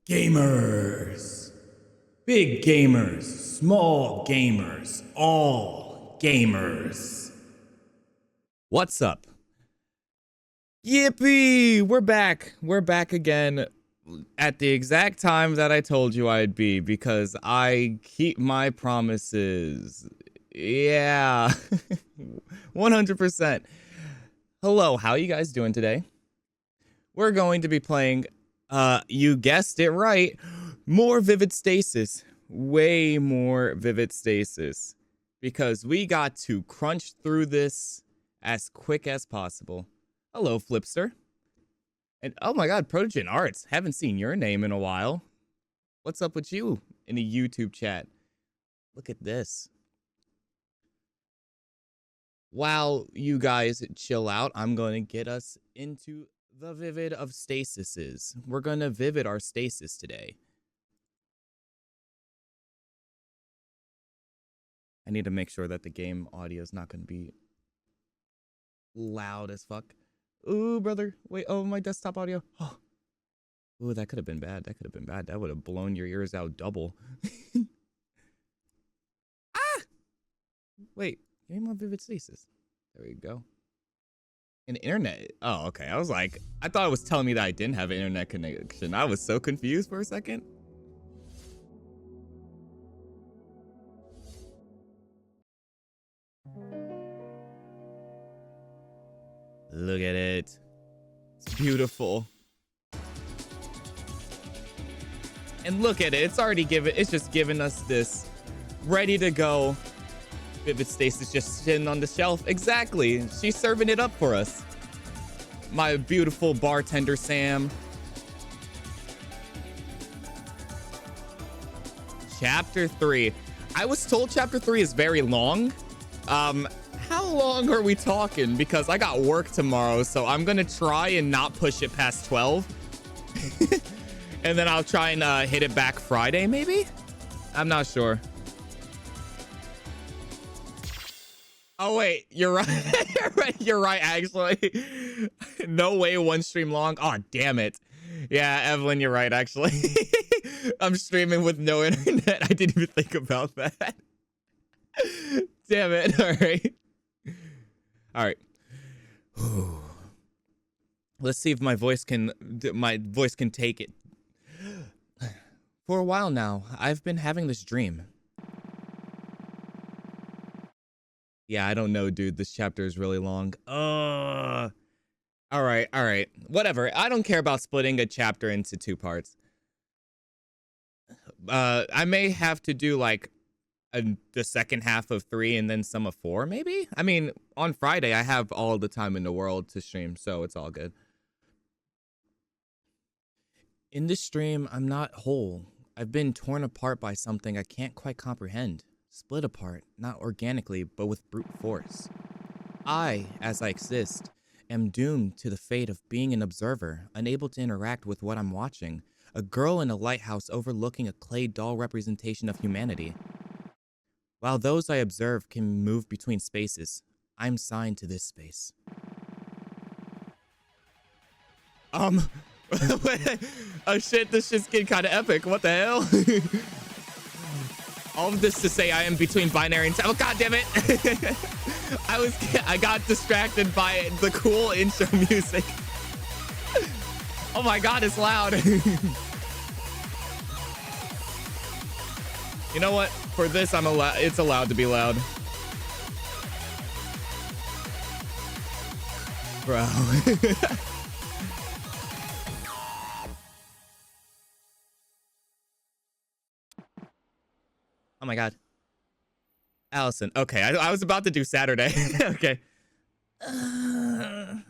Gamers. Big gamers, small gamers, all gamers. What's up? Yippee! We're back. We're back again at the exact time that I told you I'd be because I keep my promises. Yeah. 100%. Hello, how you guys doing today? We're going to be playing, you guessed it right, more Vivid Stasis. Way more Vivid Stasis. Because we got to crunch through this as quick as possible. Hello, Flipster. And oh my god, Protogen Arts. Haven't seen your name in a while. What's up with you in the YouTube chat? Look at this. While you guys chill out, I'm going to get us into the Vivid of Stasises. We're going to Vivid our Stasis today. I need to make sure that the game audio is not going to be loud as fuck. Ooh, brother. Wait, oh, my desktop audio. Oh. Ooh, that could have been bad. That could have been bad. That would have blown your ears out double. Ah! Wait, give me more Vivid Stasis. There we go. An internet. Oh, okay. I was like, I thought it was telling me that I didn't have an internet connection. I was so confused for a second. Look at it. It's beautiful. And look at it. It's just giving us this ready to go Vivid Stasis just sitting on the shelf. Exactly. She's serving it up for us. My beautiful bartender, Sam. Chapter 3. I was told Chapter 3 is very long. How long are we talking? Because I got work tomorrow, so I'm gonna try and not push it past 12. And then I'll try and hit it back Friday, maybe? I'm not sure. Oh, wait, you're right. You're right, actually. No way one stream long. Oh, damn it. Yeah, Evelyn, you're right, actually. I'm streaming with no internet. I didn't even think about that. Damn it. All right. All right. Let's see if my voice can take it. For a while now, I've been having this dream. Yeah, I don't know, dude. This chapter is really long. All right. Whatever. I don't care about splitting a chapter into 2 parts. I may have to do like the second half of 3 and then some of 4, maybe? I mean, on Friday, I have all the time in the world to stream, so it's all good. In this stream, I'm not whole. I've been torn apart by something I can't quite comprehend. Split apart, not organically, but with brute force. I, as I exist, am doomed to the fate of being an observer, unable to interact with what I'm watching. A girl in a lighthouse overlooking a clay doll representation of humanity. While those I observe can move between spaces, I'm signed to this space. Oh shit, this shit's getting kind of epic. What the hell? All of this to say I am between binary and... Oh, god damn it. I got distracted by the cool intro music. Oh my god, it's loud. You know what? For this, it's allowed to be loud. Bro. Oh my god. Allison. Okay, I was about to do Saturday. Okay. I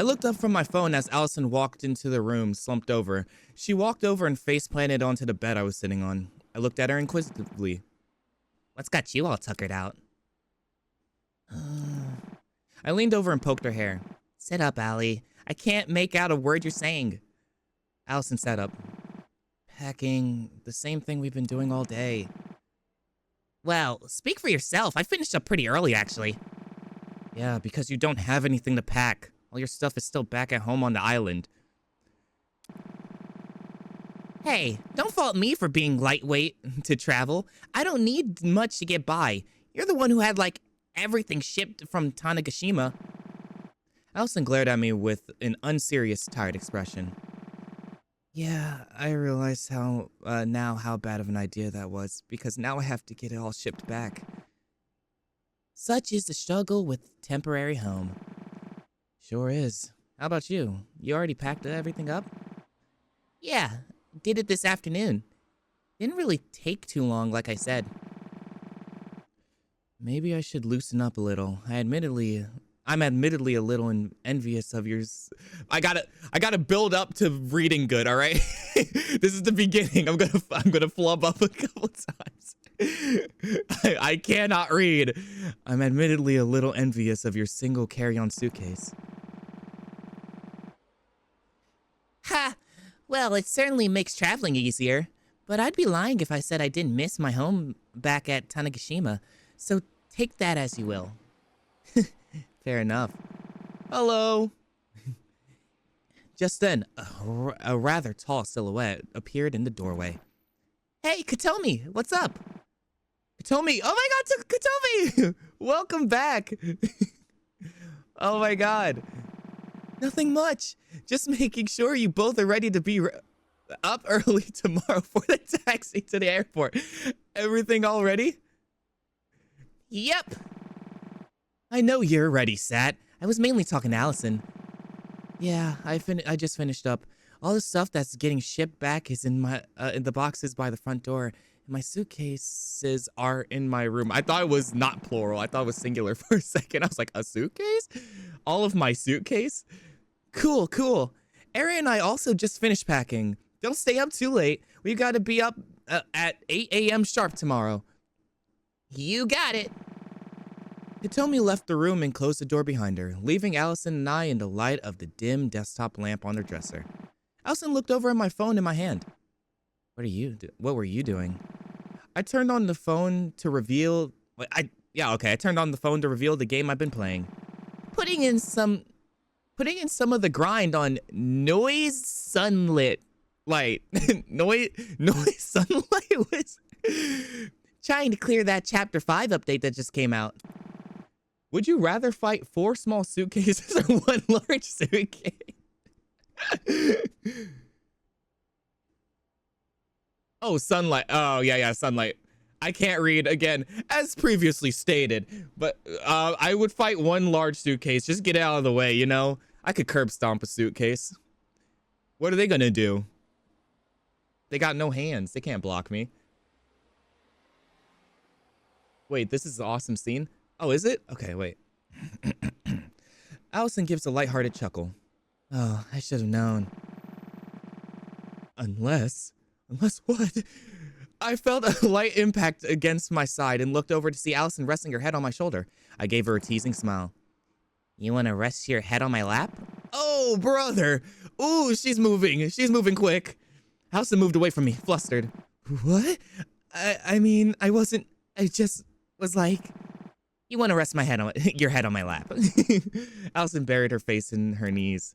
looked up from my phone as Allison walked into the room, slumped over. She walked over and face planted onto the bed I was sitting on. I looked at her inquisitively. What's got you all tuckered out? I leaned over and poked her hair. Sit up, Allie. I can't make out a word you're saying. Allison sat up. Packing, the same thing we've been doing all day. Well, speak for yourself. I finished up pretty early, actually. Yeah, because you don't have anything to pack. All your stuff is still back at home on the island. Hey, don't fault me for being lightweight to travel. I don't need much to get by. You're the one who had, like, everything shipped from Tanegashima. Allison glared at me with an unserious, tired expression. Yeah, I realize now how bad of an idea that was, because now I have to get it all shipped back. Such is the struggle with temporary home. Sure is. How about you? You already packed everything up? Yeah, did it this afternoon. Didn't really take too long, like I said. Maybe I should loosen up a little. I'm admittedly a little envious of yours. I gotta build up to reading good, all right? This is the beginning. I'm gonna flub up a couple times. I cannot read. I'm admittedly a little envious of your single carry-on suitcase. Ha! Well, it certainly makes traveling easier. But I'd be lying if I said I didn't miss my home back at Tanegashima. So take that as you will. Fair enough. Hello. Just then, a rather tall silhouette appeared in the doorway. Hey, Katomi, what's up? Katomi, oh my god, Katomi! Welcome back. Oh my god. Nothing much. Just making sure you both are ready to be up early tomorrow for the taxi to the airport. Everything all ready? Yep. I know you're ready, Sat. I was mainly talking to Allison. Yeah, I just finished up. All the stuff that's getting shipped back is in the boxes by the front door. And my suitcases are in my room. I thought it was not plural. I thought it was singular for a second. I was like, a suitcase? All of my suitcase? Cool, cool. Aaron and I also just finished packing. Don't stay up too late. We gotta be up at 8 a.m. sharp tomorrow. You got it. Hitomi left the room and closed the door behind her, leaving Allison and I in the light of the dim desktop lamp on her dresser. Allison looked over at my phone in my hand. What were you doing? I turned on the phone to reveal... I turned on the phone to reveal the game I've been playing. Putting in some of the grind on Noise Sunlit Light. Noise Sunlight was trying to clear that Chapter 5 update that just came out. Would you rather fight 4 small suitcases or 1 large suitcase? Oh, sunlight. Oh, yeah, sunlight. I can't read again, as previously stated, but I would fight 1 large suitcase. Just get it out of the way, you know? I could curb stomp a suitcase. What are they gonna do? They got no hands. They can't block me. Wait, this is an awesome scene. Oh, is it? Okay, wait. Allison gives a lighthearted chuckle. Oh, I should have known. Unless what? I felt a light impact against my side and looked over to see Allison resting her head on my shoulder. I gave her a teasing smile. You want to rest your head on my lap? Oh, brother. Ooh, she's moving. She's moving quick. Allison moved away from me, flustered. What? I mean, I just was like... You want to rest your head on my lap. Allison buried her face in her knees.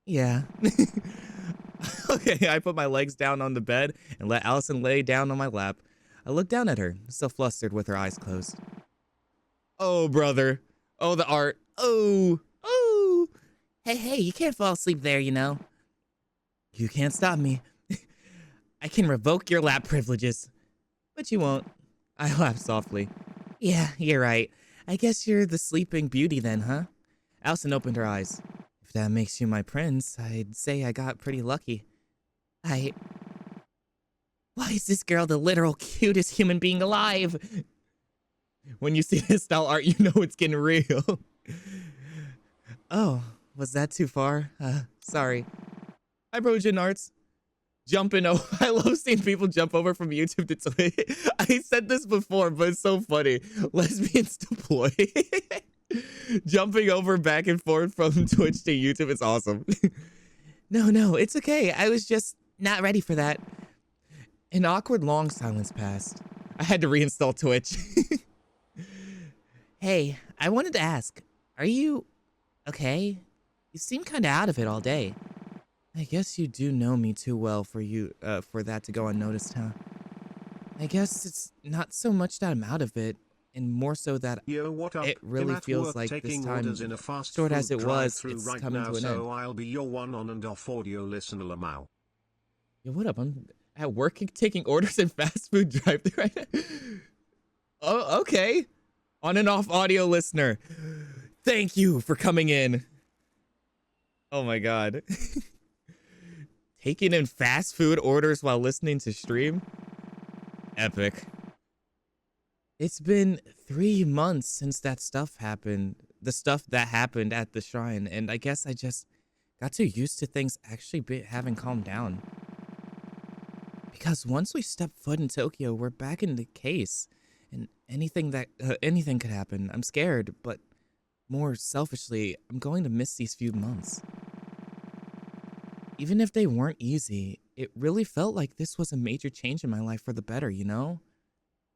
Yeah. Okay, I put my legs down on the bed and let Allison lay down on my lap. I looked down at her, still flustered with her eyes closed. Oh, brother. Oh, the art. Oh. Hey, you can't fall asleep there, you know. You can't stop me. I can revoke your lap privileges. But you won't. I laughed softly. Yeah, you're right. I guess you're the sleeping beauty then, huh? Allison opened her eyes. If that makes you my prince, I'd say I got pretty lucky. Why is this girl the literal cutest human being alive? When you see this style art, you know it's getting real. Oh, was that too far? Sorry. Hi, Brojin Arts. Jumping over. I love seeing people jump over from YouTube to Twitch. I said this before, but it's so funny. Lesbians deploy. Jumping over back and forth from Twitch to YouTube. It's awesome. No, it's okay. I was just not ready for that. An awkward long silence passed. I had to reinstall Twitch. Hey, I wanted to ask, are you okay? You seem kind of out of it all day. I guess you do know me too well for for that to go unnoticed, huh? I guess it's not so much that I'm out of it, and more so that Yo, what up? it really I'm at feels work like this taking time, orders in a fast short food as it was, drive-through it's right coming now, to an end. so I'll be your one on and off audio listener Lamau. Yo, what up? I'm at work taking orders in fast food drive-thru right now. Oh, okay. On and off audio listener. Thank you for coming in. Oh my god. Taking in fast food orders while listening to stream? Epic. It's been 3 months since that stuff happened. The stuff that happened at the shrine, and I guess I just got too used to things actually having calmed down. Because once we step foot in Tokyo, we're back in the case, and anything could happen. I'm scared, but more selfishly, I'm going to miss these few months. Even if they weren't easy, it really felt like this was a major change in my life for the better, you know?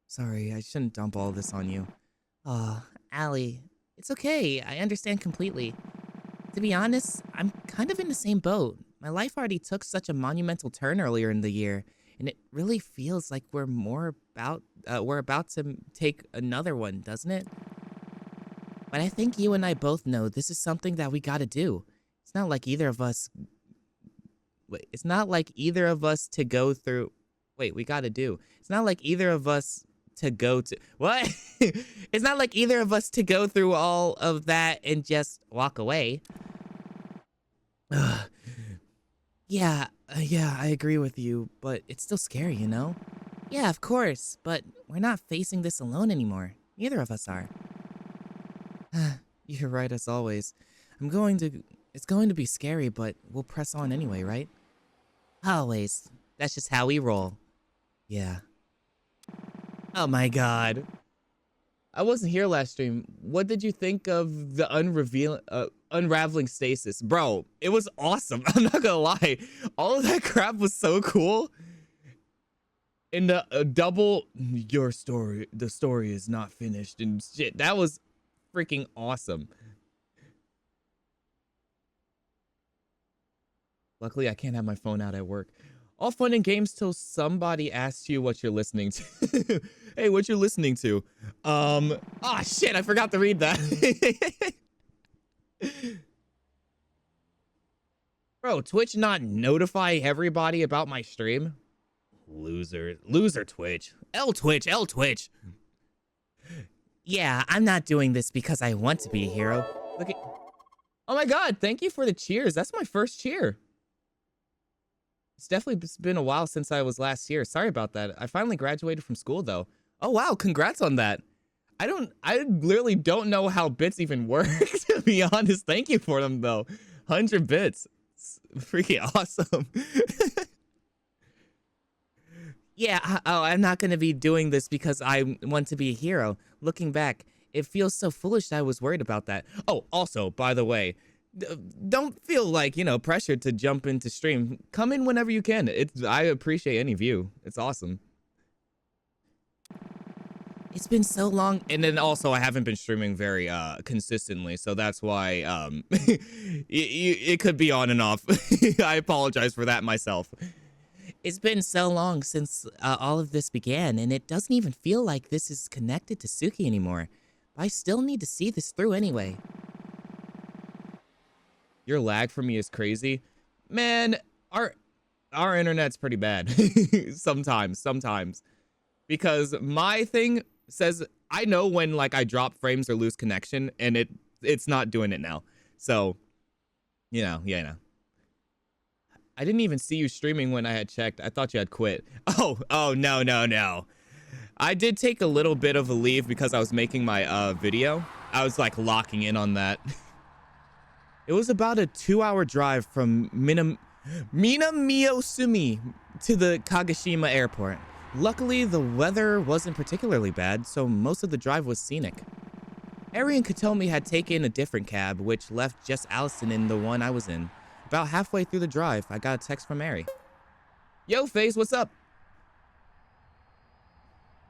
Sorry, I shouldn't dump all this on you. Allie, it's okay. I understand completely. To be honest, I'm kind of in the same boat. My life already took such a monumental turn earlier in the year, and it really feels like we're about to take another one, doesn't it? But I think you and I both know this is something that we gotta do. It's not like either of us... Wait, it's not like either of us to go through... Wait, we gotta do. It's not like either of us to go to... What? It's not like either of us to go through all of that and just walk away. Yeah, I agree with you, but it's still scary, you know? Yeah, of course, but we're not facing this alone anymore. Neither of us are. You're right as always. It's going to be scary, but we'll press on anyway, right? Always. That's just how we roll. Yeah. Oh my god. I wasn't here last stream. What did you think of the unraveling Stasis? Bro, it was awesome. I'm not gonna lie. All of that crap was so cool. And the the story is not finished and shit. That was freaking awesome. Luckily, I can't have my phone out at work. All fun and games till somebody asks you what you're listening to. Hey, what you listening to? Ah, shit, I forgot to read that. Bro, Twitch not notify everybody about my stream? Loser Twitch. L Twitch. Yeah, I'm not doing this because I want to be a hero. Look at... Oh my god, thank you for the cheers. That's my first cheer. It's definitely been a while since I was last here. Sorry about that. I finally graduated from school though. Oh wow, congrats on that. I literally don't know how bits even work, to be honest. Thank you for them though. 100 bits. It's freaking awesome. Yeah, I'm not going to be doing this because I want to be a hero. Looking back, it feels so foolish that I was worried about that. Oh, also, by the way, don't feel like, pressured to jump into stream. Come in whenever you can. I appreciate any view. It's awesome. It's been so long. And then also, I haven't been streaming very consistently, so that's why it could be on and off. I apologize for that myself. It's been so long since all of this began, and it doesn't even feel like this is connected to Suki anymore. But I still need to see this through anyway. Your lag for me is crazy. Man, our internet's pretty bad. sometimes. Because my thing says, I know when like I drop frames or lose connection, and it's not doing it now. So, yeah. I didn't even see you streaming when I had checked. I thought you had quit. Oh, no. I did take a little bit of a leave because I was making my video. I was like locking in on that. It was about a 2-hour drive from Minamiosumi to the Kagoshima airport. Luckily, the weather wasn't particularly bad, so most of the drive was scenic. Eri and Katomi had taken a different cab, which left just Allison in the one I was in. About halfway through the drive, I got a text from Eri. Yo, FaZe, what's up?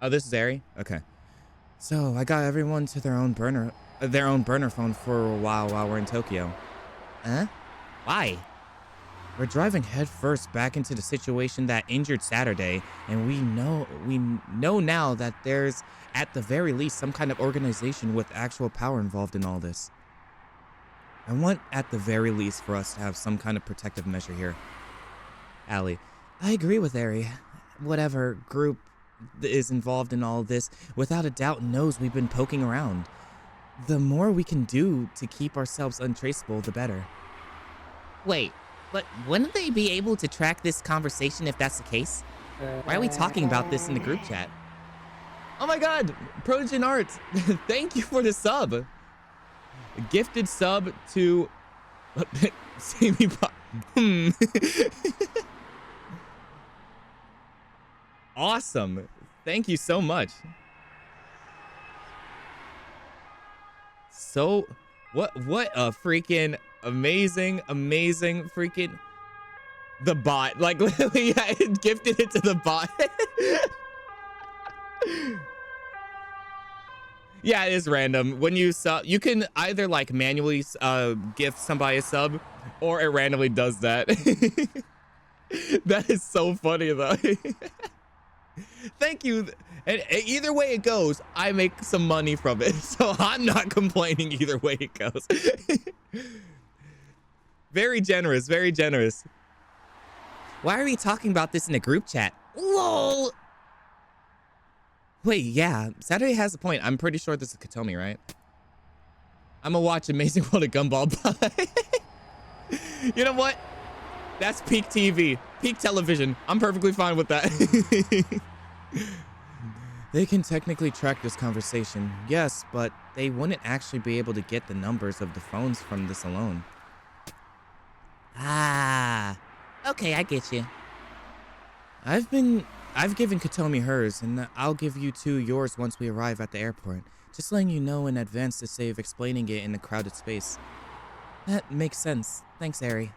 Oh, this is Eri? Okay. So, I got everyone to their own burner phone for a while we're in Tokyo. Huh? Why? We're driving headfirst back into the situation that injured Saturday, and we know now that there's, at the very least, some kind of organization with actual power involved in all this. I want, at the very least, for us to have some kind of protective measure here. Allie. I agree with Ari. Whatever group is involved in all this, without a doubt knows we've been poking around. The more we can do to keep ourselves untraceable, the better. Wait, but wouldn't they be able to track this conversation if that's the case? Why are we talking about this in the group chat? Oh my god! Progen Arts! Thank you for the sub! A gifted sub to... Sammy Pop. Awesome. Thank you so much. So, what a freaking amazing freaking... The bot. Like, literally, I gifted it to the bot. Yeah, it is random. When you sub, you can either like manually gift somebody a sub, or it randomly does that. That is so funny though. Thank you. And either way it goes, I make some money from it, so I'm not complaining either way it goes. Very generous, very generous. Why are we talking about this in a group chat? LOL! Wait, yeah, Saturday has a point. I'm pretty sure this is Katomi, right? I'm gonna watch Amazing World of Gumball. You know what? That's peak TV, peak television. I'm perfectly fine with that. They can technically track this conversation, yes, but they wouldn't actually be able to get the numbers of the phones from this alone. Ah, okay, I get you. I've given Katomi hers, and I'll give you two yours once we arrive at the airport. Just letting you know in advance to save explaining it in a crowded space. That makes sense. Thanks, Ari.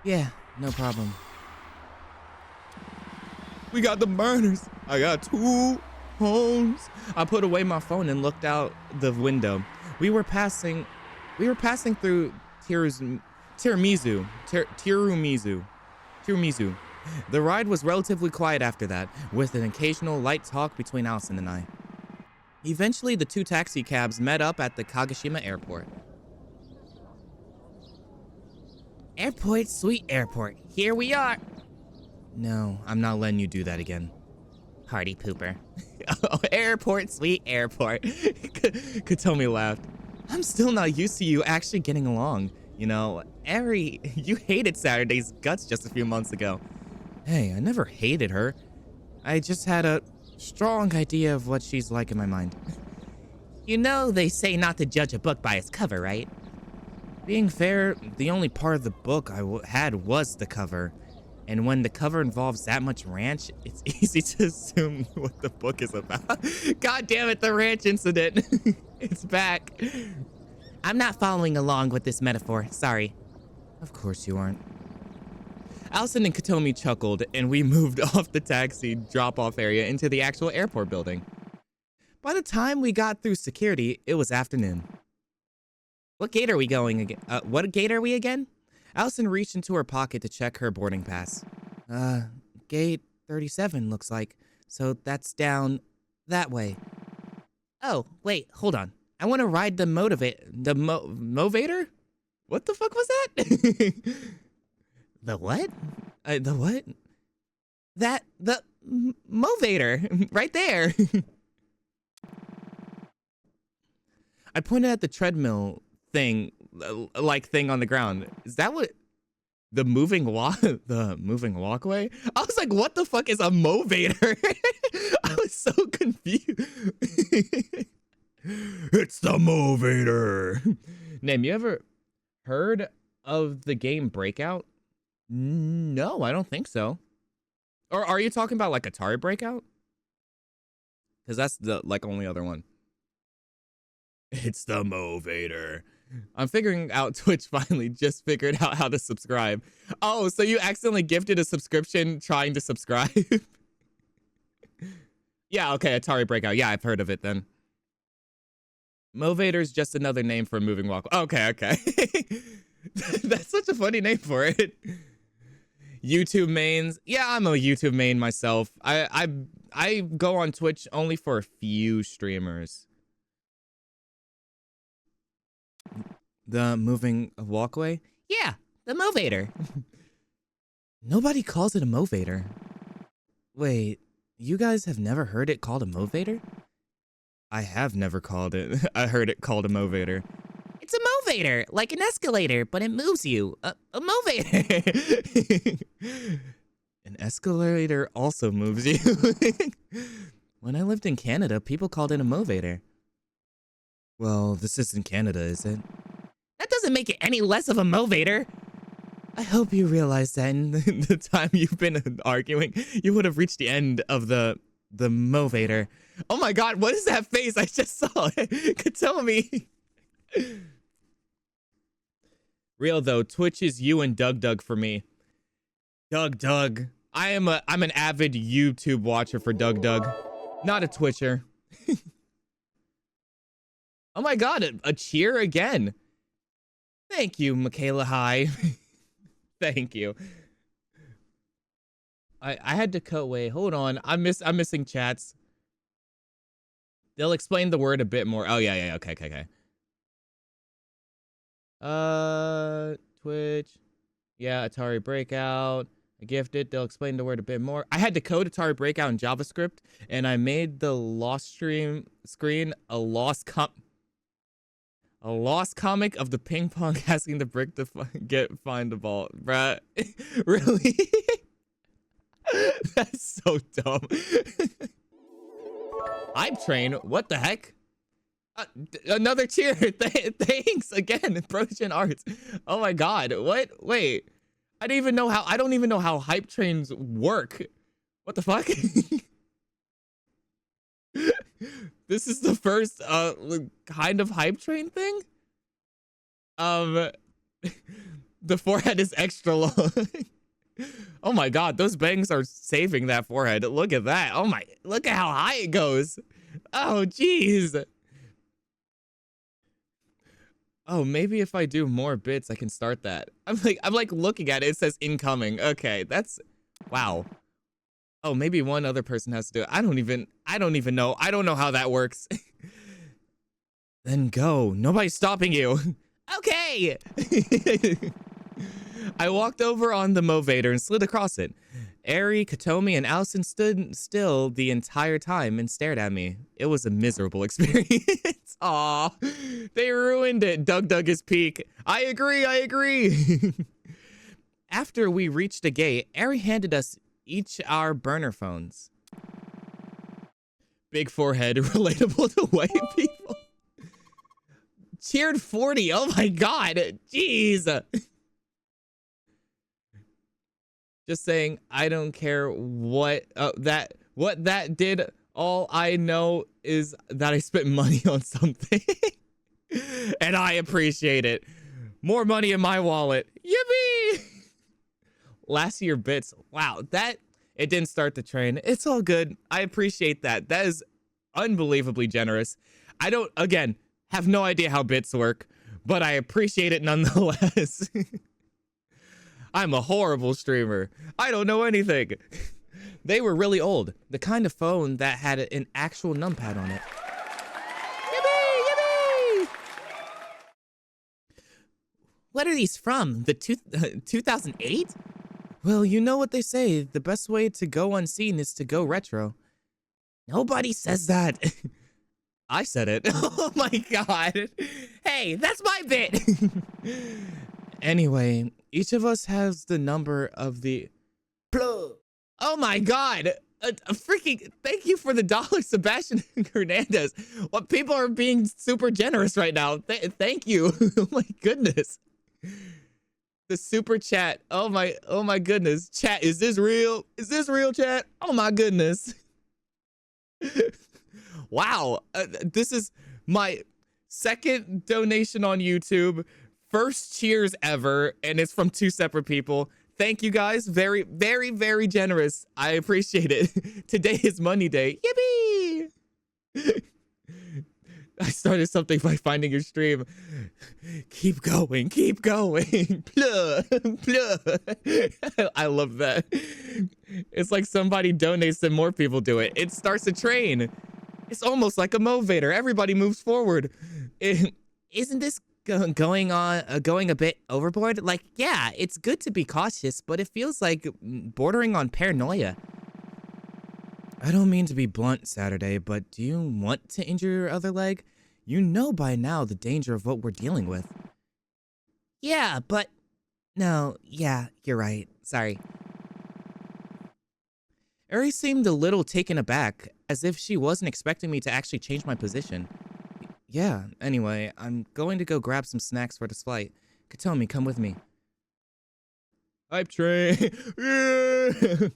Yeah, no problem. We got the burners. I got two phones. I put away my phone and looked out the window. We were passing through Tiramisu. The ride was relatively quiet after that, with an occasional light talk between Allison and I. Eventually, the two taxi cabs met up at the Kagoshima airport. Airport, sweet airport. Here we are. No, I'm not letting you do that again. Party pooper. Oh, airport, sweet airport. Katomi laughed. I'm still not used to you actually getting along. You know, Ari, you hated Saturday's guts just a few months ago. Hey, I never hated her. I just had a strong idea of what she's like in my mind. You know they say not to judge a book by its cover, right? Being fair, the only part of the book I had was the cover. And when the cover involves that much ranch, it's easy to assume what the book is about. God damn it, the ranch incident. It's back. I'm not following along with this metaphor, sorry. Of course you aren't. Allison and Katomi chuckled, and we moved off the taxi drop-off area into the actual airport building. By the time we got through security, it was afternoon. What gate are we going again? What gate are we again? Allison reached into her pocket to check her boarding pass. Gate 37 looks like. So that's down that way. Oh, wait, hold on. I want to ride the Movator? What the fuck was that? The what? The what? The Movator, right there. I pointed at the treadmill thing, thing on the ground. Is that what the moving walkway? I was like, what the fuck is a Movator? I was so confused. It's the Movator. Name, you ever heard of the game Breakout? No, I don't think so. Or are you talking about like Atari Breakout? Because that's the only other one. It's the Movator. I'm figuring out Twitch finally just figured out how to subscribe. Oh, so you accidentally gifted a subscription trying to subscribe? Yeah, okay, Atari Breakout. Yeah, I've heard of it then. Movator's just another name for a moving walkway. Okay. That's such a funny name for it. YouTube mains. Yeah, I'm a YouTube main myself. I go on Twitch only for a few streamers. The moving walkway? Yeah, the movator. Nobody calls it a movator. Wait, you guys have never heard it called a movator? I have never called it. I heard it called a movator. It's a movator, like an escalator, but it moves you. A movator. An escalator also moves you. When I lived in Canada, people called it a movator. Well, this isn't Canada, is it? That doesn't make it any less of a movator. I hope you realize that in the time you've been arguing, you would have reached the end of the movator. Oh my god, what is that face I just saw? Could tell me. Real though, Twitch is you and Doug for me. Doug. I'm an avid YouTube watcher for Doug. Not a Twitcher. Oh my god, a cheer again. Thank you, Michaela High. Thank you. I had to cut away. Hold on. I'm missing chats. They'll explain the word a bit more. Oh yeah, okay. Twitch. Yeah, Atari Breakout. I gifted. They'll explain the word a bit more. I had to code Atari Breakout in JavaScript, and I made the lost stream screen a lost comic of the ping pong asking the brick to find the ball. Bruh. Really? That's so dumb. Hype train? What the heck? Another cheer. Thanks again, Projan Arts. Oh my god. What? Wait. I don't even know how hype trains work. What the fuck? This is the first kind of hype train thing. The forehead is extra long. Oh my god, those bangs are saving that forehead. Look at that. Oh my, look at how high it goes. Oh jeez. Oh, maybe if I do more bits, I can start that. I'm like looking at it. It says incoming. Okay, that's wow. Oh, maybe one other person has to do it. I don't even know. I don't know how that works. Then go. Nobody's stopping you. Okay. I walked over on the movator and slid across it. Eri, Katomi, and Allison stood still the entire time and stared at me. It was a miserable experience. Aw, they ruined it. Doug is peak. I agree. After we reached the gate, Eri handed us each our burner phones. Big forehead, relatable to white people. Cheered 40. Oh my god. Jeez. Just saying, I don't care what that did. All I know is that I spent money on something. And I appreciate it. More money in my wallet. Yippee! Last year bits. Wow, it didn't start the train. It's all good. I appreciate that. That is unbelievably generous. I don't, again, have no idea how bits work, but I appreciate it nonetheless. I'm a horrible streamer. I don't know anything. They were really old. The kind of phone that had an actual numpad on it. Yippee! What are these from? The 2008? Well, you know what they say. The best way to go unseen is to go retro. Nobody says that. I said it. Oh my god. Hey, that's my bit. Anyway, each of us has the number of the... Oh my god. A freaking... Thank you for the dollar, Sebastian Hernandez. What, people are being super generous right now. Thank you. Oh my goodness. The super chat. Oh my goodness. Chat, is this real? Is this real, chat? Oh my goodness. Wow. This is my second donation on YouTube. First cheers ever, and it's from two separate people. Thank you guys. Very, very, very generous. I appreciate it. Today is money day. Yippee! I started something by finding your stream. Keep going, keep going. Blah, blah. I love that. It's like somebody donates and more people do it. It starts a train. It's almost like a motivator. Everybody moves forward. Isn't this going a bit overboard? Like, yeah, it's good to be cautious, but it feels like bordering on paranoia. I don't mean to be blunt, Saturday, but do you want to injure your other leg? You know by now the danger of what we're dealing with. Yeah, but... No, yeah, you're right. Sorry. Eri seemed a little taken aback, as if she wasn't expecting me to actually change my position. Yeah, anyway, I'm going to go grab some snacks for this flight. Katomi, come with me. Hype train! Yeah!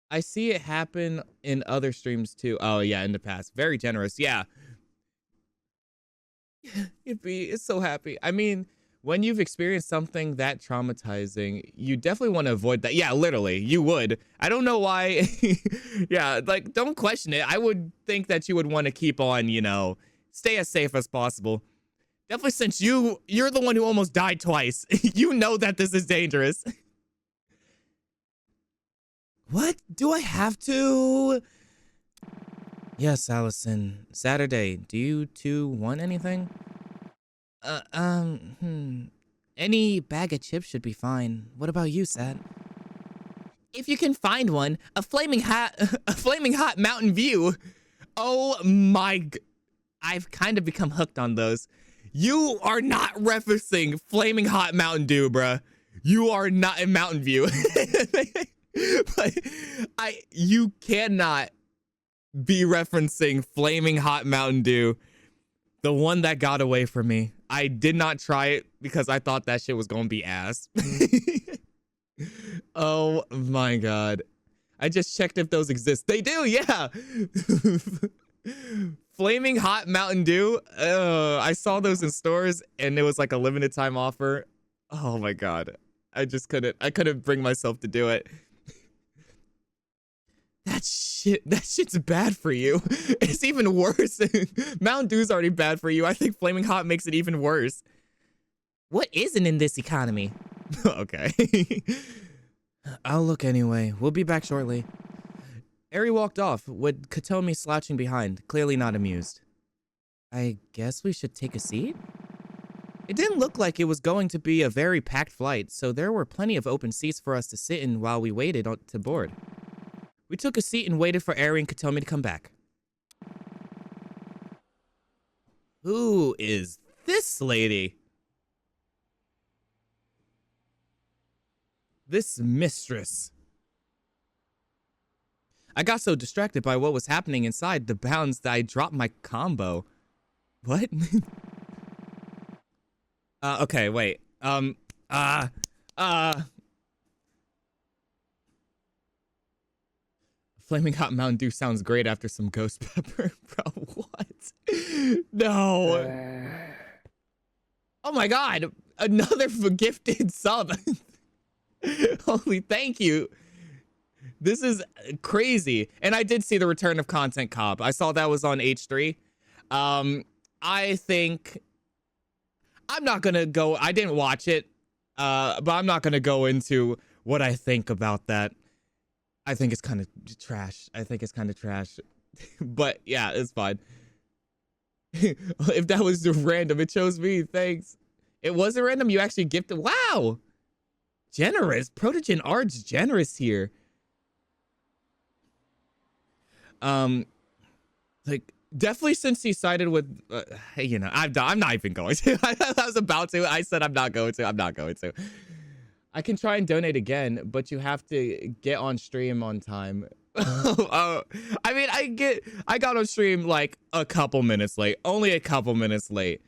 I see it happen in other streams too. Oh yeah, in the past. Very generous, yeah. It's so happy. I mean, when you've experienced something that traumatizing, you definitely want to avoid that. Yeah, literally, you would. I don't know why. Yeah, like, don't question it. I would think that you would want to keep on, you know, stay as safe as possible. Definitely since you're the one who almost died twice. You know that this is dangerous. What? Do I have to? Yes, Allison. Saturday, do you two want anything? Any bag of chips should be fine. What about you, Sat? If you can find one, a flaming hot Mountain View. Oh my I've kind of become hooked on those. You are not referencing flaming hot Mountain Dew, bruh. You are not in Mountain View. But you cannot be referencing flaming hot Mountain Dew, the one that got away from me. I did not try it because I thought that shit was gonna be ass. Oh my god. I just checked if those exist. They do, yeah. Flaming hot Mountain Dew. I saw those in stores and it was like a limited time offer. Oh my god. I couldn't bring myself to do it. That shit's bad for you. It's even worse. Mountain Dew's already bad for you. I think flaming hot makes it even worse. What isn't in this economy? Okay. I'll look anyway. We'll be back shortly. Eri walked off, with Katomi slouching behind, clearly not amused. I guess we should take a seat? It didn't look like it was going to be a very packed flight, so there were plenty of open seats for us to sit in while we waited to board. We took a seat and waited for Eri and Katomi to come back. Who is this lady? This mistress. I got so distracted by what was happening inside the bounds that I dropped my combo. What? Okay, wait. Flaming hot Mountain Dew sounds great after some ghost pepper. Bro, what? No. Oh my god. Another gifted sub. Holy thank you. This is crazy. And I did see the return of Content Cobb. I saw that was on H3. I think I'm not gonna go. I didn't watch it. But I'm not gonna go into what I think about that. I think it's kind of trash. But yeah, it's fine. If that was random, it chose me. Thanks. It wasn't random. You actually gifted. Wow. Generous. Protogen Art's generous here. Like definitely since he sided with, you know, I'm not even going to. I was about to. I said I'm not going to. I can try and donate again, but you have to get on stream on time. I mean, I got on stream like a couple minutes late, only a couple minutes late.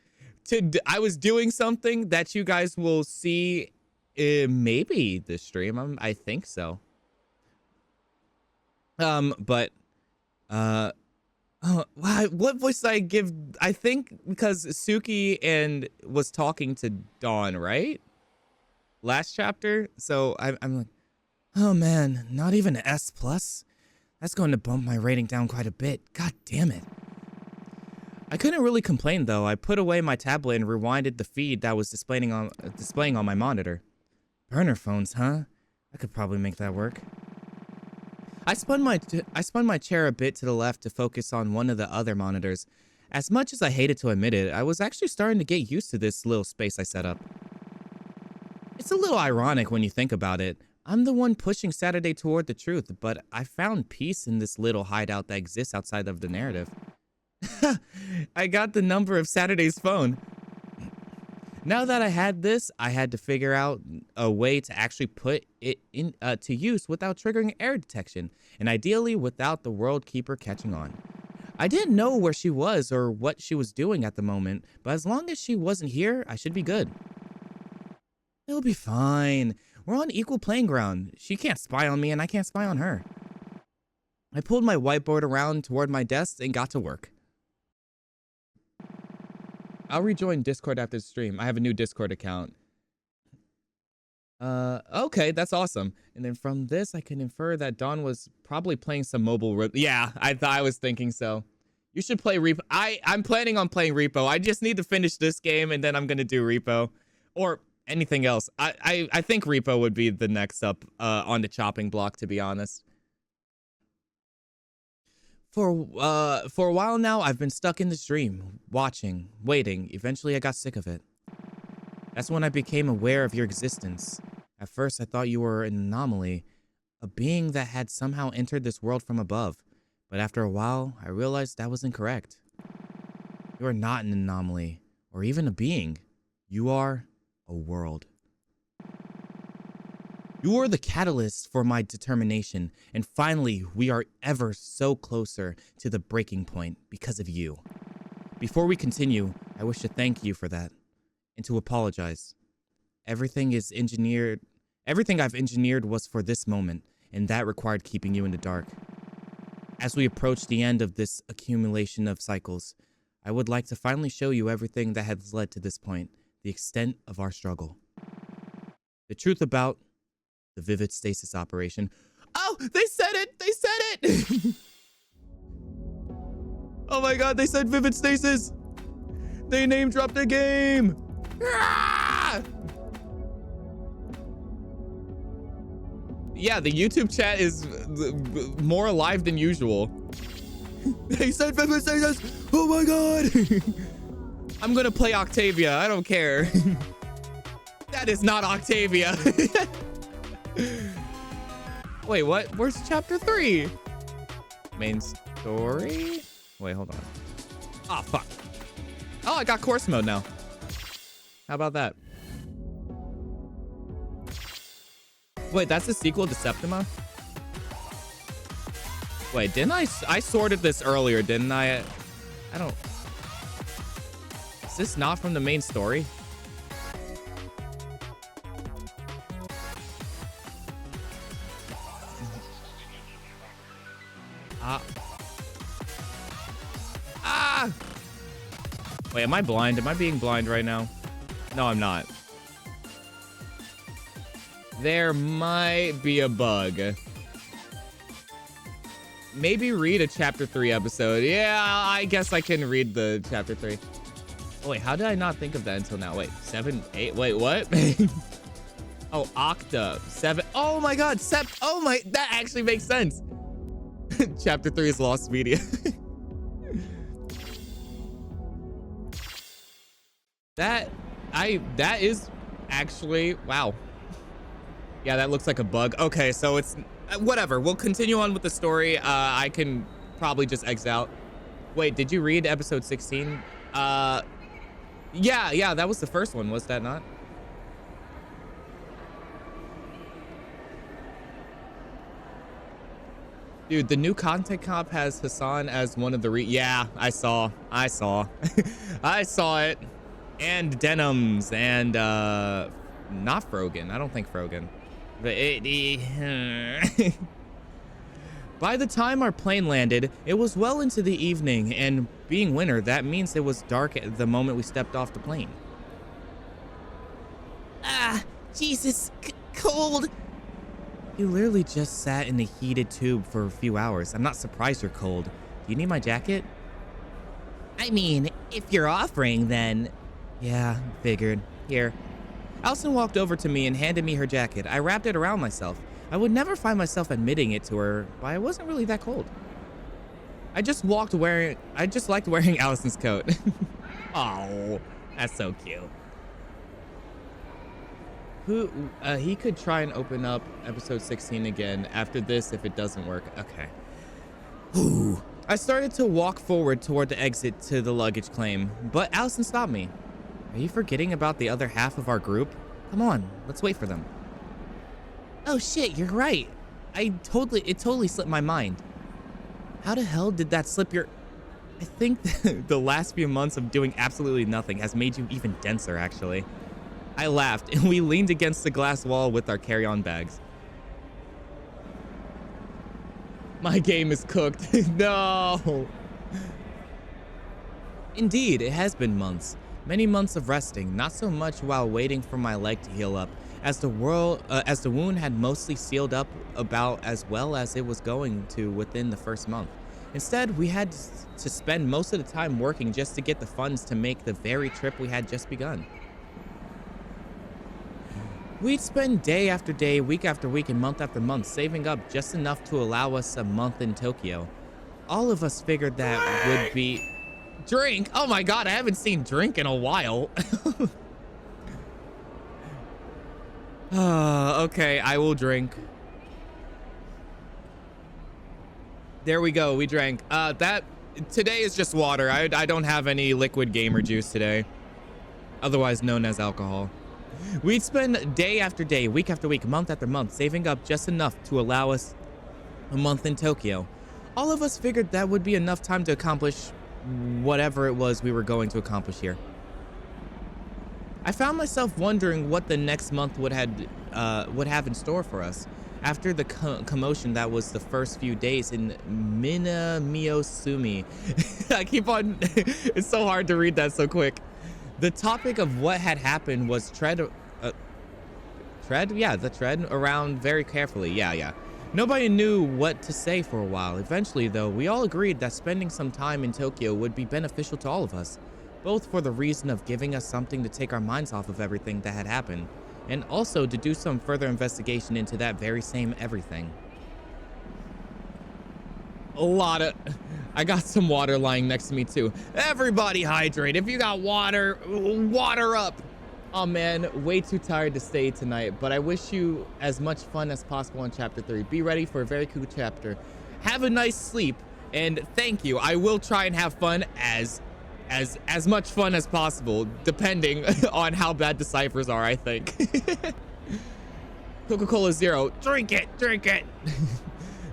I was doing something that you guys will see maybe the stream. I think so. But what voice did I give? I think because Suki was talking to Dawn, right? Last chapter. So I'm like, oh man, not even an S plus. That's going to bump my rating down quite a bit. God damn it. I couldn't really complain though. I put away my tablet and rewinded the feed that was displaying on my monitor. Burner phones, huh? I could probably make that work. I spun my chair a bit to the left to focus on one of the other monitors. As much as I hated to admit it, I was actually starting to get used to this little space I set up. It's a little ironic when you think about it. I'm the one pushing Saturday toward the truth, but I found peace in this little hideout that exists outside of the narrative. I got the number of Saturday's phone. Now that I had this, I had to figure out a way to actually put it in to use without triggering error detection, and ideally without the World Keeper catching on. I didn't know where she was or what she was doing at the moment, but as long as she wasn't here, I should be good. It'll be fine. We're on equal playing ground. She can't spy on me and I can't spy on her. I pulled my whiteboard around toward my desk and got to work. I'll rejoin Discord after the stream. I have a new Discord account. Okay, that's awesome. And then from this, I can infer that Dawn was probably playing some mobile. Yeah, I was thinking so. You should play Repo. I'm planning on playing Repo. I just need to finish this game and then I'm gonna do Repo, or anything else. I think Repo would be the next up on the chopping block, to be honest. For a while now, I've been stuck in this dream, watching, waiting. Eventually, I got sick of it. That's when I became aware of your existence. At first, I thought you were an anomaly, a being that had somehow entered this world from above. But after a while, I realized that was incorrect. You are not an anomaly, or even a being. You are a world. You are the catalyst for my determination, and finally, we are ever so closer to the breaking point because of you. Before we continue, I wish to thank you for that, and to apologize. Everything I've engineered was for this moment, and that required keeping you in the dark. As we approach the end of this accumulation of cycles, I would like to finally show you everything that has led to this point, the extent of our struggle. The truth about the Vivid Stasis operation. Oh, they said it! They said it! Oh my god, they said Vivid Stasis! They name dropped the game! Ah! Yeah, the YouTube chat is more alive than usual. They said Vivid Stasis! Oh my god! I'm gonna play Octavia, I don't care. That is not Octavia. Wait, what? Where's chapter 3? Main story? Wait, hold on. Oh, fuck. Oh, I got course mode now. How about that? Wait, that's the sequel to Septima? Wait, didn't I sorted this earlier, didn't I? I don't... Is this not from the main story? Wait, am I blind? Am I being blind right now? No, I'm not. There might be a bug. Maybe read a chapter 3 episode. Yeah, I guess I can read the chapter 3. Oh, wait, how did I not think of that until now? Wait, 7, 8, wait, what? Oh, Octa, 7. Oh my god, oh my, that actually makes sense. Chapter 3 is lost media. That is actually, wow. Yeah, that looks like a bug. Okay, so it's, whatever. We'll continue on with the story. I can probably just exit out. Wait, did you read episode 16? Yeah, that was the first one, was that not? Dude, the new content comp has Hassan as one of the yeah, I saw. I saw it. And Denims and not Frogan. I don't think Frogan. But by the time our plane landed, it was well into the evening, and being winter, that means it was dark at the moment we stepped off the plane. Ah, Jesus, cold. You literally just sat in a heated tube for a few hours. I'm not surprised you're cold. Do you need my jacket? I mean, if you're offering, then... Yeah, figured. Here. Allison walked over to me and handed me her jacket. I wrapped it around myself. I would never find myself admitting it to her, but I wasn't really that cold. I just liked wearing Allison's coat. Oh, that's so cute. He could try and open up episode 16 again after this if it doesn't work. Okay. Ooh. I started to walk forward toward the exit to the luggage claim, but Allison stopped me. Are you forgetting about the other half of our group? Come on, let's wait for them. Oh shit, you're right. It totally slipped my mind. How the hell did that slip your... I think the last few months of doing absolutely nothing has made you even denser, actually. I laughed, and we leaned against the glass wall with our carry-on bags. My game is cooked. No! Indeed, it has been months. Many months of resting, not so much while waiting for my leg to heal up, as the wound had mostly sealed up about as well as it was going to within the first month. Instead, we had to spend most of the time working just to get the funds to make the very trip we had just begun. We'd spend day after day, week after week, and month after month saving up just enough to allow us a month in Tokyo. All of us figured that would be... Drink? Oh my god, I haven't seen drink in a while. Okay, I will drink. There we go, we drank. Today is just water. I don't have any liquid gamer juice today, otherwise known as alcohol. We'd spend day after day, week after week, month after month, saving up just enough to allow us a month in Tokyo. All of us figured that would be enough time to accomplish whatever it was we were going to accomplish here. I found myself wondering what the next month would have in store for us. After the commotion that was the first few days in Minamiosumi. I keep on... It's so hard to read that so quick. The topic of what had happened was tread around very carefully. Yeah. Nobody knew what to say for a while. Eventually, though, we all agreed that spending some time in Tokyo would be beneficial to all of us, both for the reason of giving us something to take our minds off of everything that had happened, and also to do some further investigation into that very same everything. I got some water lying next to me too. Everybody hydrate. If you got water, water up. Oh man, way too tired to stay tonight, but I wish you as much fun as possible on chapter 3. Be ready for a very cool chapter. Have a nice sleep, and thank you. I will try and have fun as much fun as possible, depending on how bad the ciphers are, I think. Coca-Cola Zero, drink it.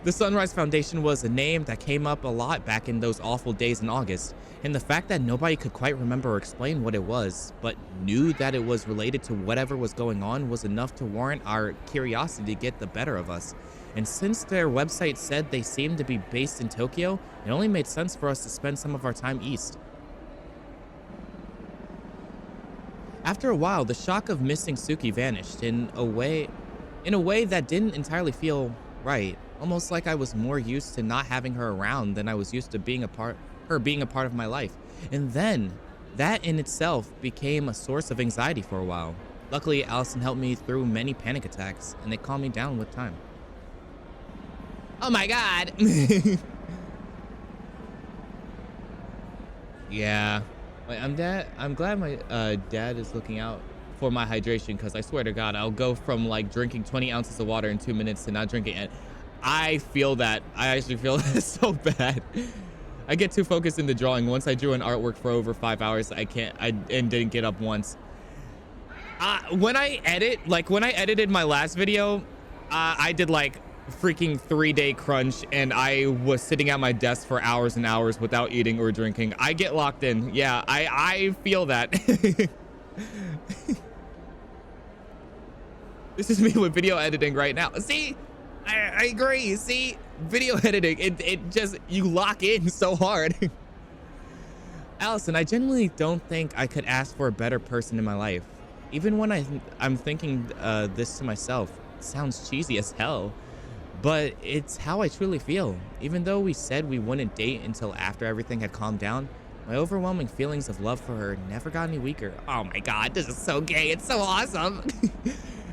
The Sunrise Foundation was a name that came up a lot back in those awful days in August, and the fact that nobody could quite remember or explain what it was, but knew that it was related to whatever was going on, was enough to warrant our curiosity to get the better of us. And since their website said they seemed to be based in Tokyo, it only made sense for us to spend some of our time east. After a while, the shock of missing Suki vanished in a way that didn't entirely feel right. Almost like I was more used to not having her around than I was used to her being a part of my life. And then, that in itself became a source of anxiety for a while. Luckily, Allison helped me through many panic attacks, and they calmed me down with time. Oh my god! Yeah. I'm glad my dad is looking out for my hydration, because I swear to god, I'll go from like drinking 20 ounces of water in 2 minutes to not drinking it. I feel that. I actually feel that so bad. I get too focused in the drawing. Once I drew an artwork for over 5 hours, and didn't get up once. When I edited my last video, I did like freaking 3-day crunch, and I was sitting at my desk for hours and hours without eating or drinking. I get locked in. Yeah, I feel that. This is me with video editing right now. See? I agree. See, video editing, it just, you lock in so hard. Allison, I genuinely don't think I could ask for a better person in my life. Even when I'm thinking this to myself, it sounds cheesy as hell, but it's how I truly feel. Even though we said we wouldn't date until after everything had calmed down, My overwhelming feelings of love for her never got any weaker. Oh my god, this is so gay. It's so awesome.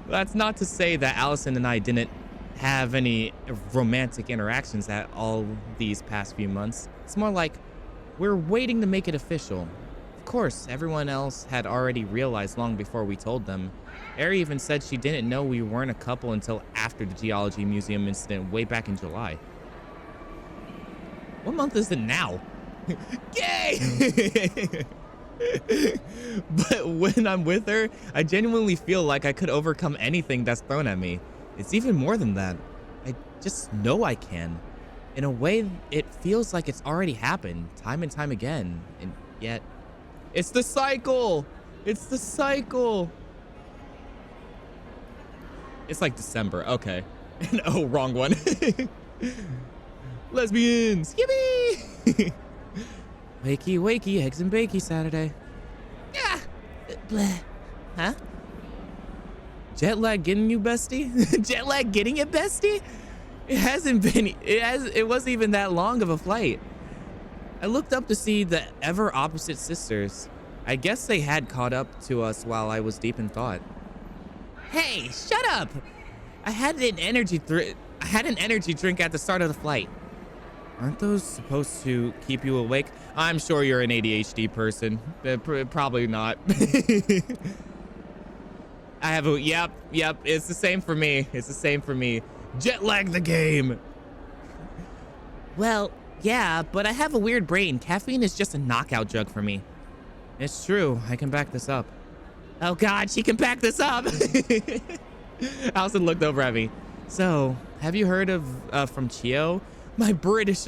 That's not to say that Allison and I didn't have any romantic interactions at all these past few months. It's more like we're waiting to make it official. Of course, everyone else had already realized long before we told them. Ari even said she didn't know we weren't a couple until after the Geology Museum incident way back in July. What month is it now? Yay! But when I'm with her, I genuinely feel like I could overcome anything that's thrown at me. It's even more than that. I just know I can. In a way, it feels like it's already happened time and time again. And yet, it's the cycle! It's the cycle! It's like December, okay. Oh, wrong one. Lesbians! Yippee! Wakey, wakey, eggs and bakey Saturday. Yeah! Bleh. Huh? Jet lag getting you, bestie? Jet lag getting you, bestie? It wasn't even that long of a flight. I looked up to see the ever opposite sisters. I guess they had caught up to us while I was deep in thought. Hey, shut up! I had an energy drink at the start of the flight. Aren't those supposed to keep you awake? I'm sure you're an ADHD person. Probably not. I have a, yep, it's the same for me. It's the same for me. Jet lag the game. Well, yeah, but I have a weird brain. Caffeine is just a knockout drug for me. It's true, I can back this up. Oh God, she can back this up. Allison looked over at me. So, have you heard of from Chio, my British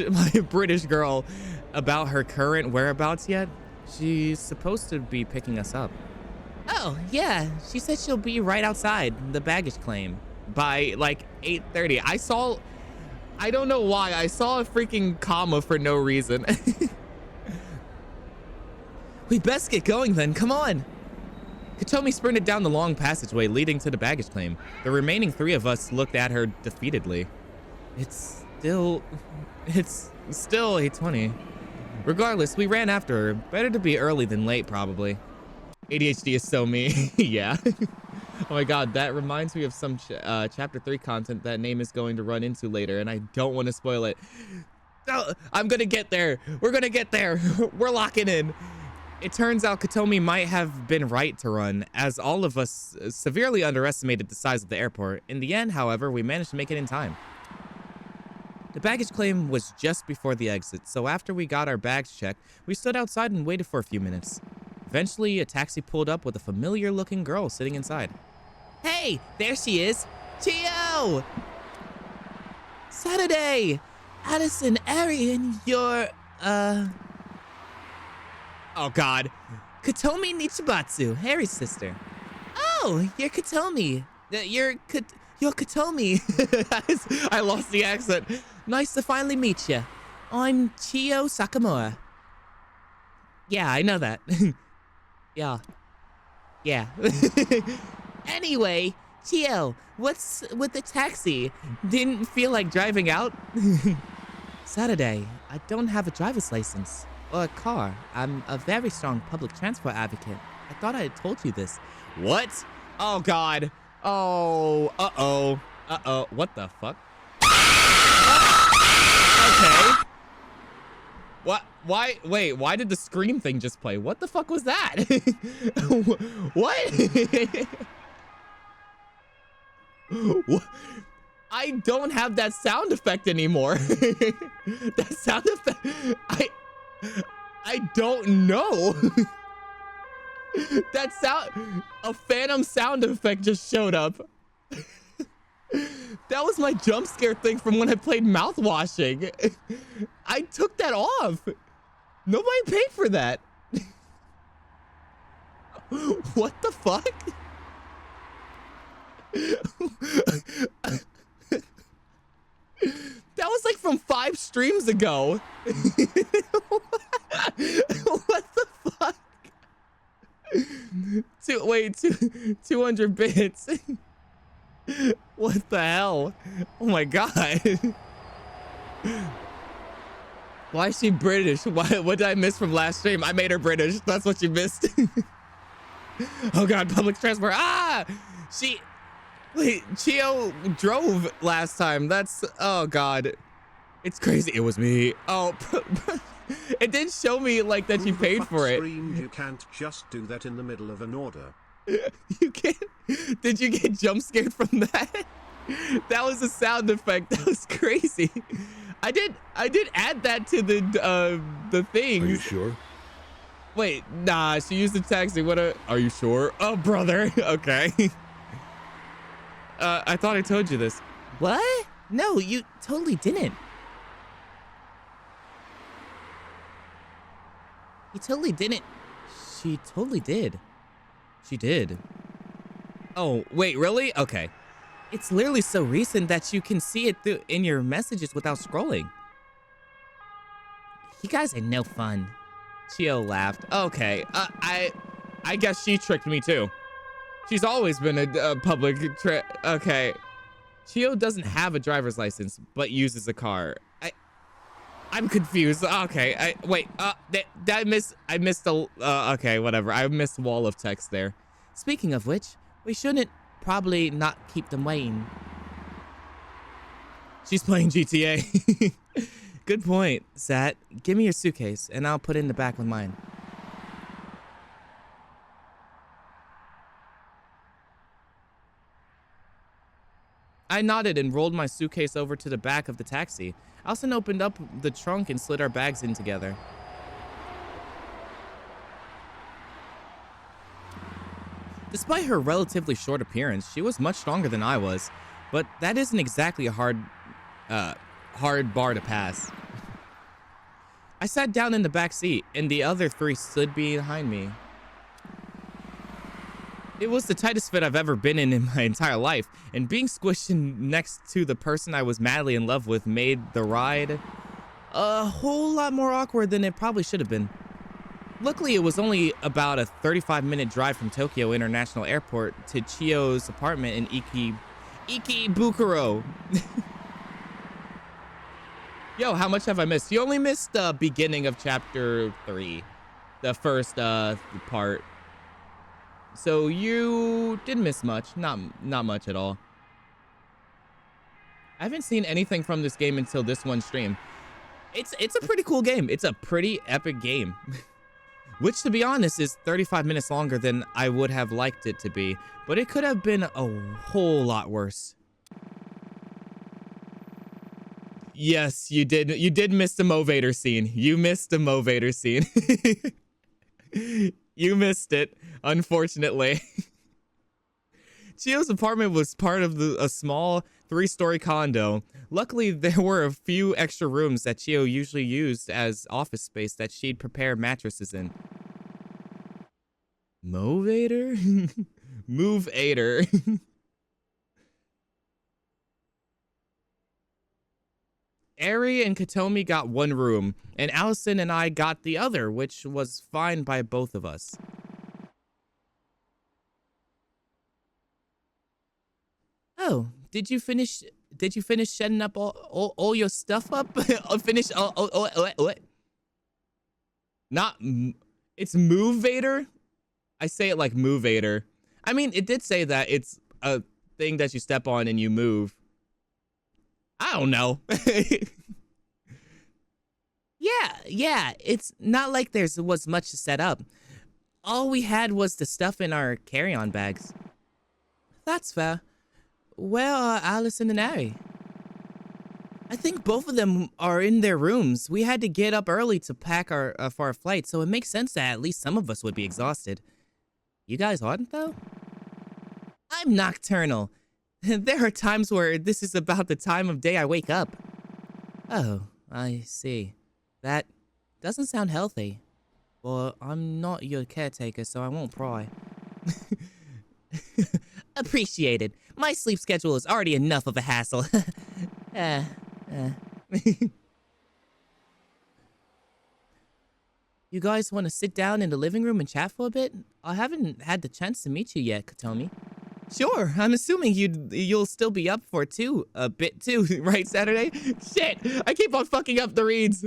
girl, about her current whereabouts yet? She's supposed to be picking us up. Oh yeah, she said she'll be right outside the baggage claim by like 8:30. I don't know why, I saw a freaking comma for no reason. We best get going then, come on. Katomi sprinted down the long passageway leading to the baggage claim. The remaining three of us looked at her defeatedly. It's still 8:20. Regardless, we ran after her. Better to be early than late, probably. ADHD is so me. Yeah. Oh my god, that reminds me of some chapter 3 content that Name is going to run into later, and I don't want to spoil it. Oh, I'm gonna get there. We're gonna get there. We're locking in. It turns out Katomi might have been right to run, as all of us severely underestimated the size of the airport. In the end, however, we managed to make it in time. The baggage claim was just before the exit, so after we got our bags checked, we stood outside and waited for a few minutes. Eventually, a taxi pulled up with a familiar-looking girl sitting inside. Hey, there she is! Chio! Saturday! Addison, Ari, and your, Oh god. Katomi Nichibatsu, Harry's sister. Oh, you're Katomi. You're Katomi. I lost the accent. Nice to finally meet you. I'm Chio Sakamura. Yeah, I know that. Yeah. Anyway, Chio, what's with the taxi? Didn't feel like driving out? Saturday, I don't have a driver's license. Or a car. I'm a very strong public transport advocate. I thought I had told you this. What? Oh god. Oh, uh-oh. Uh-oh. What the fuck? Okay. What? Why? Wait, why did the scream thing just play? What the fuck was that? What? What? I don't have that sound effect anymore. That sound effect. I don't know. That sound, a phantom sound effect just showed up. That was my jump scare thing from when I played mouthwashing. I took that off. Nobody paid for that. What the fuck? That was like from 5 streams ago. What the fuck? 200 bits. What the hell? Oh my god. Why is she British? What did I miss from last stream? I made her British. That's what you missed. Oh God, public transport. Wait, Chio drove last time. Oh God. It's crazy. It was me. Oh, it didn't show me like that you paid for it. You can't just do that in the middle of an order. You can't. Did you get jump scared from that? That was a sound effect. That was crazy. I did add that to the thing. Are you sure? Wait, nah, she used the taxi. Are you sure? Oh, brother. Okay. I thought I told you this. What? No, you totally didn't. You totally didn't. She totally did. She did. Oh, wait, really? Okay. It's literally so recent that you can see it in your messages without scrolling. You guys are no fun. Chio laughed. Okay, I guess she tricked me too. She's always been a public okay. Chio doesn't have a driver's license, but uses a car. I'm confused. Okay, wait. I missed the. Okay, whatever. I missed a wall of text there. Speaking of which, we shouldn't probably not keep them waiting. She's playing GTA. Good point, Sat. Give me your suitcase, and I'll put it in the back with mine. I nodded and rolled my suitcase over to the back of the taxi. Allison opened up the trunk and slid our bags in together. Despite her relatively short appearance, she was much stronger than I was, but that isn't exactly a hard bar to pass. I sat down in the back seat, and the other three stood behind me. It was the tightest fit I've ever been in my entire life, and being squished in next to the person I was madly in love with made the ride a whole lot more awkward than it probably should have been. Luckily, it was only about a 35-minute drive from Tokyo International Airport to Chio's apartment in Ikebukuro. Yo, how much have I missed? You only missed the beginning of chapter 3, the first part. So you didn't miss much, not much at all. I haven't seen anything from this game until this one stream. It's a pretty cool game. It's a pretty epic game. Which, to be honest, is 35 minutes longer than I would have liked it to be, but it could have been a whole lot worse. Yes, you did miss the Movator scene. You missed the Movator scene. You missed it, unfortunately. Chio's apartment was part of a small 3-story condo. Luckily, there were a few extra rooms that Chio usually used as office space that she'd prepare mattresses in. Movator? Move-ator. Eri and Katomi got one room, and Allison and I got the other, which was fine by both of us. Oh, did you finish setting up all your stuff up? What? Not, it's Movator? I say it like Movator. I mean, it did say that it's a thing that you step on and you move. I don't know. Yeah, it's not like was much to set up. All we had was the stuff in our carry-on bags. That's fair. Where are Allison and Ari? I think both of them are in their rooms. We had to get up early to pack for our flight, so it makes sense that at least some of us would be exhausted. You guys aren't, though? I'm nocturnal. There are times where this is about the time of day I wake up. Oh, I see. That doesn't sound healthy. Well, I'm not your caretaker, so I won't pry. Appreciated. My sleep schedule is already enough of a hassle. You guys want to sit down in the living room and chat for a bit? I haven't had the chance to meet you yet, Katomi. Sure, I'm assuming you'll still be up for it too, a bit too, right, Saturday? Shit, I keep on fucking up the reads.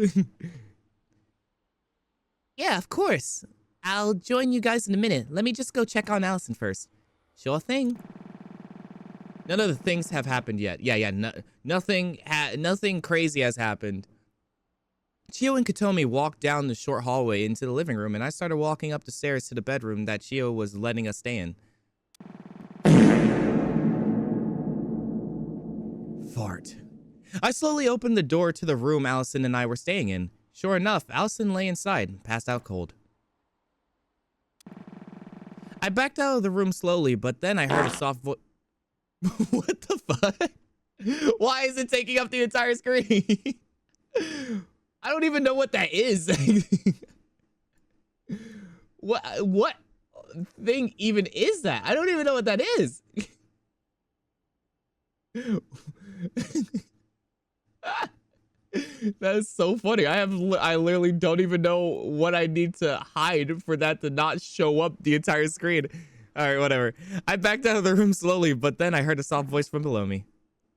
Yeah, of course. I'll join you guys in a minute. Let me just go check on Allison first. Sure thing. None of the things have happened yet. Yeah, nothing crazy has happened. Chio and Katomi walked down the short hallway into the living room, and I started walking up the stairs to the bedroom that Chio was letting us stay in. Fart. I slowly opened the door to the room Allison and I were staying in. Sure enough, Allison lay inside, passed out cold. I backed out of the room slowly, but then I heard a soft voice. What the fuck? Why is it taking up the entire screen? I don't even know what that is. What thing even is that? I don't even know what that is. That is so funny. I literally don't even know what I need to hide for that to not show up the entire screen. All right, whatever. I backed out of the room slowly, but then I heard a soft voice from below me.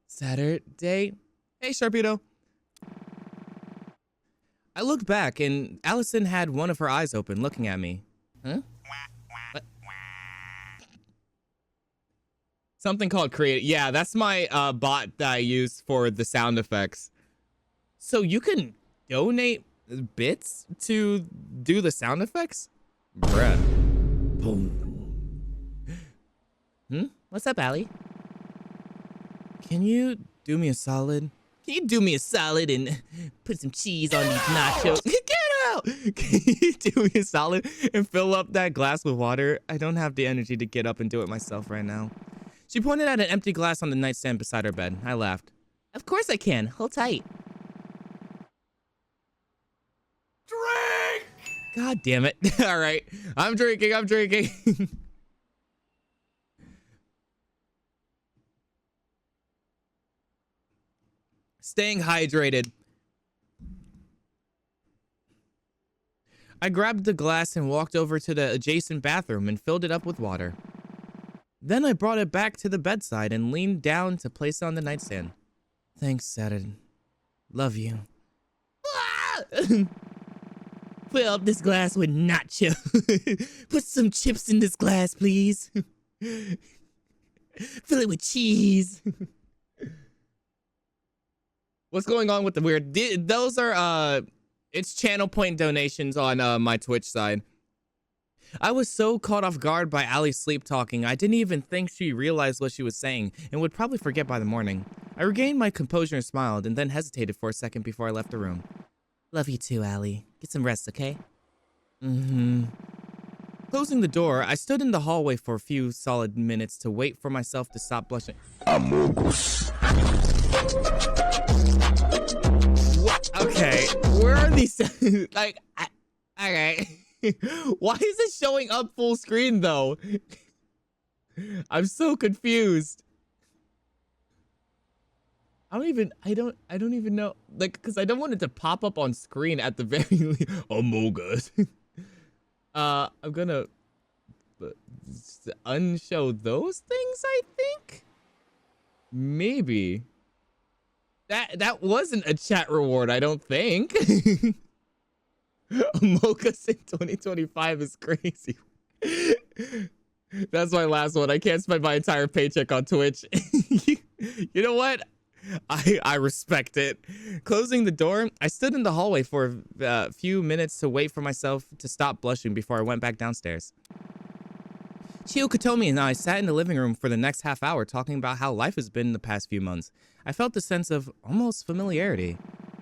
Saturday? Hey, Sharpedo. I looked back, and Allison had one of her eyes open, looking at me. Huh? What? Something called Create. Yeah, that's my bot that I use for the sound effects. So you can donate bits to do the sound effects? Bruh. Boom. What's up, Allie? Can you do me a solid? Can you do me a solid and put some cheese on these nachos? Get out! Can you do me a solid and fill up that glass with water? I don't have the energy to get up and do it myself right now. She pointed at an empty glass on the nightstand beside her bed. I laughed. Of course I can. Hold tight. Drink! God damn it. All right. I'm drinking. Staying hydrated. I grabbed the glass and walked over to the adjacent bathroom and filled it up with water. Then I brought it back to the bedside and leaned down to place it on the nightstand. Thanks, Saturn. Love you. Fill up this glass with nacho. Put some chips in this glass, please. Fill it with cheese. What's going on with the weird? Those are, it's channel point donations on my Twitch side. I was so caught off guard by Allie's sleep talking, I didn't even think she realized what she was saying and would probably forget by the morning. I regained my composure and smiled and then hesitated for a second before I left the room. Love you too, Allie. Get some rest, okay? Closing the door, I stood in the hallway for a few solid minutes to wait for myself to stop blushing. Okay, where are these? Like, okay. Why is it showing up full screen though? I'm so confused. I don't even know. Like, cause I don't want it to pop up on screen at the very least. Among Us. I'm gonna unshow those things, I think. Maybe. That wasn't a chat reward, I don't think. Among Us in 2025 is crazy. That's my last one. I can't spend my entire paycheck on Twitch. You know what? I respect it. Closing the door, I stood in the hallway for a few minutes to wait for myself to stop blushing before I went back downstairs. Chio, Katomi, and I sat in the living room for the next half hour talking about how life has been the past few months. I felt a sense of almost familiarity.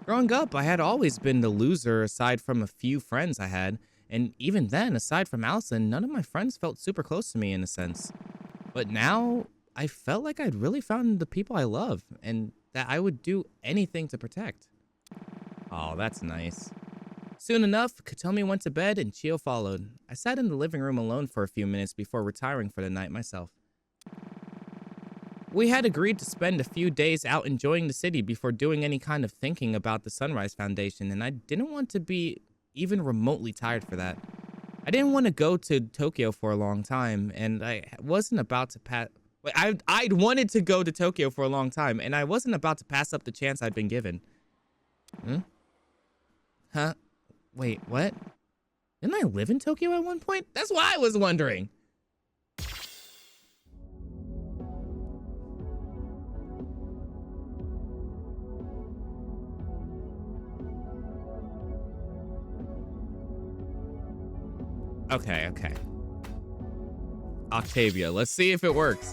Growing up, I had always been the loser aside from a few friends I had, and even then, aside from Allison, none of my friends felt super close to me in a sense. But now, I felt like I'd really found the people I love, and that I would do anything to protect. Oh, that's nice. Soon enough, Katomi went to bed and Chio followed. I sat in the living room alone for a few minutes before retiring for the night myself. We had agreed to spend a few days out enjoying the city before doing any kind of thinking about the Sunrise Foundation, and I didn't want to be even remotely tired for that. I didn't want to go to Tokyo for a long time, and I wasn't about to Wait, I'd wanted to go to Tokyo for a long time, and I wasn't about to pass up the chance I'd been given. Huh? Wait, what? Didn't I live in Tokyo at one point? That's why I was wondering. Okay. Octavia, let's see if it works.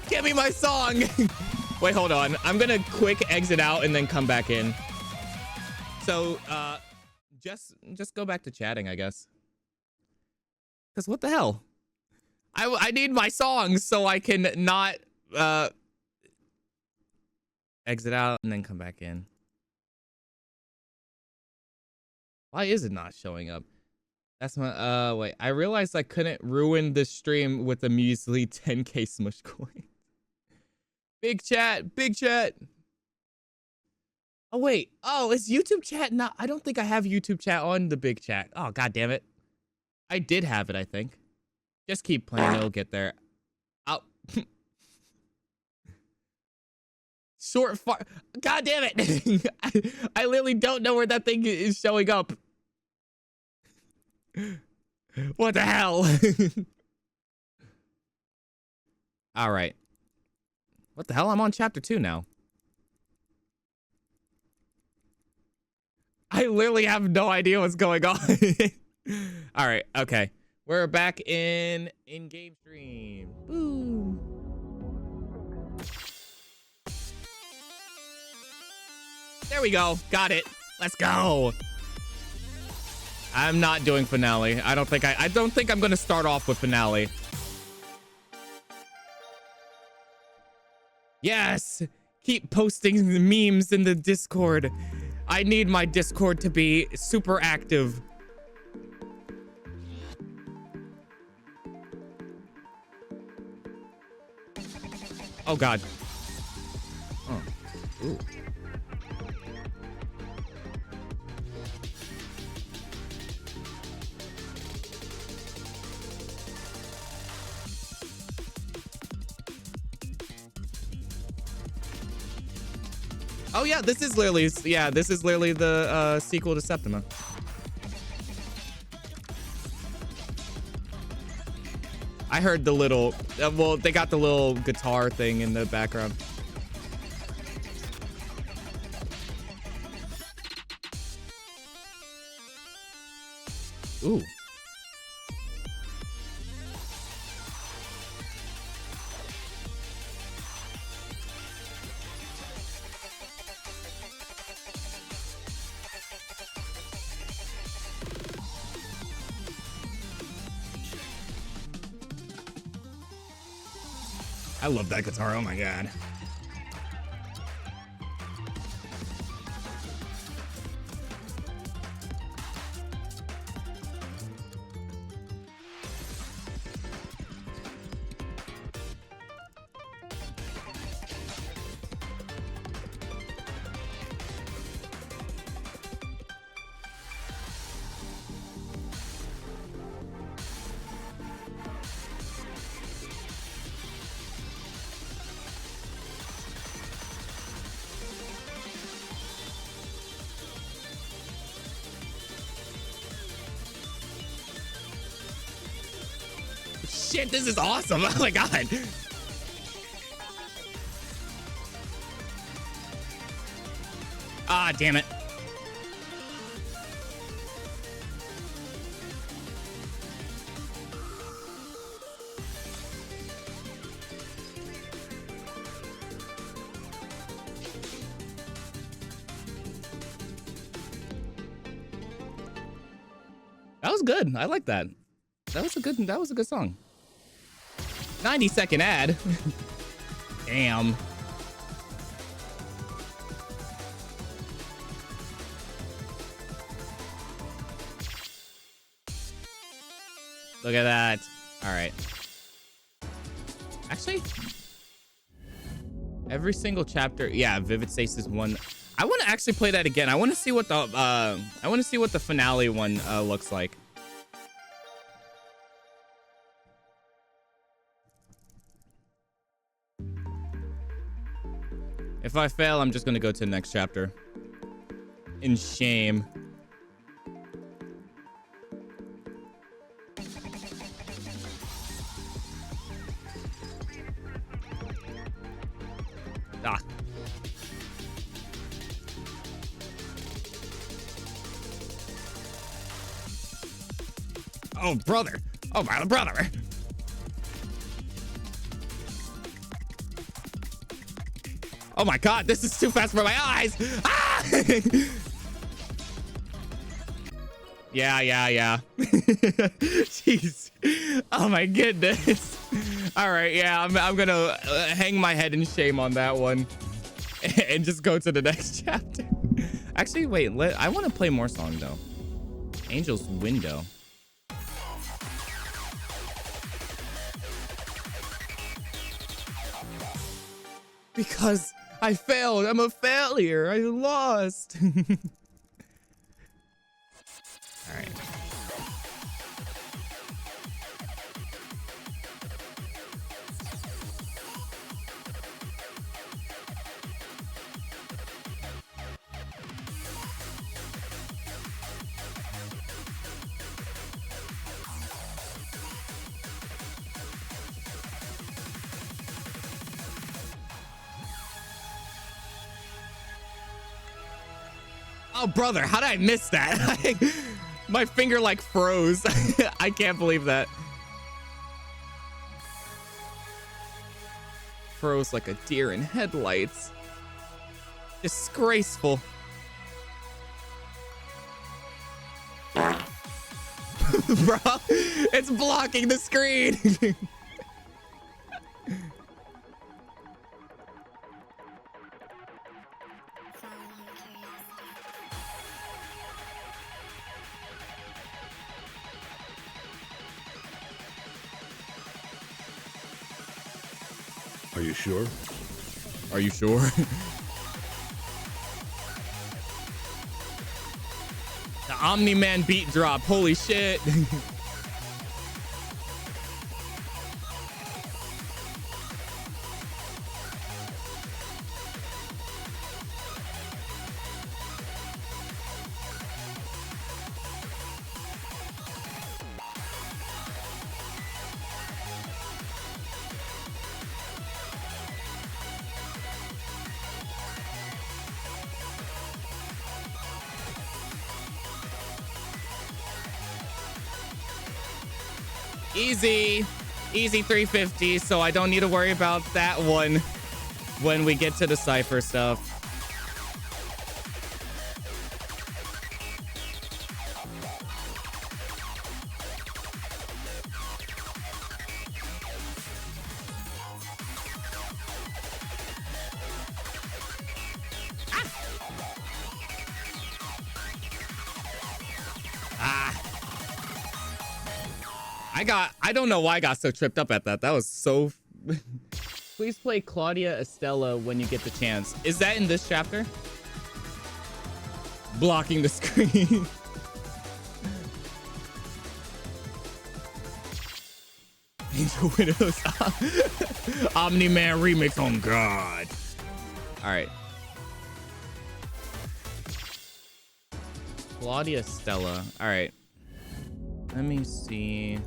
Give me my song. Wait, hold on. I'm gonna quick exit out and then come back in. So, just go back to chatting, I guess. Cause what the hell? I need my songs so I can not exit out and then come back in. Why is it not showing up? That's my, wait, I realized I couldn't ruin the stream with a measly 10k smush coin. Big chat. Oh, wait. Oh, is YouTube chat not? I don't think I have YouTube chat on the big chat. Oh, god damn it. I did have it, I think. Just keep playing, it'll get there. Oh. Short far. God damn it. I literally don't know where that thing is showing up. What the hell? All right. What the hell? I'm on chapter 2 now. I literally have no idea what's going on. All right. Okay. We're back in game stream. Boom. There we go. Got it. Let's go. I'm not doing finale. I don't think I'm going to start off with finale. Yes. Keep posting the memes in the Discord. I need my Discord to be super active. Oh god. Oh. Ooh. Oh yeah, this is literally the sequel to Septima. I heard the little, well, they got the little guitar thing in the background. Ooh. I love that guitar. Oh my god. Shit, this is awesome. Oh my god. Ah, damn it. That was good. I like that. That was a good song. 90-second ad. Damn. Look at that. All right. Actually, every single chapter, yeah, Vivid Stasis 1. I want to actually play that again. I want to see what the finale one looks like. If I fail, I'm just gonna go to the next chapter. In shame. Ah. Oh, brother. Oh, my brother. Oh my God, this is too fast for my eyes. Ah! Yeah. Jeez. Oh my goodness. All right, yeah, I'm gonna hang my head in shame on that one and just go to the next chapter. Actually, wait, I want to play more song though. Angel's Window. Because I failed. I'm a failure. I lost. All right. Oh, brother, how did I miss that? My finger like froze. I can't believe that. Froze like a deer in headlights. Disgraceful. Bro, it's blocking the screen. Are you sure? Are you sure? The Omni-Man beat drop. Holy shit. Easy 350, so I don't need to worry about that one when we get to the cipher stuff. I don't know why I got so tripped up at that. That was so... Please play Claudia Estella when you get the chance. Is that in this chapter? Blocking the screen. Angel Widows. Omni-Man remix on God. All right. Claudia Stella. All right. Let me see.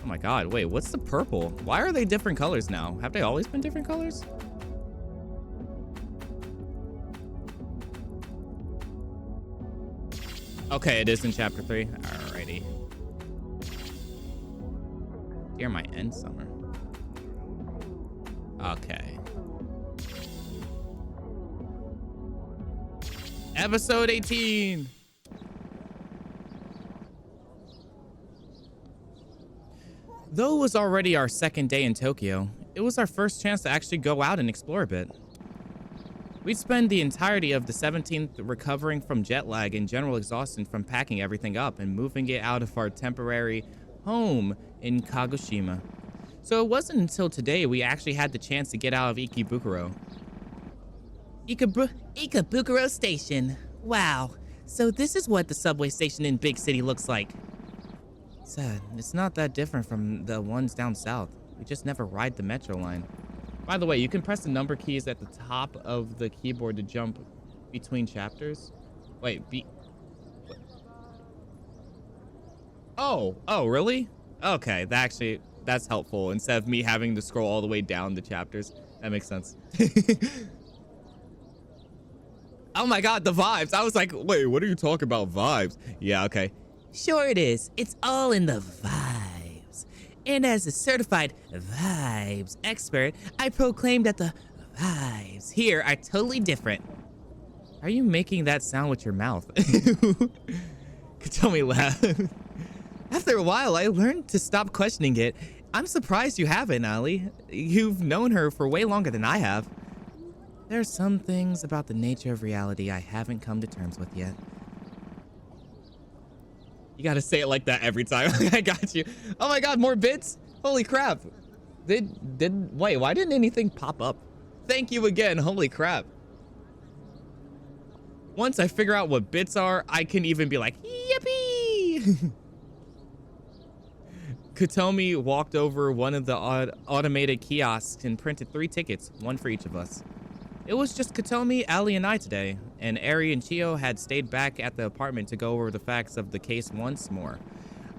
Oh my God, wait, what's the purple? Why are they different colors now? Have they always been different colors? Okay, it is in chapter 3. Alrighty. Dear my end summer. Okay. Episode 18. Though it was already our second day in Tokyo, it was our first chance to actually go out and explore a bit. We'd spend the entirety of the 17th recovering from jet lag and general exhaustion from packing everything up and moving it out of our temporary home in Kagoshima. So it wasn't until today we actually had the chance to get out of Ikebukuro. Ikebukuro Station. Wow. So this is what the subway station in Big City looks like. Sad. It's not that different from the ones down south. We just never ride the metro line. By the way, you can press the number keys at the top of the keyboard to jump between chapters. Wait, what? Oh, really? Okay, that's helpful. Instead of me having to scroll all the way down the chapters. That makes sense. Oh my God, the vibes. I was like, wait, what are you talking about? Vibes? Yeah, okay. Sure it is. It's all in the vibes. And as a certified vibes expert, I proclaim that the vibes here are totally different. Are you making that sound with your mouth? Tell me laugh. After a while, I learned to stop questioning it. I'm surprised you haven't, Ali. You've known her for way longer than I have. There's some things about the nature of reality I haven't come to terms with yet. You gotta say it like that every time. I got you. Oh my God, more bits? Holy crap. Wait, why didn't anything pop up? Thank you again, holy crap. Once I figure out what bits are, I can even be like, yippee! Katomi walked over one of the automated kiosks and printed 3 tickets, one for each of us. It was just Katomi, Ali, and I today, and Eri and Chio had stayed back at the apartment to go over the facts of the case once more.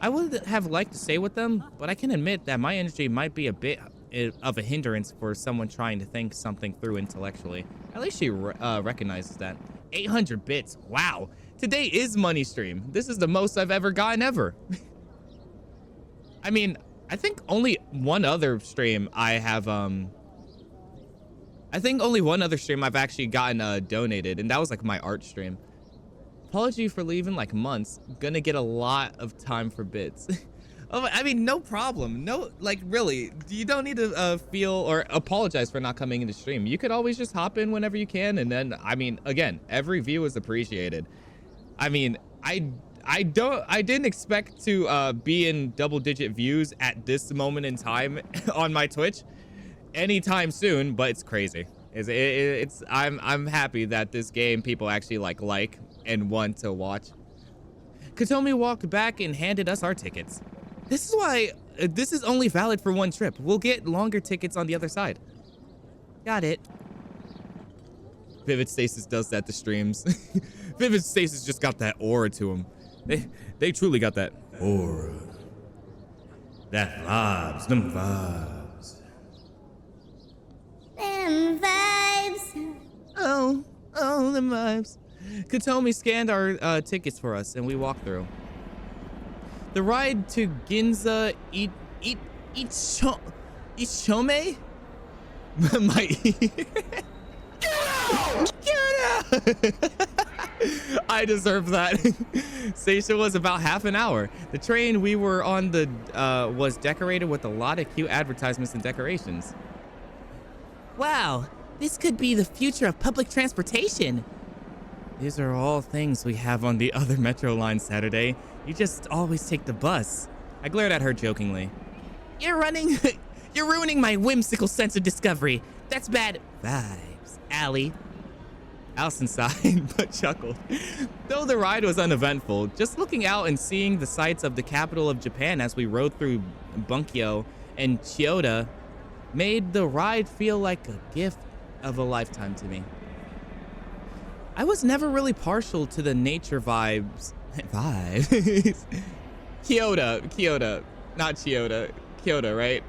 I would have liked to stay with them, but I can admit that my energy might be a bit of a hindrance for someone trying to think something through intellectually. At least she recognizes that. 800 bits, wow. Today is money stream. This is the most I've ever gotten ever. I mean, I think only one other stream I've actually gotten donated, and that was like my art stream. Apology for leaving like months. Gonna get a lot of time for bits. Oh, I mean, no problem. No, like really, you don't need to feel or apologize for not coming into stream. You could always just hop in whenever you can, and then, I mean, again, every view is appreciated. I mean, I didn't expect to be in double-digit views at this moment in time on my Twitch anytime soon, but it's crazy. I'm happy that this game people actually like and want to watch. Katomi walked back and handed us our tickets. This is why this is only valid for one trip. We'll get longer tickets on the other side. Got it. Vivid Stasis does that to streams. Vivid Stasis just got that aura to him. They truly got that Aura. That vibes, them vibes. Them vibes. Oh, the vibes. Katomi scanned our tickets for us, and we walked through. The ride to Ginza Ichome? My Get out! I deserve that. Station was about half an hour. The train we were on was decorated with a lot of cute advertisements and decorations. Wow, this could be the future of public transportation. These are all things we have on the other metro line Saturday. You just always take the bus. I glared at her jokingly. You're ruining my whimsical sense of discovery. That's bad vibes, Ali. Allison sighed, but chuckled. Though the ride was uneventful, just looking out and seeing the sights of the capital of Japan as we rode through Bunkyo and Chiyoda made the ride feel like a gift of a lifetime to me. I was never really partial to the nature vibes. Kyoto, not Chiyoda. Kyoto, right?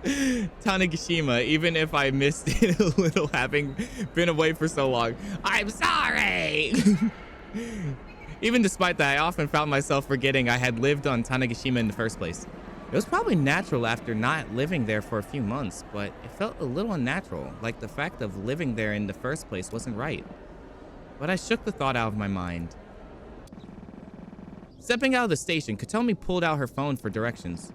Tanegashima, even if I missed it a little having been away for so long. I'm sorry! Even despite that, I often found myself forgetting I had lived on Tanegashima in the first place. It was probably natural after not living there for a few months, but it felt a little unnatural, like the fact of living there in the first place wasn't right. But I shook the thought out of my mind. Stepping out of the station, Katomi pulled out her phone for directions.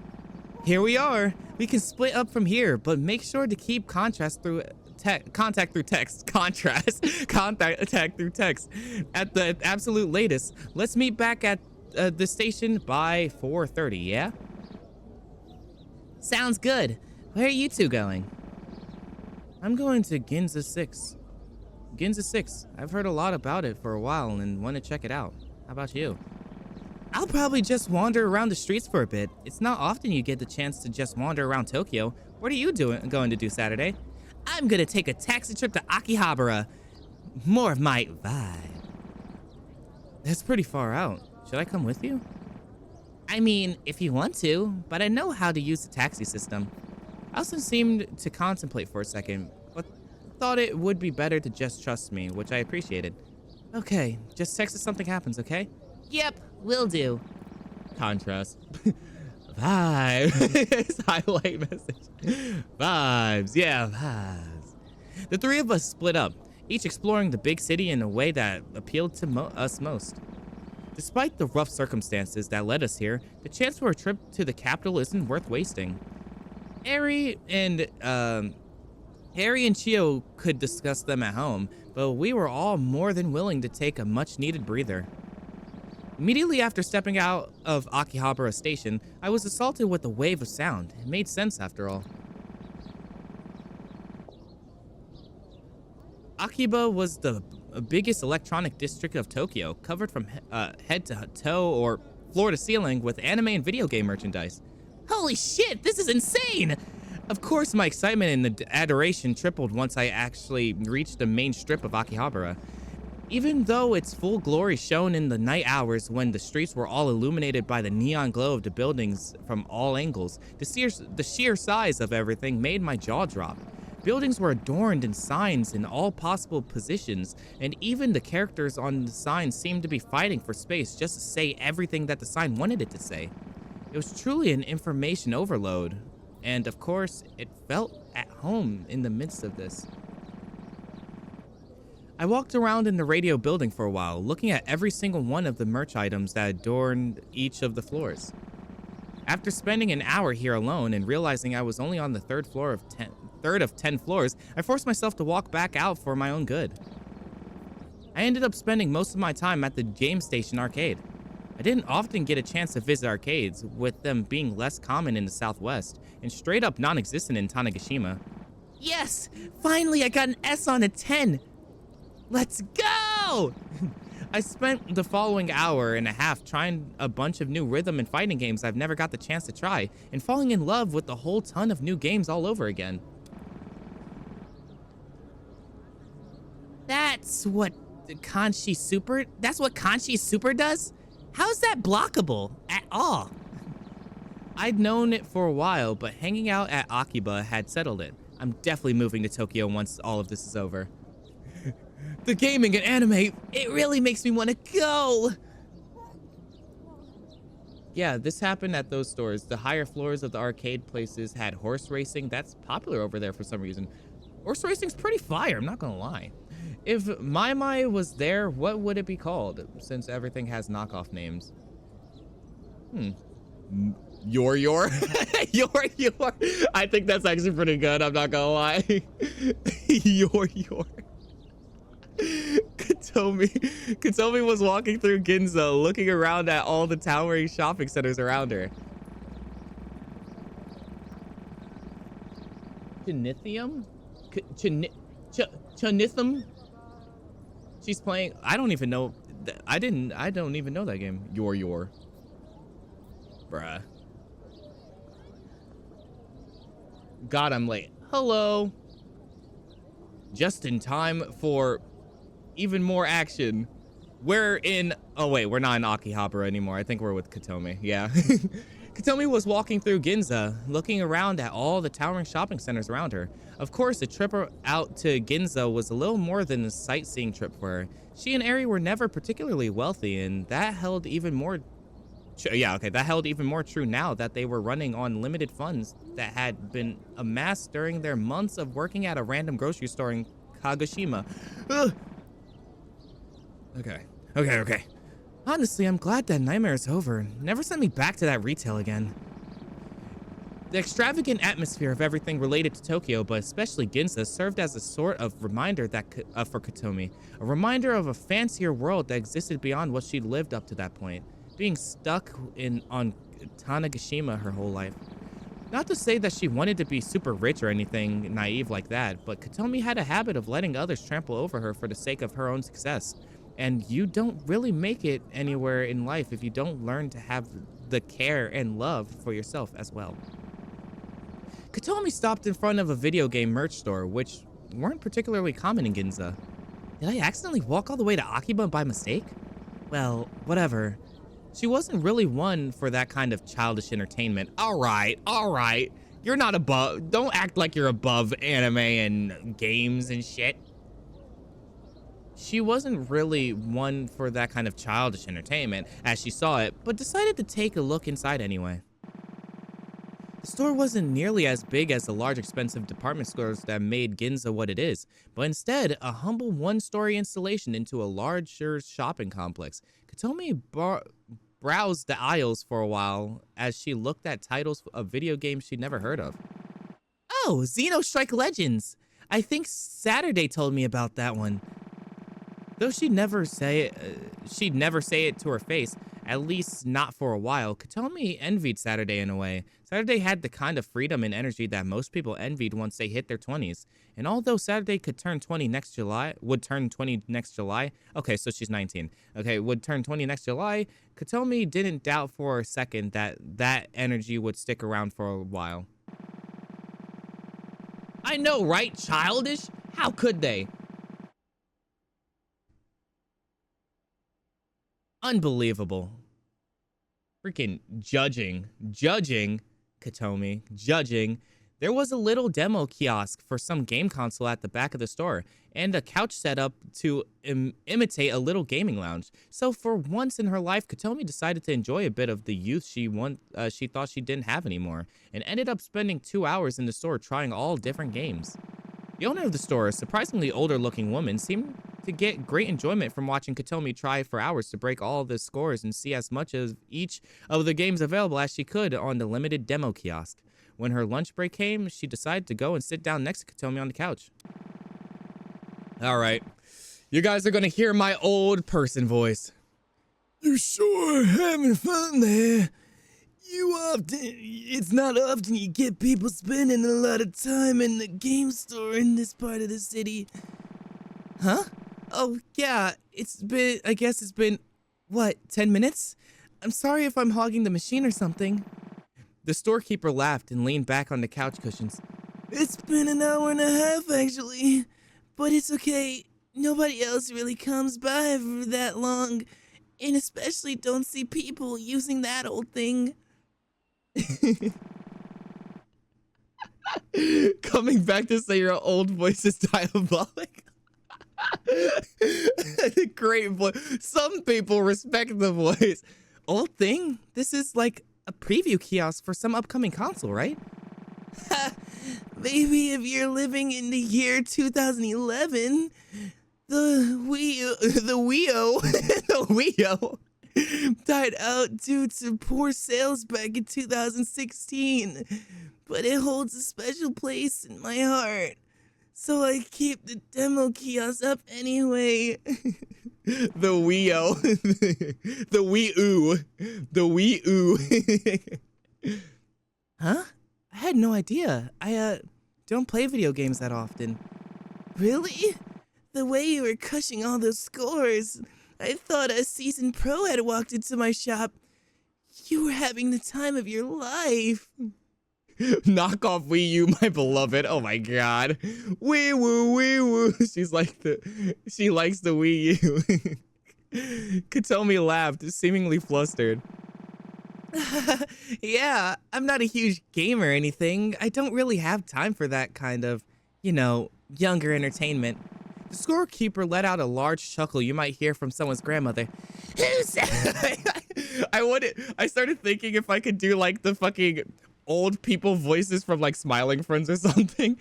Here we are. We can split up from here, but make sure to keep contact through text. Contact through text. At the absolute latest, let's meet back at the station by 4:30, yeah? Sounds good. Where are you two going? I'm going to Ginza 6. Ginza 6. I've heard a lot about it for a while and want to check it out. How about you? I'll probably just wander around the streets for a bit. It's not often you get the chance to just wander around Tokyo. What are you going to do Saturday? I'm gonna take a taxi trip to Akihabara. More of my vibe. That's pretty far out. Should I come with you? I mean, if you want to, but I know how to use the taxi system. I also seemed to contemplate for a second, but thought it would be better to just trust me, which I appreciated. Okay, just text if something happens, okay? Yep, will do. Contrast. Vibes. Highlight message. Vibes. Yeah, vibes. The three of us split up, each exploring the big city in a way that appealed to us most. Despite the rough circumstances that led us here, the chance for a trip to the capital isn't worth wasting. Harry and Chio could discuss them at home, but we were all more than willing to take a much-needed breather. Immediately after stepping out of Akihabara Station, I was assaulted with a wave of sound. It made sense after all. Akiba was the biggest electronic district of Tokyo, covered from head to toe or floor to ceiling with anime and video game merchandise. Holy shit, this is insane! Of course, my excitement and the adoration tripled once I actually reached the main strip of Akihabara. Even though its full glory shone in the night hours when the streets were all illuminated by the neon glow of the buildings from all angles, the sheer size of everything made my jaw drop. Buildings were adorned in signs in all possible positions, and even the characters on the signs seemed to be fighting for space just to say everything that the sign wanted it to say. It was truly an information overload, and of course, it felt at home in the midst of this. I walked around in the radio building for a while, looking at every single one of the merch items that adorned each of the floors. After spending an hour here alone and realizing I was only on the third of 10 floors, I forced myself to walk back out for my own good. I ended up spending most of my time at the Game Station arcade. I didn't often get a chance to visit arcades, with them being less common in the Southwest and straight up non-existent in Tanegashima. Yes! Finally, I got an S on a 10! Let's go! I spent the following hour and a half trying a bunch of new rhythm and fighting games I've never got the chance to try, and falling in love with a whole ton of new games all over again. That's what Kanshi Super does? How's that blockable at all? I'd known it for a while, but hanging out at Akiba had settled it. I'm definitely moving to Tokyo once all of this is over. The gaming and anime, it really makes me want to go. Yeah, this happened at those stores. The higher floors of the arcade places had horse racing. That's popular over there for some reason. Horse racing's pretty fire, I'm not gonna lie. If Mai was there, what would it be called? Since everything has knockoff names. Yor. Yor. I think that's actually pretty good, I'm not gonna lie. Yor. Katomi was walking through Ginza, looking around at all the towering shopping centers around her. Chinithium? Chinithum? She's playing, I don't even know. I don't even know that game. Yor. Bruh. God, I'm late. Hello. Just in time for even more action. We're in, oh wait, we're not in Akihabara anymore. I think we're with Katomi, yeah. Katomi was walking through Ginza, looking around at all the towering shopping centers around her. Of course, the trip out to Ginza was a little more than a sightseeing trip for her. She and Eri were never particularly wealthy, and that held even more true now that they were running on limited funds that had been amassed during their months of working at a random grocery store in Kagoshima. Ugh. Okay. Honestly, I'm glad that nightmare is over. Never send me back to that retail again. The extravagant atmosphere of everything related to Tokyo, but especially Ginza, served as a sort of reminder for Katomi. A reminder of a fancier world that existed beyond what she'd lived up to that point, being stuck on Tanegashima her whole life. Not to say that she wanted to be super rich or anything naive like that, but Katomi had a habit of letting others trample over her for the sake of her own success. And you don't really make it anywhere in life if you don't learn to have the care and love for yourself as well. Katomi stopped in front of a video game merch store, which weren't particularly common in Ginza. Did I accidentally walk all the way to Akiba by mistake? Well, whatever. She wasn't really one for that kind of childish entertainment. All right. You're not above. Don't act like you're above anime and games and shit. She wasn't really one for that kind of childish entertainment as she saw it, but decided to take a look inside anyway. The store wasn't nearly as big as the large expensive department stores that made Ginza what it is, but instead a humble one-story installation into a larger shopping complex. Katomi browsed the aisles for a while as she looked at titles of video games she'd never heard of. Oh, Xeno Strike Legends! I think Saturday told me about that one. Though she'd never say it to her face, at least not for a while. Katomi envied Saturday in a way. Saturday had the kind of freedom and energy that most people envied once they hit their 20s. And although Saturday would turn 20 next July, okay, so she's 19. Okay, would turn 20 next July, Katomi didn't doubt for a second that energy would stick around for a while. I know, right? Childish? How could they? Unbelievable. Freaking judging, Katomi, judging. There was a little demo kiosk for some game console at the back of the store, and a couch set up to imitate a little gaming lounge. So for once in her life, Katomi decided to enjoy a bit of the youth she thought she didn't have anymore, and ended up spending 2 hours in the store trying all different games. The owner of the store, a surprisingly older-looking woman, seemed to get great enjoyment from watching Katomi try for hours to break all of the scores and see as much of each of the games available as she could on the limited demo kiosk. When her lunch break came, she decided to go and sit down next to Katomi on the couch. All right, you guys are gonna hear my old person voice. You're sure having fun there. It's not often you get people spending a lot of time in the game store in this part of the city. Huh? Oh, yeah, I guess it's been, what, 10 minutes? I'm sorry if I'm hogging the machine or something. The storekeeper laughed and leaned back on the couch cushions. It's been an hour and a half, actually. But it's okay. Nobody else really comes by for that long. And especially don't see people using that old thing. Coming back to say your old voice is diabolic. Great voice. Some people respect the voice. Old thing? This is like a preview kiosk for some upcoming console, right? Maybe if you're living in the year 2011, the Wii O died out due to poor sales back in 2016, but it holds a special place in my heart, so I keep the demo kiosk up anyway. The Wii O, the Wii U, the Wii U. Huh? I had no idea. I don't play video games that often. Really? The way you were crushing all those scores, I thought a seasoned pro had walked into my shop. You were having the time of your life. Knock off Wii U, my beloved. Oh my god. Wee woo, wee woo. She likes the Wii U. Katomi laughed, seemingly flustered. Yeah, I'm not a huge gamer or anything. I don't really have time for that kind of, younger entertainment. The storekeeper let out a large chuckle you might hear from someone's grandmother. Who said? I started thinking if I could do like the fucking old people voices from like Smiling Friends or something.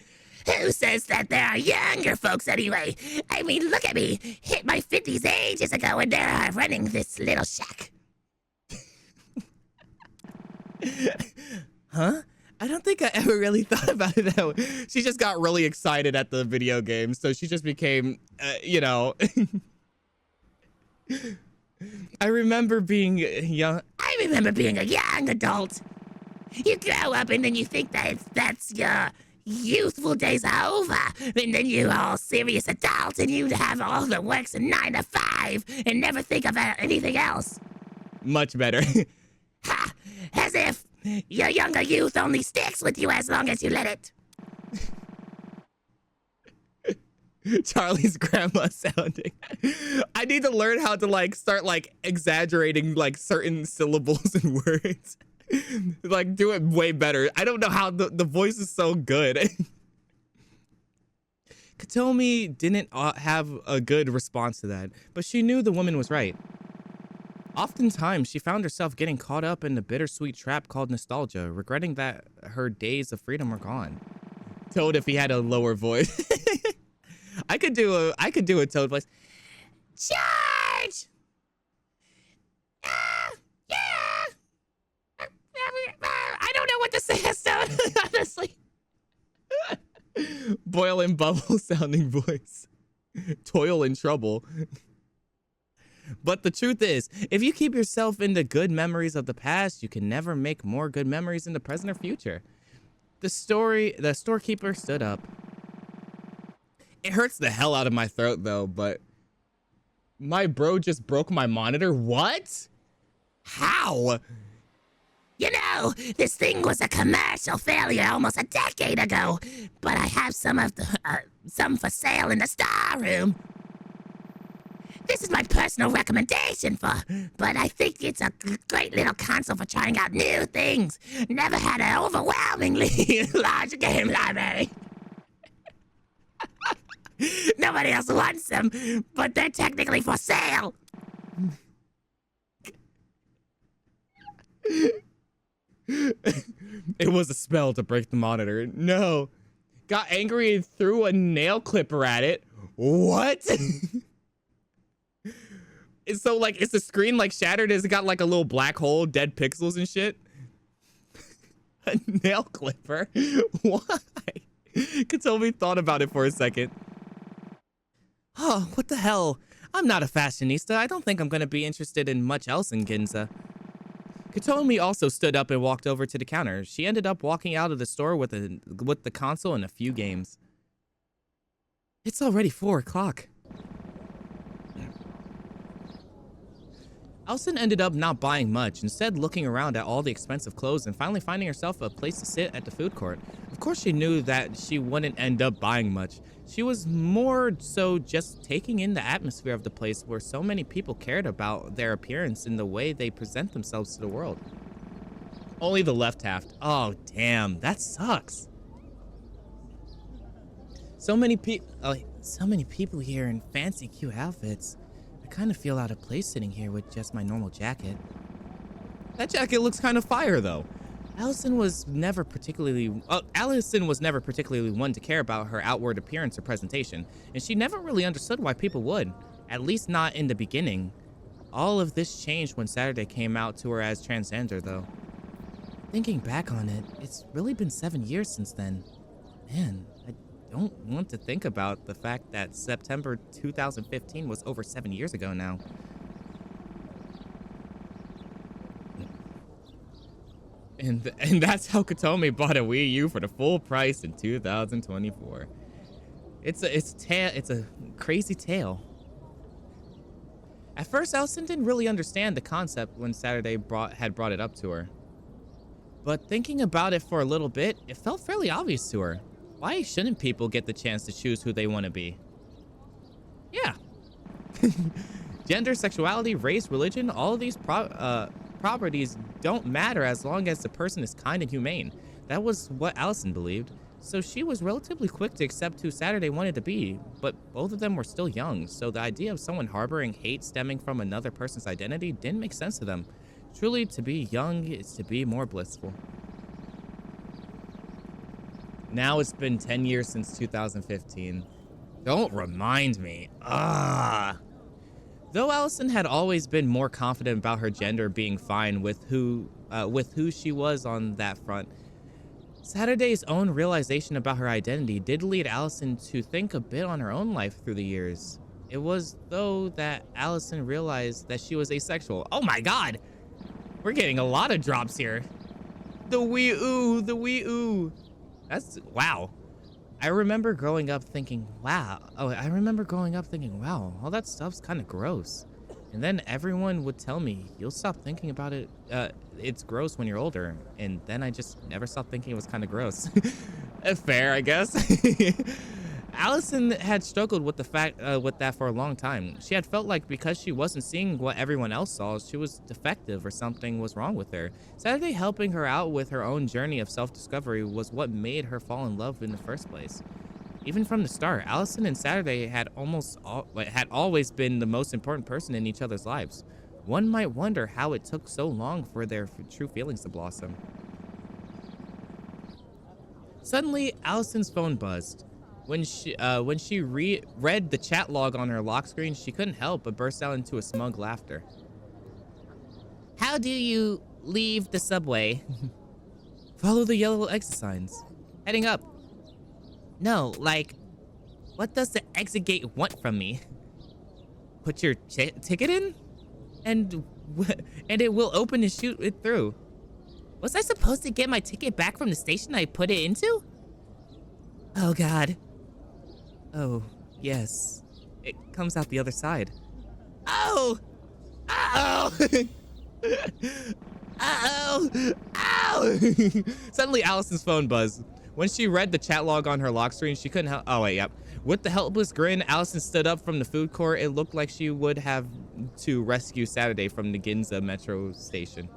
Who says that there are younger folks anyway? I mean, look at me. Hit my 50s ages ago and they're running this little shack. Huh? I don't think I ever really thought about it that way. She just got really excited at the video game, so she just became, I remember being young. I remember being a young adult. You grow up and then you think that's your youthful days are over. And then you're all serious adult and you have all the works and 9 to 5. alive and never think about anything else. Much better. Ha! As if your younger youth only sticks with you as long as you let it. Charlie's grandma sounding. I need to learn how to like start like exaggerating like certain syllables and words. Like do it way better. I don't know how the voice is so good. Katomi didn't have a good response to that, but she knew the woman was right. Oftentimes, she found herself getting caught up in the bittersweet trap called nostalgia, regretting that her days of freedom were gone. Toad, if he had a lower voice. I could do a Toad voice. Charge! Yeah! I don't know what to say, Stone, honestly. Boil and bubble sounding voice. Toil and trouble. But the truth is, if you keep yourself in the good memories of the past, you can never make more good memories in the present or future. The storekeeper stood up. It hurts the hell out of my throat though, but my bro just broke my monitor. What? How? You know, this thing was a commercial failure almost a decade ago, but I have some for sale in the storeroom. This is my personal recommendation but I think it's a great little console for trying out new things. Never had an overwhelmingly large game library. Nobody else wants them, but they're technically for sale. It was a spell to break the monitor. No. Got angry and threw a nail clipper at it. What? It's so like, is the screen like shattered? Has it got like a little black hole, dead pixels and shit? A nail clipper? Why? Katomi thought about it for a second. Oh, what the hell? I'm not a fashionista. I don't think I'm gonna be interested in much else in Ginza. Katomi also stood up and walked over to the counter. She ended up walking out of the store with the console and a few games. It's already 4 o'clock. Elson ended up not buying much, instead looking around at all the expensive clothes and finally finding herself a place to sit at the food court. Of course she knew that she wouldn't end up buying much. She was more so just taking in the atmosphere of the place where so many people cared about their appearance and the way they present themselves to the world. Only the left half. Oh, damn, that sucks. So many people here in fancy, cute outfits. I kind of feel out of place sitting here with just my normal jacket. That jacket looks kind of fire, though. Allison was never particularly one to care about her outward appearance or presentation, and she never really understood why people would, at least not in the beginning. All of this changed when Saturday came out to her as transgender, though. Thinking back on it, it's really been 7 years since then. Man, I don't want to think about the fact that September 2015 was over 7 years ago now. And that's how Katomi bought a Wii U for the full price in 2024. It's a crazy tale. At first, Allison didn't really understand the concept when Saturday had brought it up to her. But thinking about it for a little bit, it felt fairly obvious to her. Why shouldn't people get the chance to choose who they want to be? Yeah. Gender, sexuality, race, religion, all of these properties don't matter as long as the person is kind and humane. That was what Allison believed. So she was relatively quick to accept who Saturday wanted to be, but both of them were still young, so the idea of someone harboring hate stemming from another person's identity didn't make sense to them. Truly, to be young is to be more blissful. Now it's been 10 years since 2015. Don't remind me. Though Allison had always been more confident about her gender being fine with who she was on that front, Saturday's own realization about her identity did lead Allison to think a bit on her own life through the years. It was though that Allison realized that she was asexual. Oh my god! We're getting a lot of drops here. The wee-oo, the wee-oo. That's, wow. I remember growing up thinking, wow. Oh, I remember growing up thinking, wow, all that stuff's kind of gross. And then everyone would tell me, you'll stop thinking about it. It's gross when you're older. And then I just never stopped thinking it was kind of gross. Fair, I guess. Allison had struggled with with that for a long time. She had felt like because she wasn't seeing what everyone else saw, she was defective or something was wrong with her. Saturday helping her out with her own journey of self-discovery was what made her fall in love in the first place. Even from the start, Allison and Saturday had always been the most important person in each other's lives. One might wonder how it took so long for their true feelings to blossom. Suddenly, Allison's phone buzzed. When she read the chat log on her lock screen, she couldn't help but burst out into a smug laughter. How do you leave the subway? Follow the yellow exit signs. Heading up. No, like, what does the exit gate want from me? Put your ticket in, and it will open and shoot it through. Was I supposed to get my ticket back from the station I put it into? Oh, God. Oh, yes. It comes out the other side. Oh! Uh-oh! Uh-oh! Ow! Suddenly, Allison's phone buzzed. When she read the chat log on her lock screen, she couldn't help. Oh, wait, yep. With the helpless grin, Allison stood up from the food court. It looked like she would have to rescue Saturday from the Ginza metro station.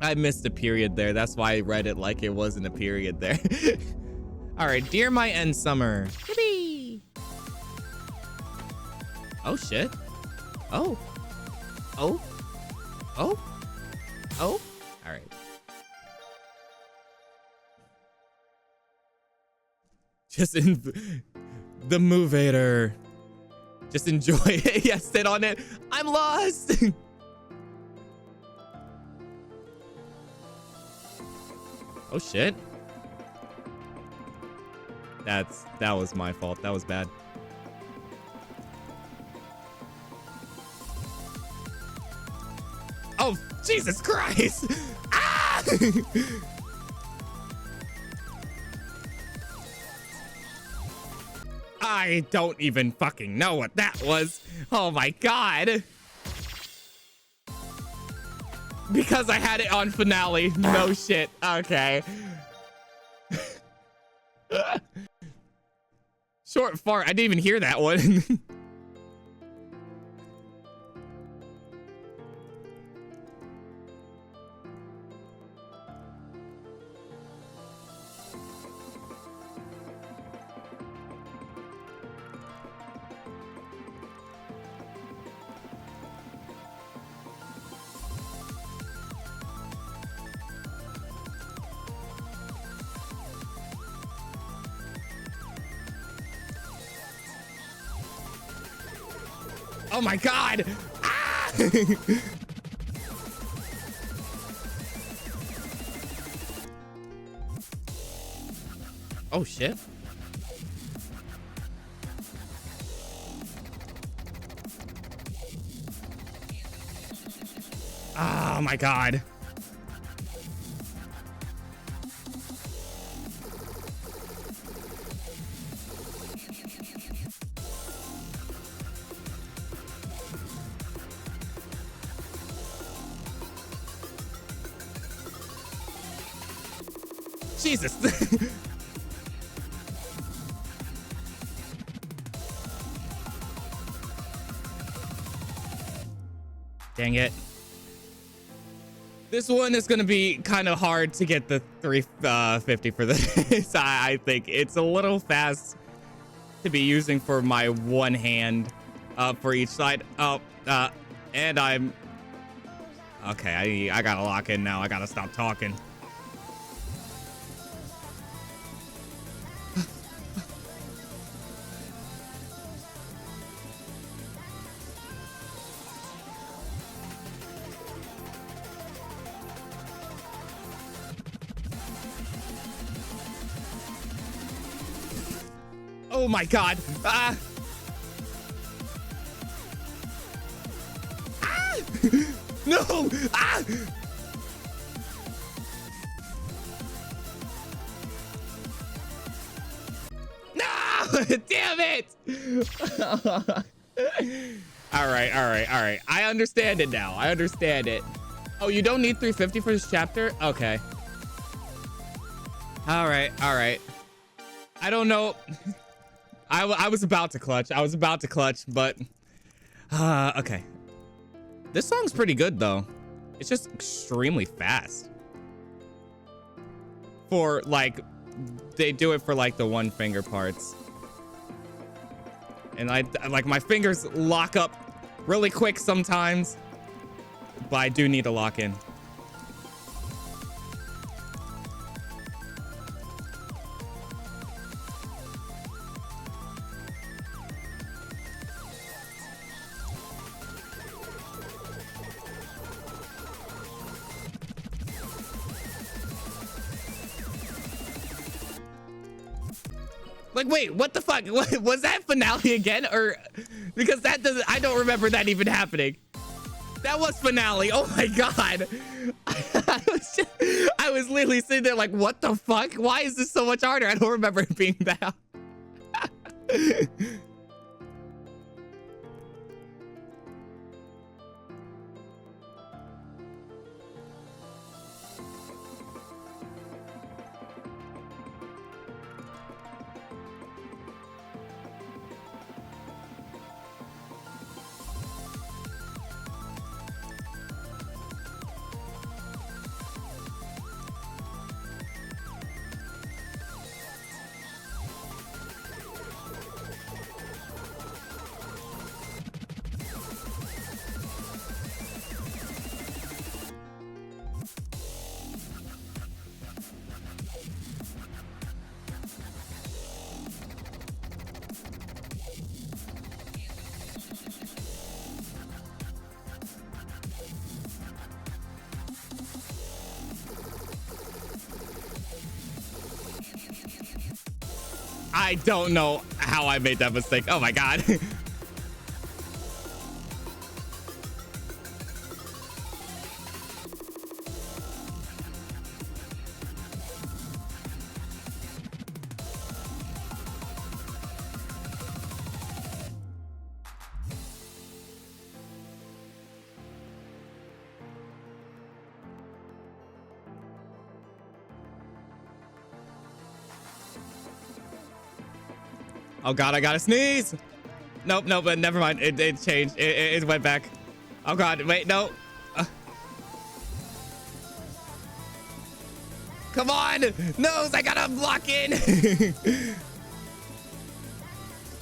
I missed a period there. That's why I read it like it wasn't a period there. All right, dear my end summer. Yippee! Oh, shit. Oh. Oh. Oh. Oh. All right. Just in the movator. Just enjoy it. Yeah, sit on it. I'm lost. Oh shit. That was my fault. That was bad. Oh, Jesus Christ. Ah! I don't even fucking know what that was. Oh my God. Because I had it on finale. No shit. Okay. Short fart. I didn't even hear that one. Oh my God! Ah! Oh shit. Oh my God. Jesus. Dang it. This one is going to be kind of hard to get the 350 for this. I think it's a little fast to be using for my one hand for each side. Oh, and I'm... Okay, I gotta lock in now. I gotta stop talking. Oh my God. Ah. Ah. No. Ah. Damn it! All right. I understand it now. I understand it. Oh, you don't need 350 for this chapter? Okay. All right. I don't know. I was about to clutch. But okay. This song's pretty good though. It's just extremely fast. For like, they do it for like the one finger parts. And I like my fingers lock up really quick sometimes, but I do need to lock in. Like, wait, what the fuck? Was that finale again? Or because that doesn't, I don't remember that even happening. That was finale. Oh my God. I was literally sitting there like, what the fuck? Why is this so much harder? I don't remember it being that. I don't know how I made that mistake. Oh my God. Oh God, I gotta sneeze. Nope, but never mind. It changed. It went back. Oh God, wait, no. Come on, nose, I gotta block in.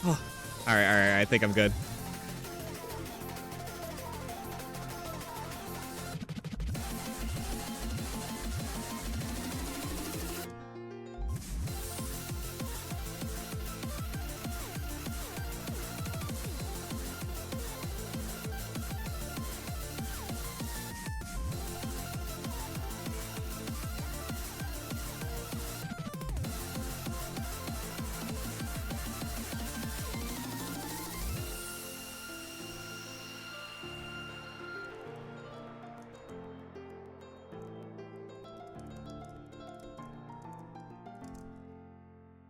Oh. All right, I think I'm good.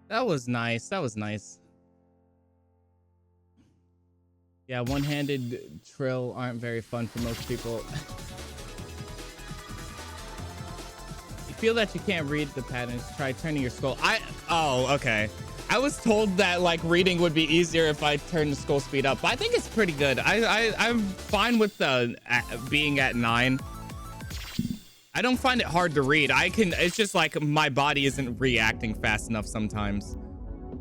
That was nice. That was nice. Yeah, one-handed trill aren't very fun for most people. You feel that you can't read the patterns, try turning your skull. Oh, okay. I was told that like reading would be easier if I turn the skull speed up, but I think it's pretty good. I'm fine with the being at 9. I don't find it hard to read. It's just like my body isn't reacting fast enough sometimes.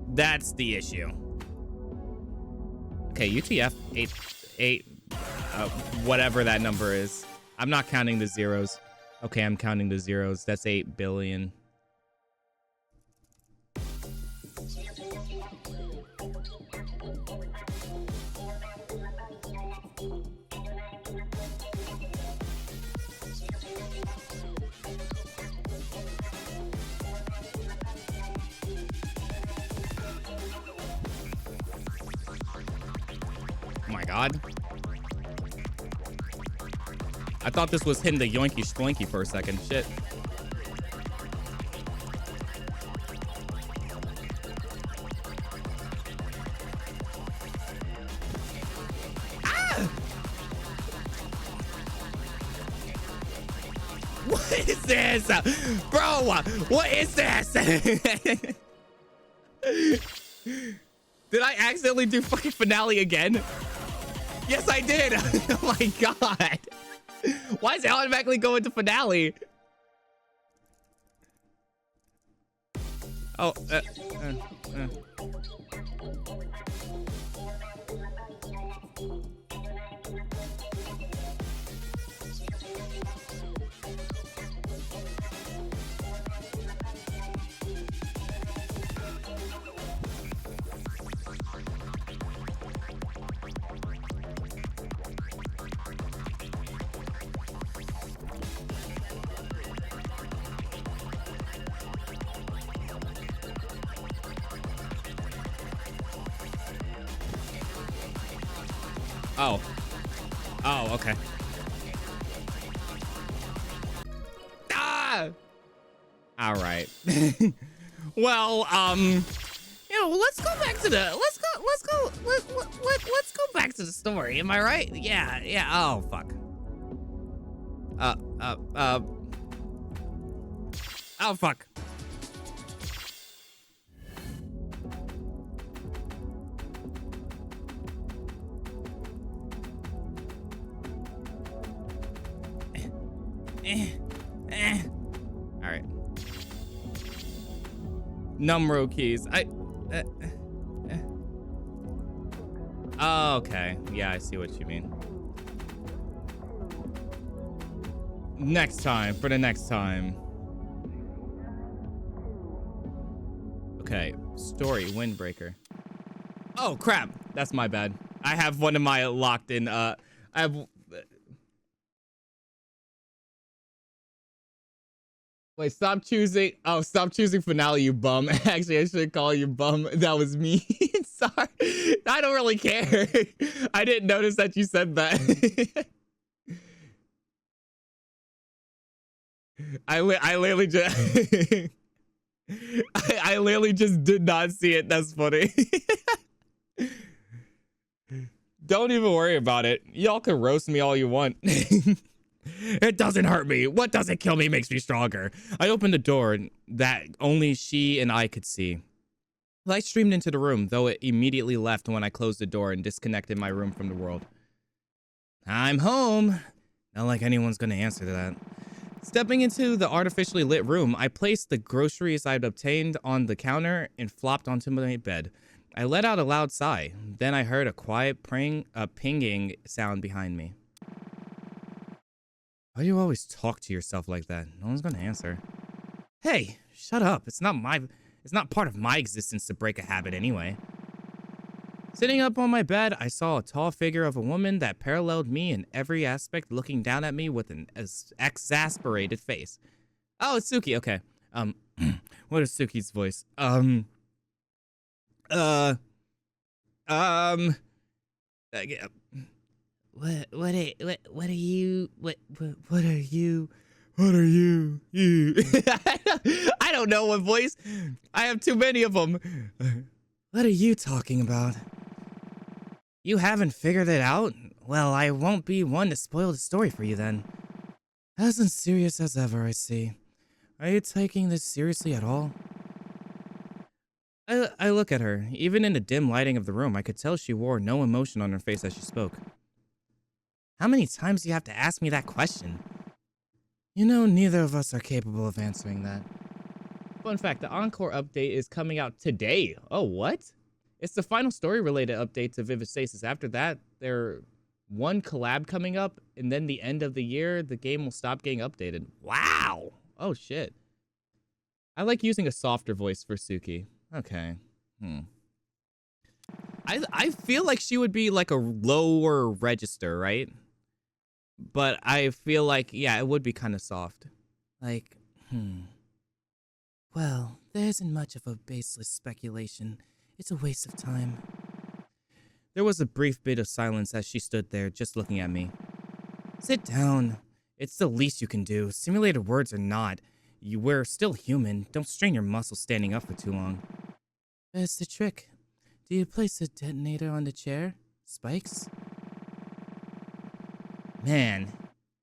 That's the issue. Okay, UTF 8, whatever that number is. I'm not counting the zeros. Okay, I'm counting the zeros. That's 8 billion. Oh my God. I thought this was hitting the yoinky splinky for a second. Shit. What is this? Bro, what is this? Did I accidentally do fucking finale again? Yes, I did. Oh my god. Why is it automatically going to finale? Oh, Oh. Oh, okay. Ah! All right. Well, you know, let's go back to the let's go back to the story. Am I right? Yeah, yeah. Oh, fuck. Oh, fuck. All right. Numero keys. Oh, okay. Yeah, I see what you mean. Next time, for the next time. Okay, story, windbreaker. Oh, crap. That's my bad. I have one of my locked in, I have... Wait, stop choosing. Oh, stop choosing finale, you bum. Actually, I should call you bum. That was me. Sorry. I don't really care. I didn't notice that you said that. I literally just... I literally just did not see it. That's funny. Don't even worry about it. Y'all can roast me all you want. It doesn't hurt me. What doesn't kill me makes me stronger. I opened the door that only she and I could see. Light streamed into the room, though it immediately left when I closed the door and disconnected my room from the world. I'm home. Not like anyone's gonna answer to that. Stepping into the artificially lit room, I placed the groceries I'd obtained on the counter and flopped onto my bed. I let out a loud sigh. Then I heard a quiet pinging sound behind me. Why do you always talk to yourself like that? No one's gonna answer. Hey, shut up. It's not part of my existence to break a habit anyway. Sitting up on my bed, I saw a tall figure of a woman that paralleled me in every aspect, looking down at me with an exasperated face. Oh, it's Suki. Okay. What is Suki's voice? What are you? You. I don't know what voice. I have too many of them. What are you talking about? You haven't figured it out? Well, I won't be one to spoil the story for you then. As unserious as ever, I see. Are you taking this seriously at all? I look at her. Even in the dim lighting of the room, I could tell she wore no emotion on her face as she spoke. How many times do you have to ask me that question? You know, neither of us are capable of answering that. Fun fact, the Encore update is coming out today. Oh, what? It's the final story-related update to Vivid Stasis. After that, there's one collab coming up, and then the end of the year, the game will stop getting updated. Wow! Oh, shit. I like using a softer voice for Suki. Okay. I feel like she would be like a lower register, right? But I feel like, yeah, it would be kind of soft. Like, Well, there isn't much of a baseless speculation. It's a waste of time. There was a brief bit of silence as she stood there, just looking at me. Sit down. It's the least you can do. Simulated words or not. We're still human. Don't strain your muscles standing up for too long. That's the trick. Do you place a detonator on the chair? Spikes? Man,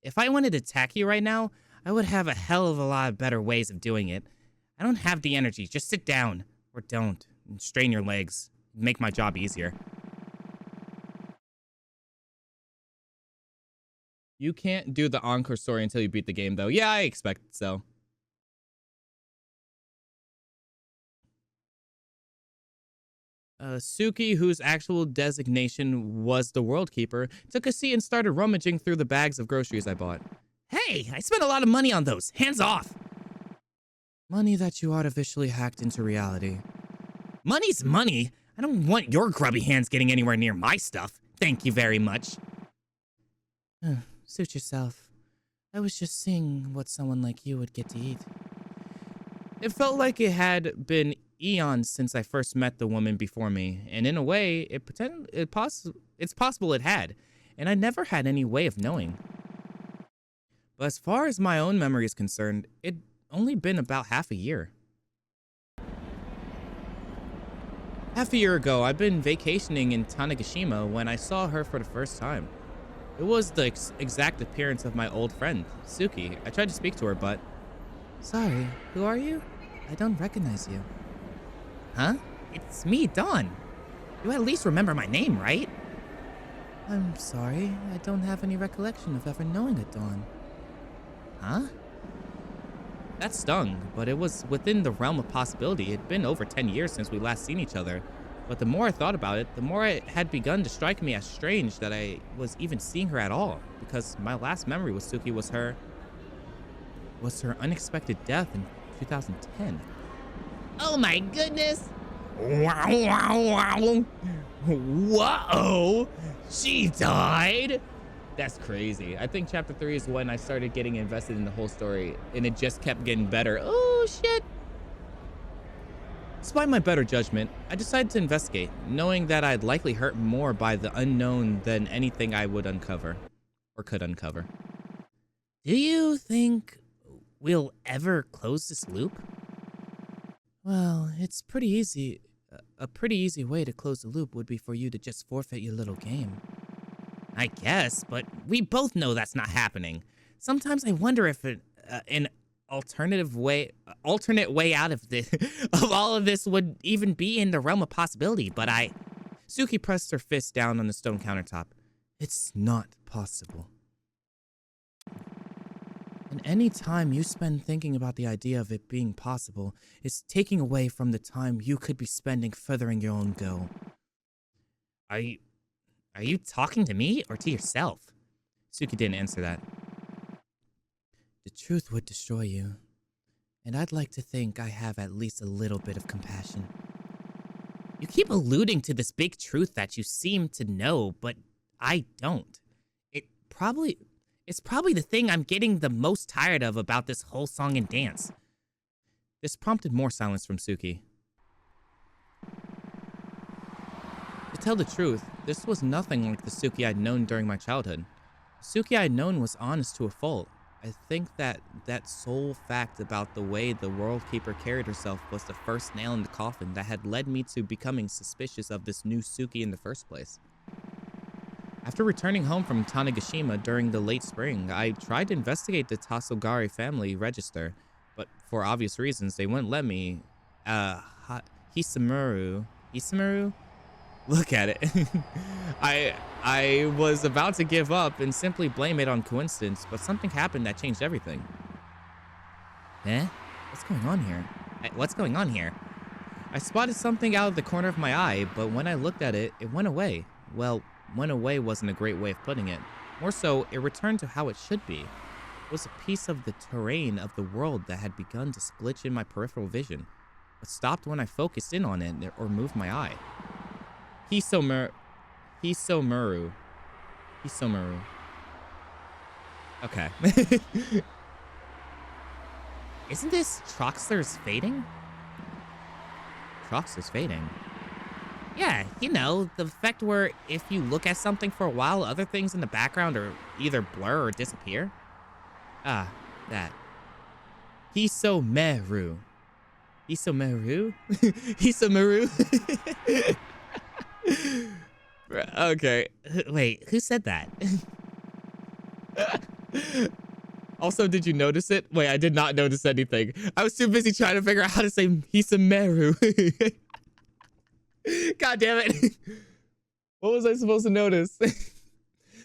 if I wanted to attack you right now, I would have a hell of a lot better ways of doing it. I don't have the energy. Just sit down. Or don't. And strain your legs. Make my job easier. You can't do the encore story until you beat the game, though. Yeah, I expect so. Suki, whose actual designation was the World Keeper, took a seat and started rummaging through the bags of groceries I bought. Hey, I spent a lot of money on those. Hands off. Money that you artificially hacked into reality. Money's money. I don't want your grubby hands getting anywhere near my stuff. Thank you very much. Suit yourself. I was just seeing what someone like you would get to eat. It felt like it had been eons since I first met the woman before me, and in a way, it's possible it had, and I never had any way of knowing. But as far as my own memory is concerned, it'd only been about half a year. Half a year ago, I'd been vacationing in Tanegashima when I saw her for the first time. It was the exact appearance of my old friend, Suki. I tried to speak to her, but... Sorry, who are you? I don't recognize you. Huh? It's me, Dawn. You at least remember my name, right? I'm sorry, I don't have any recollection of ever knowing a Dawn. Huh? That stung, but it was within the realm of possibility. It'd been over 10 years since we last seen each other. But the more I thought about it, the more it had begun to strike me as strange that I was even seeing her at all. Because my last memory with Suki was her unexpected death in 2010. Oh my goodness! Wow, wow, wow. Whoa! She died? That's crazy. I think chapter 3 is when I started getting invested in the whole story, and it just kept getting better. Oh, shit. Despite my better judgment, I decided to investigate, knowing that I'd likely hurt more by the unknown than anything I would uncover, or could uncover. Do you think we'll ever close this loop? Well, it's pretty easy. A pretty easy way to close the loop would be for you to just forfeit your little game. I guess, but we both know that's not happening. Sometimes I wonder if an alternate way out of this, of all of this would even be in the realm of possibility, but Suki pressed her fist down on the stone countertop. It's not possible. And any time you spend thinking about the idea of it being possible is taking away from the time you could be spending furthering your own goal. Are you talking to me or to yourself? Suki didn't answer that. The truth would destroy you. And I'd like to think I have at least a little bit of compassion. You keep alluding to this big truth that you seem to know, but I don't. It's probably the thing I'm getting the most tired of about this whole song and dance. This prompted more silence from Suki. To tell the truth, this was nothing like the Suki I'd known during my childhood. The Suki I'd known was honest to a fault. I think that sole fact about the way the World Keeper carried herself was the first nail in the coffin that had led me to becoming suspicious of this new Suki in the first place. After returning home from Tanegashima during the late spring, I tried to investigate the Tasogari family register, but for obvious reasons, they wouldn't let me. Hisamaru? Look at it. I was about to give up and simply blame it on coincidence, but something happened that changed everything. Eh? What's going on here? What's going on here? I spotted something out of the corner of my eye, but when I looked at it, it went away. Well, went away wasn't a great way of putting it. More so, it returned to how it should be. It was a piece of the terrain of the world that had begun to splitch in my peripheral vision, but stopped when I focused in on it or moved my eye. Hisamaru. Okay. Isn't this Troxler's fading? Troxler's fading? Yeah, you know, the effect where if you look at something for a while, other things in the background are either blur or disappear. Ah, that. Hisamaru. Okay. Wait, who said that? Also, did you notice it? Wait, I did not notice anything. I was too busy trying to figure out how to say Hisameru. God damn it. What was I supposed to notice?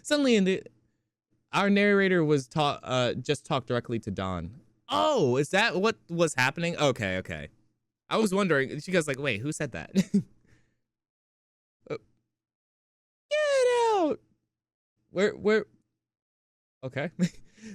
Suddenly, our narrator was just talked directly to Dawn. Oh, is that what was happening? Okay, okay. I was wondering. She goes like, wait, who said that? Get out. Where? Okay.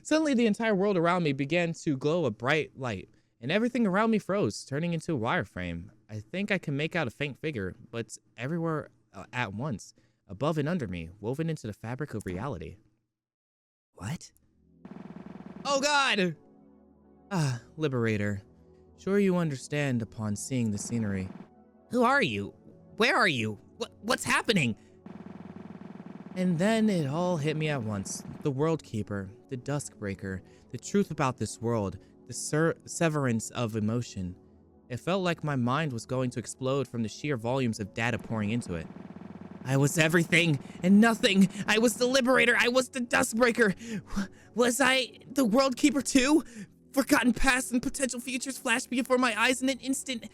Suddenly, the entire world around me began to glow a bright light, and everything around me froze, turning into a wireframe. I think I can make out a faint figure, but it's everywhere at once, above and under me, woven into the fabric of reality. What? Oh, God! Ah, Liberator. Sure you understand upon seeing the scenery. Who are you? Where are you? What's happening? And then it all hit me at once. The World Keeper, the Duskbreaker, the truth about this world, the severance of emotion. It felt like my mind was going to explode from the sheer volumes of data pouring into it. I was everything and nothing. I was the Liberator. I was the Duskbreaker. Was I the World Keeper too? Forgotten past and potential futures flashed before my eyes in an instant.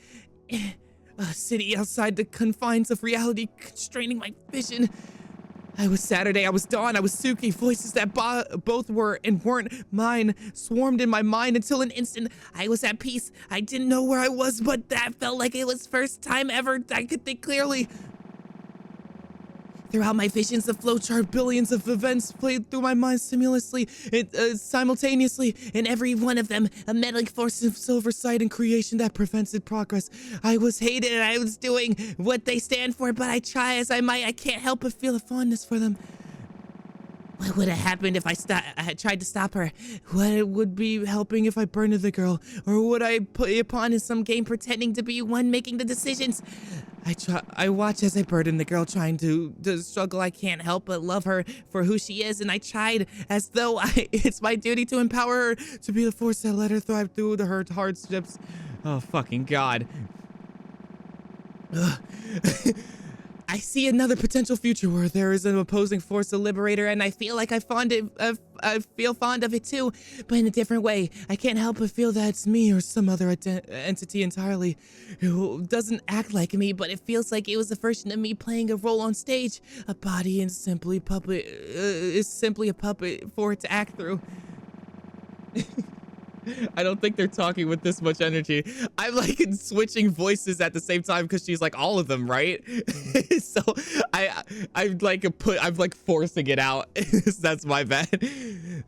A city outside the confines of reality constraining my vision. I was Saturday, I was Dawn, I was Suki. Voices that both were and weren't mine swarmed in my mind until an instant I was at peace. I didn't know where I was, but that felt like it was first time ever I could think clearly. Throughout my visions, the flowchart, billions of events played through my mind simultaneously, and every one of them a meddling force of oversight and creation that prevented progress. I was hated and I was doing what they stand for, but I try as I might, I can't help but feel a fondness for them. What would have happened if I had tried to stop her? What would be helping if I burned the girl? Or would I put it upon in some game pretending to be one making the decisions? I watch as I burden the girl, trying to struggle. I can't help but love her for who she is, and I tried as though it's my duty to empower her to be the force that let her thrive through her hardships. Oh, fucking God. I see another potential future where there is an opposing force, a Liberator, and I feel like I feel fond of it too, but in a different way. I can't help but feel that it's me or some other entity entirely who doesn't act like me, but it feels like it was a version of me playing a role on stage. A body is simply a puppet for it to act through. I don't think they're talking with this much energy. I'm like switching voices at the same time because she's like all of them, right? So I'm like forcing it out. That's my bad.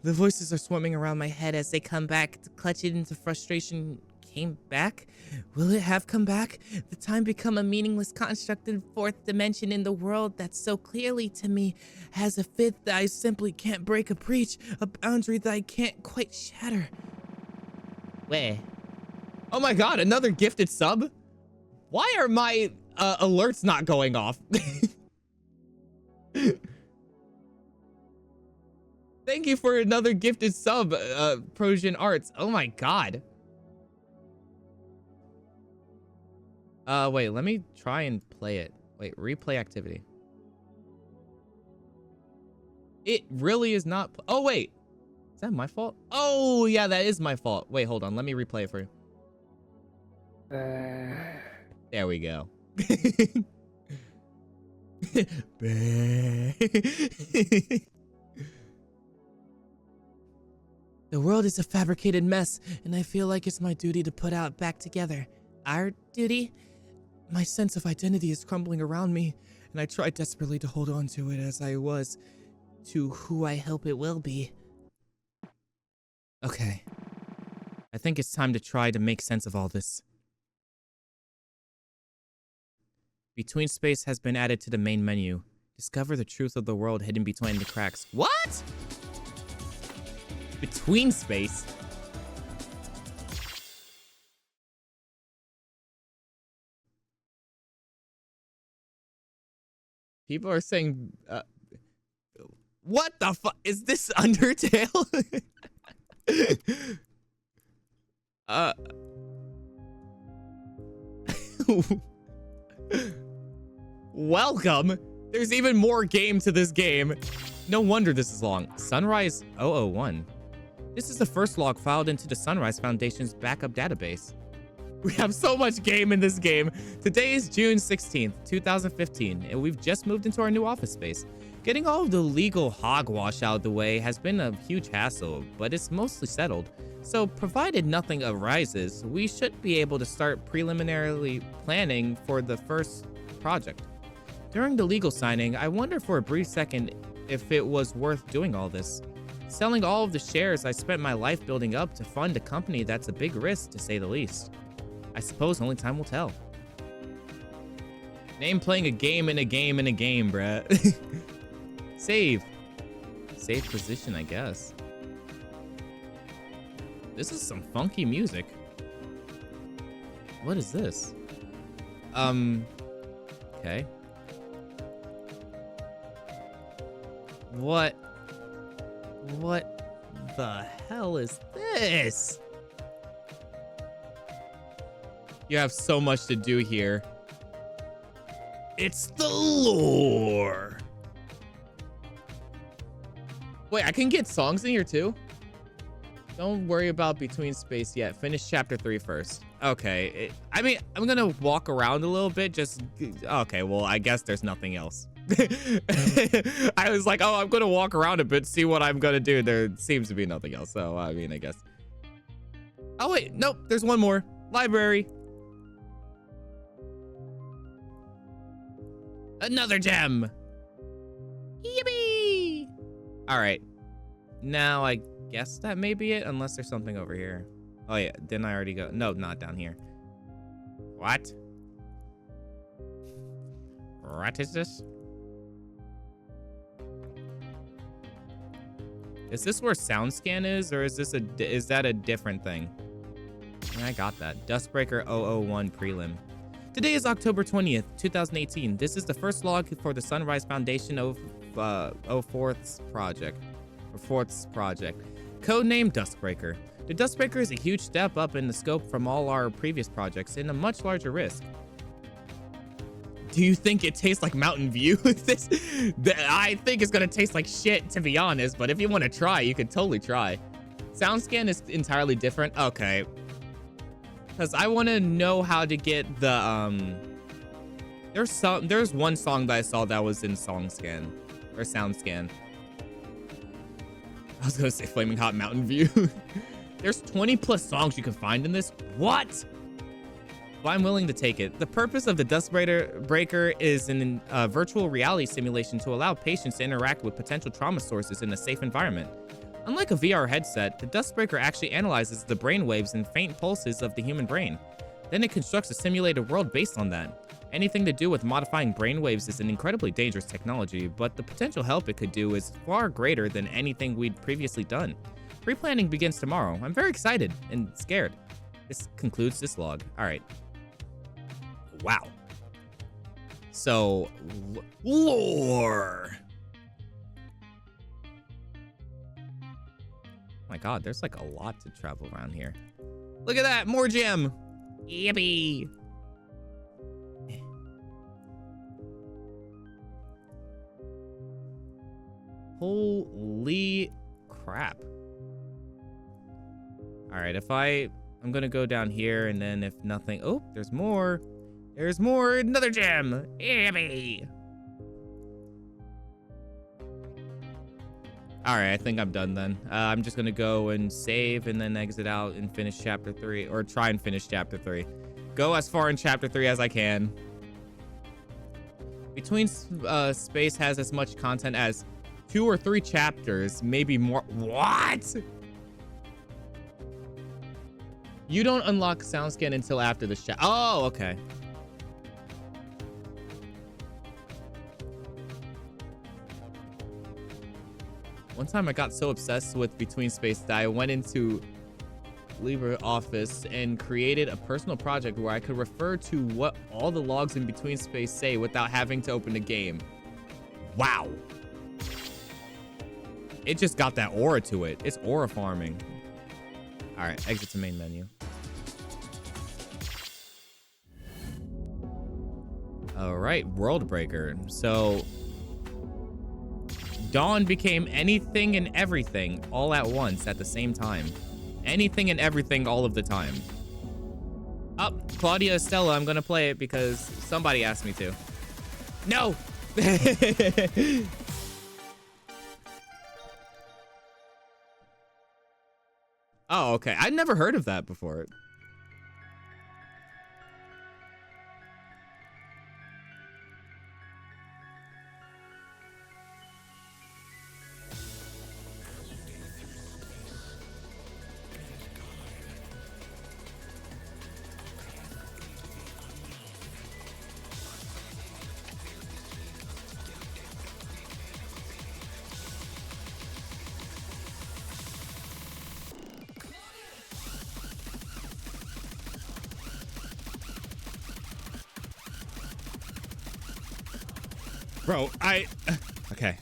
The voices are swimming around my head as they come back, to clutch it into frustration. Came back? Will it have come back? The time become a meaningless constructed fourth dimension in the world that so clearly to me has a fifth that I simply can't break, a breach, a boundary that I can't quite shatter. Where? Oh my God, another gifted sub? Why are my alerts not going off? Thank you for another gifted sub, Prosian Arts. Oh my God. Wait, let me try and play it. Wait, replay activity. It really is not. Oh, wait. Is that my fault? Oh, yeah, that is my fault. Wait, hold on. Let me replay it for you. There we go. The world is a fabricated mess, and I feel like it's my duty to put it back together. Our duty? My sense of identity is crumbling around me, and I try desperately to hold on to it as I was to who I hope it will be. Okay. I think it's time to try to make sense of all this. Between space has been added to the main menu. Discover the truth of the world hidden between the cracks. What? Between space? People are saying, what the fuck? Is this Undertale? Welcome. There's even more game to this game. No wonder this is long. Sunrise 001. This is the first log filed into the Sunrise Foundation's backup database. We have so much game in this game. Today is June 16th, 2015, and we've just moved into our new office space. Getting all of the legal hogwash out of the way has been a huge hassle, but it's mostly settled. So provided nothing arises, we should be able to start preliminarily planning for the first project. During the legal signing, I wondered for a brief second if it was worth doing all this. Selling all of the shares I spent my life building up to fund a company that's a big risk, to say the least. I suppose only time will tell. Name playing a game in a game in a game, bruh. Save. Save position, I guess. This is some funky music. What is this? Okay. What the hell is this? You have so much to do here. It's the lore. Wait, I can get songs in here too? Don't worry about between space yet. Finish chapter 3 first. Okay. I mean, I'm gonna walk around a little bit. Just okay. Well, I guess there's nothing else. I was like, oh, I'm gonna walk around a bit, see what I'm gonna do. There seems to be nothing else. So I mean, I guess. Oh wait, nope. There's one more. Library. Another gem. Yippee! All right. Now I guess that may be it, unless there's something over here. Oh yeah, didn't I already go? No, not down here. What? What is this? Is this where SoundScan is, or is that a different thing? Yeah, I got that. Dustbreaker 001 prelim. Today is October 20th, 2018. This is the first log for the Sunrise Foundation of 04th's project. Or 4th's project. Codename Dustbreaker. The Dustbreaker is a huge step up in the scope from all our previous projects and a much larger risk. Do you think it tastes like Mountain View? I think it's gonna taste like shit, to be honest, but if you want to try, you could totally try. SoundScan is entirely different. Okay. Because I want to know how to get the, there's one song that I saw that was in SoundScan. Or SoundScan. I was gonna say Flaming Hot Mountain View. There's 20 plus songs you can find in this. What? Well, I'm willing to take it. The purpose of the Dustbreaker is an virtual reality simulation to allow patients to interact with potential trauma sources in a safe environment. Unlike a VR headset, the Dustbreaker actually analyzes the brainwaves and faint pulses of the human brain. Then it constructs a simulated world based on that. Anything to do with modifying brainwaves is an incredibly dangerous technology, but the potential help it could do is far greater than anything we'd previously done. Pre-planning begins tomorrow. I'm very excited and scared. This concludes this log. All right. Wow. So, lore. My God, there's like a lot to travel around here. Look at that, more gem. Yippee. Holy crap. All right, I'm gonna go down here, and then if nothing, oh, there's more. There's more, another gem. Yippee. All right, I think I'm done then. I'm just gonna go and save and then exit out and finish chapter 3, or try and finish chapter 3. Go as far in chapter 3 as I can. Between space has as much content as 2 or 3 chapters, maybe more. What? You don't unlock SoundScan until after the chat. Oh, okay. One time I got so obsessed with Between Space that I went into LibreOffice and created a personal project where I could refer to what all the logs in Between Space say without having to open the game. Wow. It just got that aura to it. It's aura farming. All right, exit to main menu. All right, World Breaker. So Dawn became anything and everything all at once at the same time. Anything and everything all of the time. Up, Claudia Estella, I'm gonna play it because somebody asked me to. No! Oh, okay. I'd never heard of that before. Bro, okay.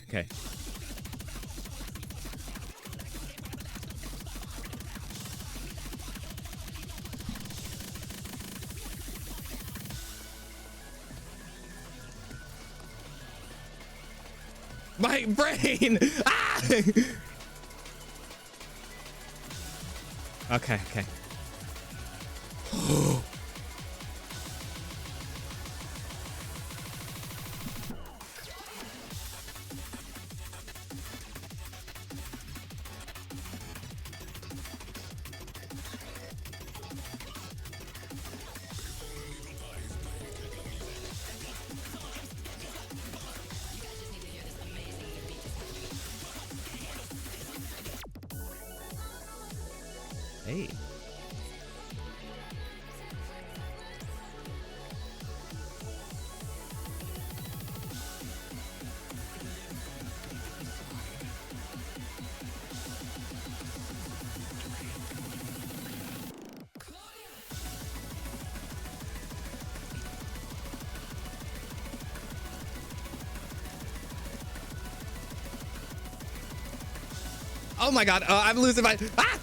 My brain! Ah! Okay. Hey. Oh my god, I'm losing my... Ah!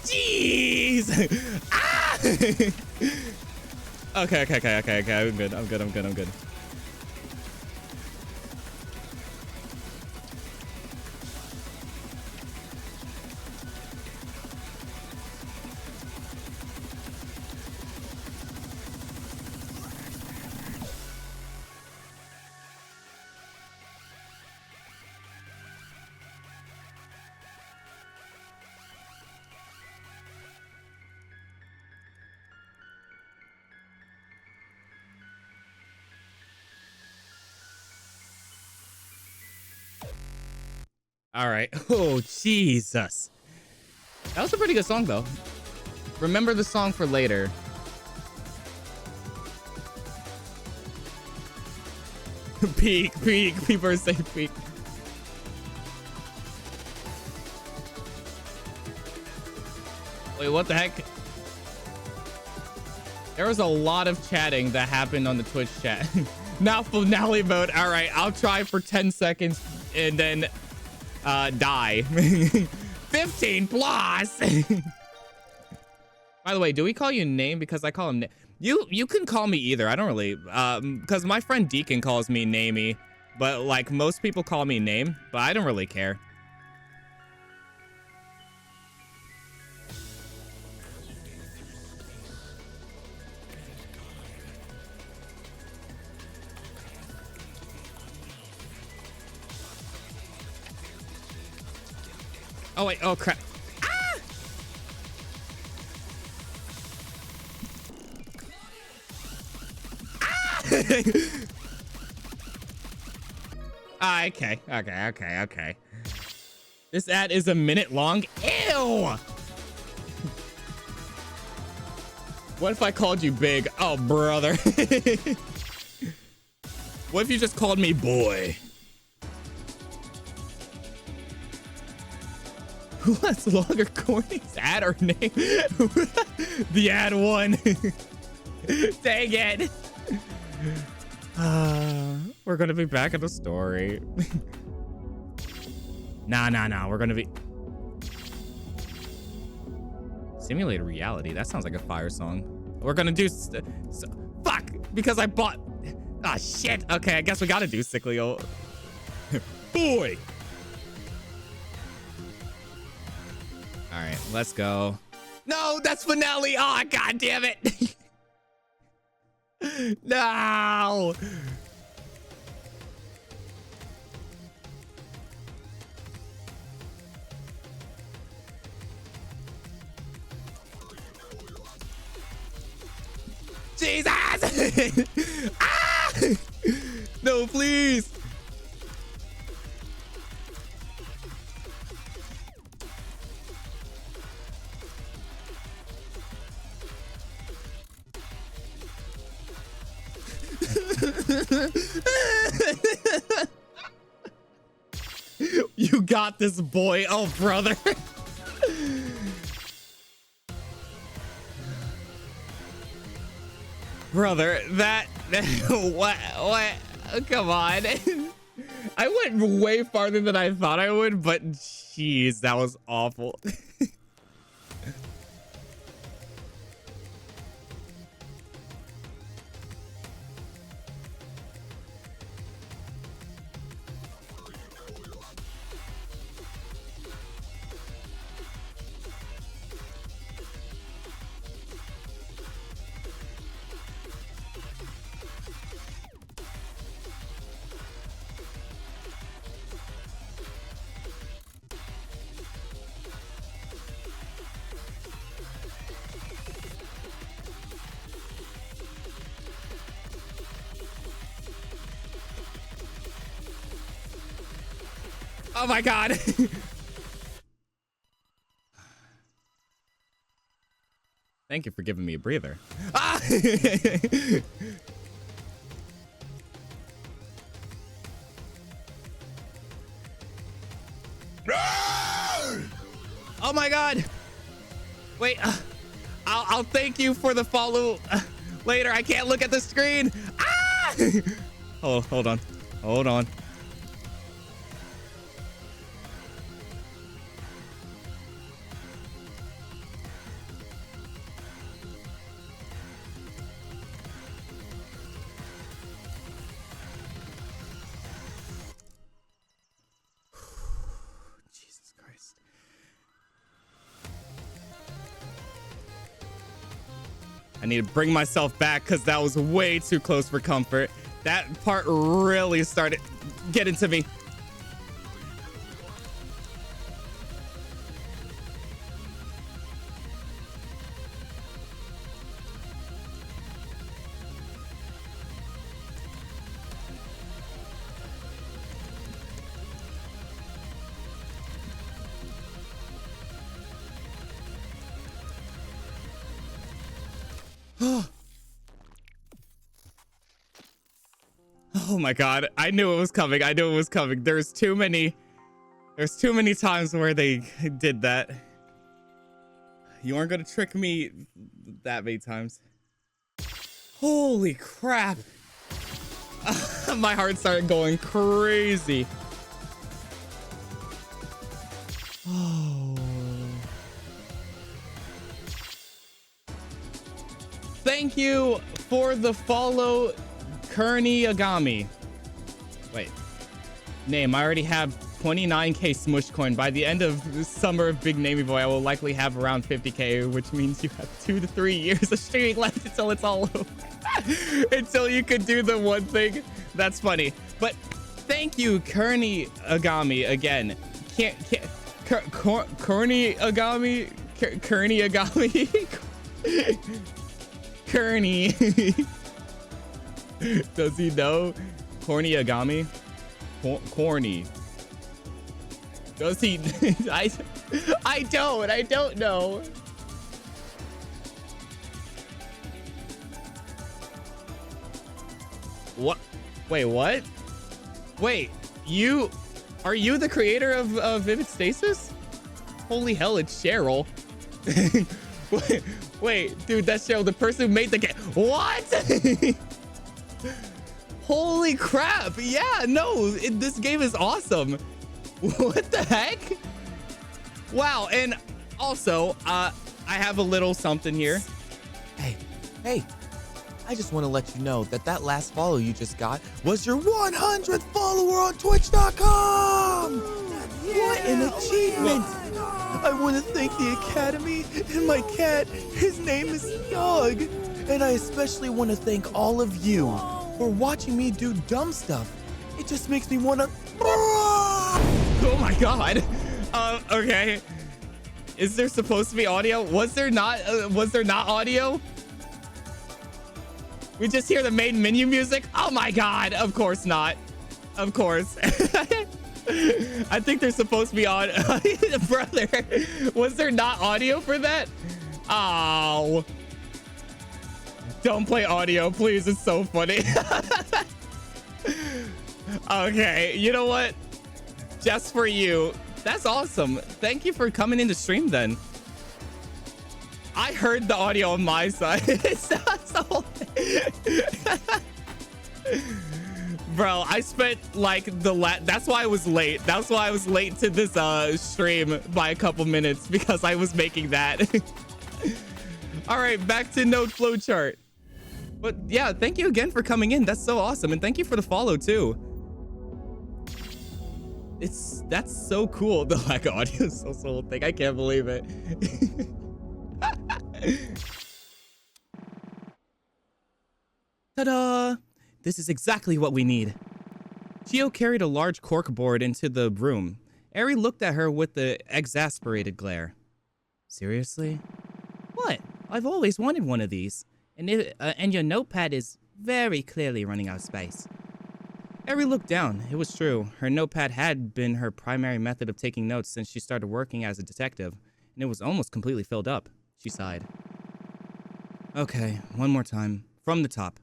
Jeez! Ah! Okay. I'm good. All right. Oh, Jesus. That was a pretty good song, though. Remember the song for later. Peak. People are saying peak. Wait, what the heck? There was a lot of chatting that happened on the Twitch chat. Now finale mode. All right, I'll try for 10 seconds and then die. 15 plus. By the way, do we call you name? Because I call him you can call me either. I don't really because my friend Deacon calls me Namey, but like most people call me name, but I don't really care. Oh wait, oh crap. Okay. This ad is a minute long. Ew! What if I called you big? Oh, brother. What if you just called me boy? Who has longer cornies? Ad or name? The ad won. Dang it. We're gonna be back in the story. Nah. We're gonna be... Simulated reality. That sounds like a fire song. We're gonna do... Fuck! because I bought. Ah, shit. Okay, I guess we gotta do Cyclio. Boy. All right, let's go. No, that's finale. Oh, god damn it. No. Jesus! Ah! No, please. You got this, boy. Oh, brother. Brother, what? Come on. I went way farther than I thought I would, but jeez, that was awful. Oh my god. Thank you for giving me a breather. Ah! Oh my god. Wait, I'll thank you for the follow later. I can't look at the screen. Ah! Oh, hold on. Hold on. Jesus Christ. I need to bring myself back because that was way too close for comfort. That part really started getting to me. Oh my god, I knew it was coming. I knew it was coming. There's too many times where they did that. You aren't gonna trick me that many times. Holy crap. My heart started going crazy. Oh. Thank you for the follow, Kearney Agami. Wait. Name, I already have 29k smush coin. By the end of the summer of BigNameyBoi, I will likely have around 50k, which means you have 2 to 3 years of streaming left until it's all over. Until you could do the one thing. That's funny. But thank you, Kearney Agami, again. Kearney Agami? Kearney Agami? Kearney. Does he know? Corny Agami? Corny. Does he? I don't know. What? Wait, what? Wait, are you the creator of Vivid Stasis? Holy hell, it's Cheryl. Wait, dude, that's Cheryl, the person who made the game. What? Holy crap. Yeah, no, this game is awesome. What the heck? Wow, and also, I have a little something here. Hey, I just want to let you know that that last follow you just got was your 100th follower on Twitch.com! What an achievement! I want to thank the Academy and my cat. His name is Yog. And I especially want to thank all of you for watching me do dumb stuff. It just makes me want to... Oh my god. Okay. Is there supposed to be audio? Was there not audio? We just hear the main menu music? Oh my god. Of course not. Of course. I think there's supposed to be audio. Brother, was there not audio for that? Oh. Don't play audio, please. It's so funny. Okay, you know what? Just for you. That's awesome. Thank you for coming in to stream then. I heard the audio on my side. Bro, I spent like that's why I was late. That's why I was late to this stream by a couple minutes, because I was making that. All right, back to node flowchart. But yeah, thank you again for coming in. That's so awesome. And thank you for the follow too. That's so cool. The lack of audio is so whole thing. I can't believe it. Ta-da! This is exactly what we need. Chio carried a large cork board into the room. Eri looked at her with the exasperated glare. Seriously? What? I've always wanted one of these. And your notepad is very clearly running out of space. Eri looked down. It was true. Her notepad had been her primary method of taking notes since she started working as a detective, and it was almost completely filled up. She sighed. Okay, one more time. From the top.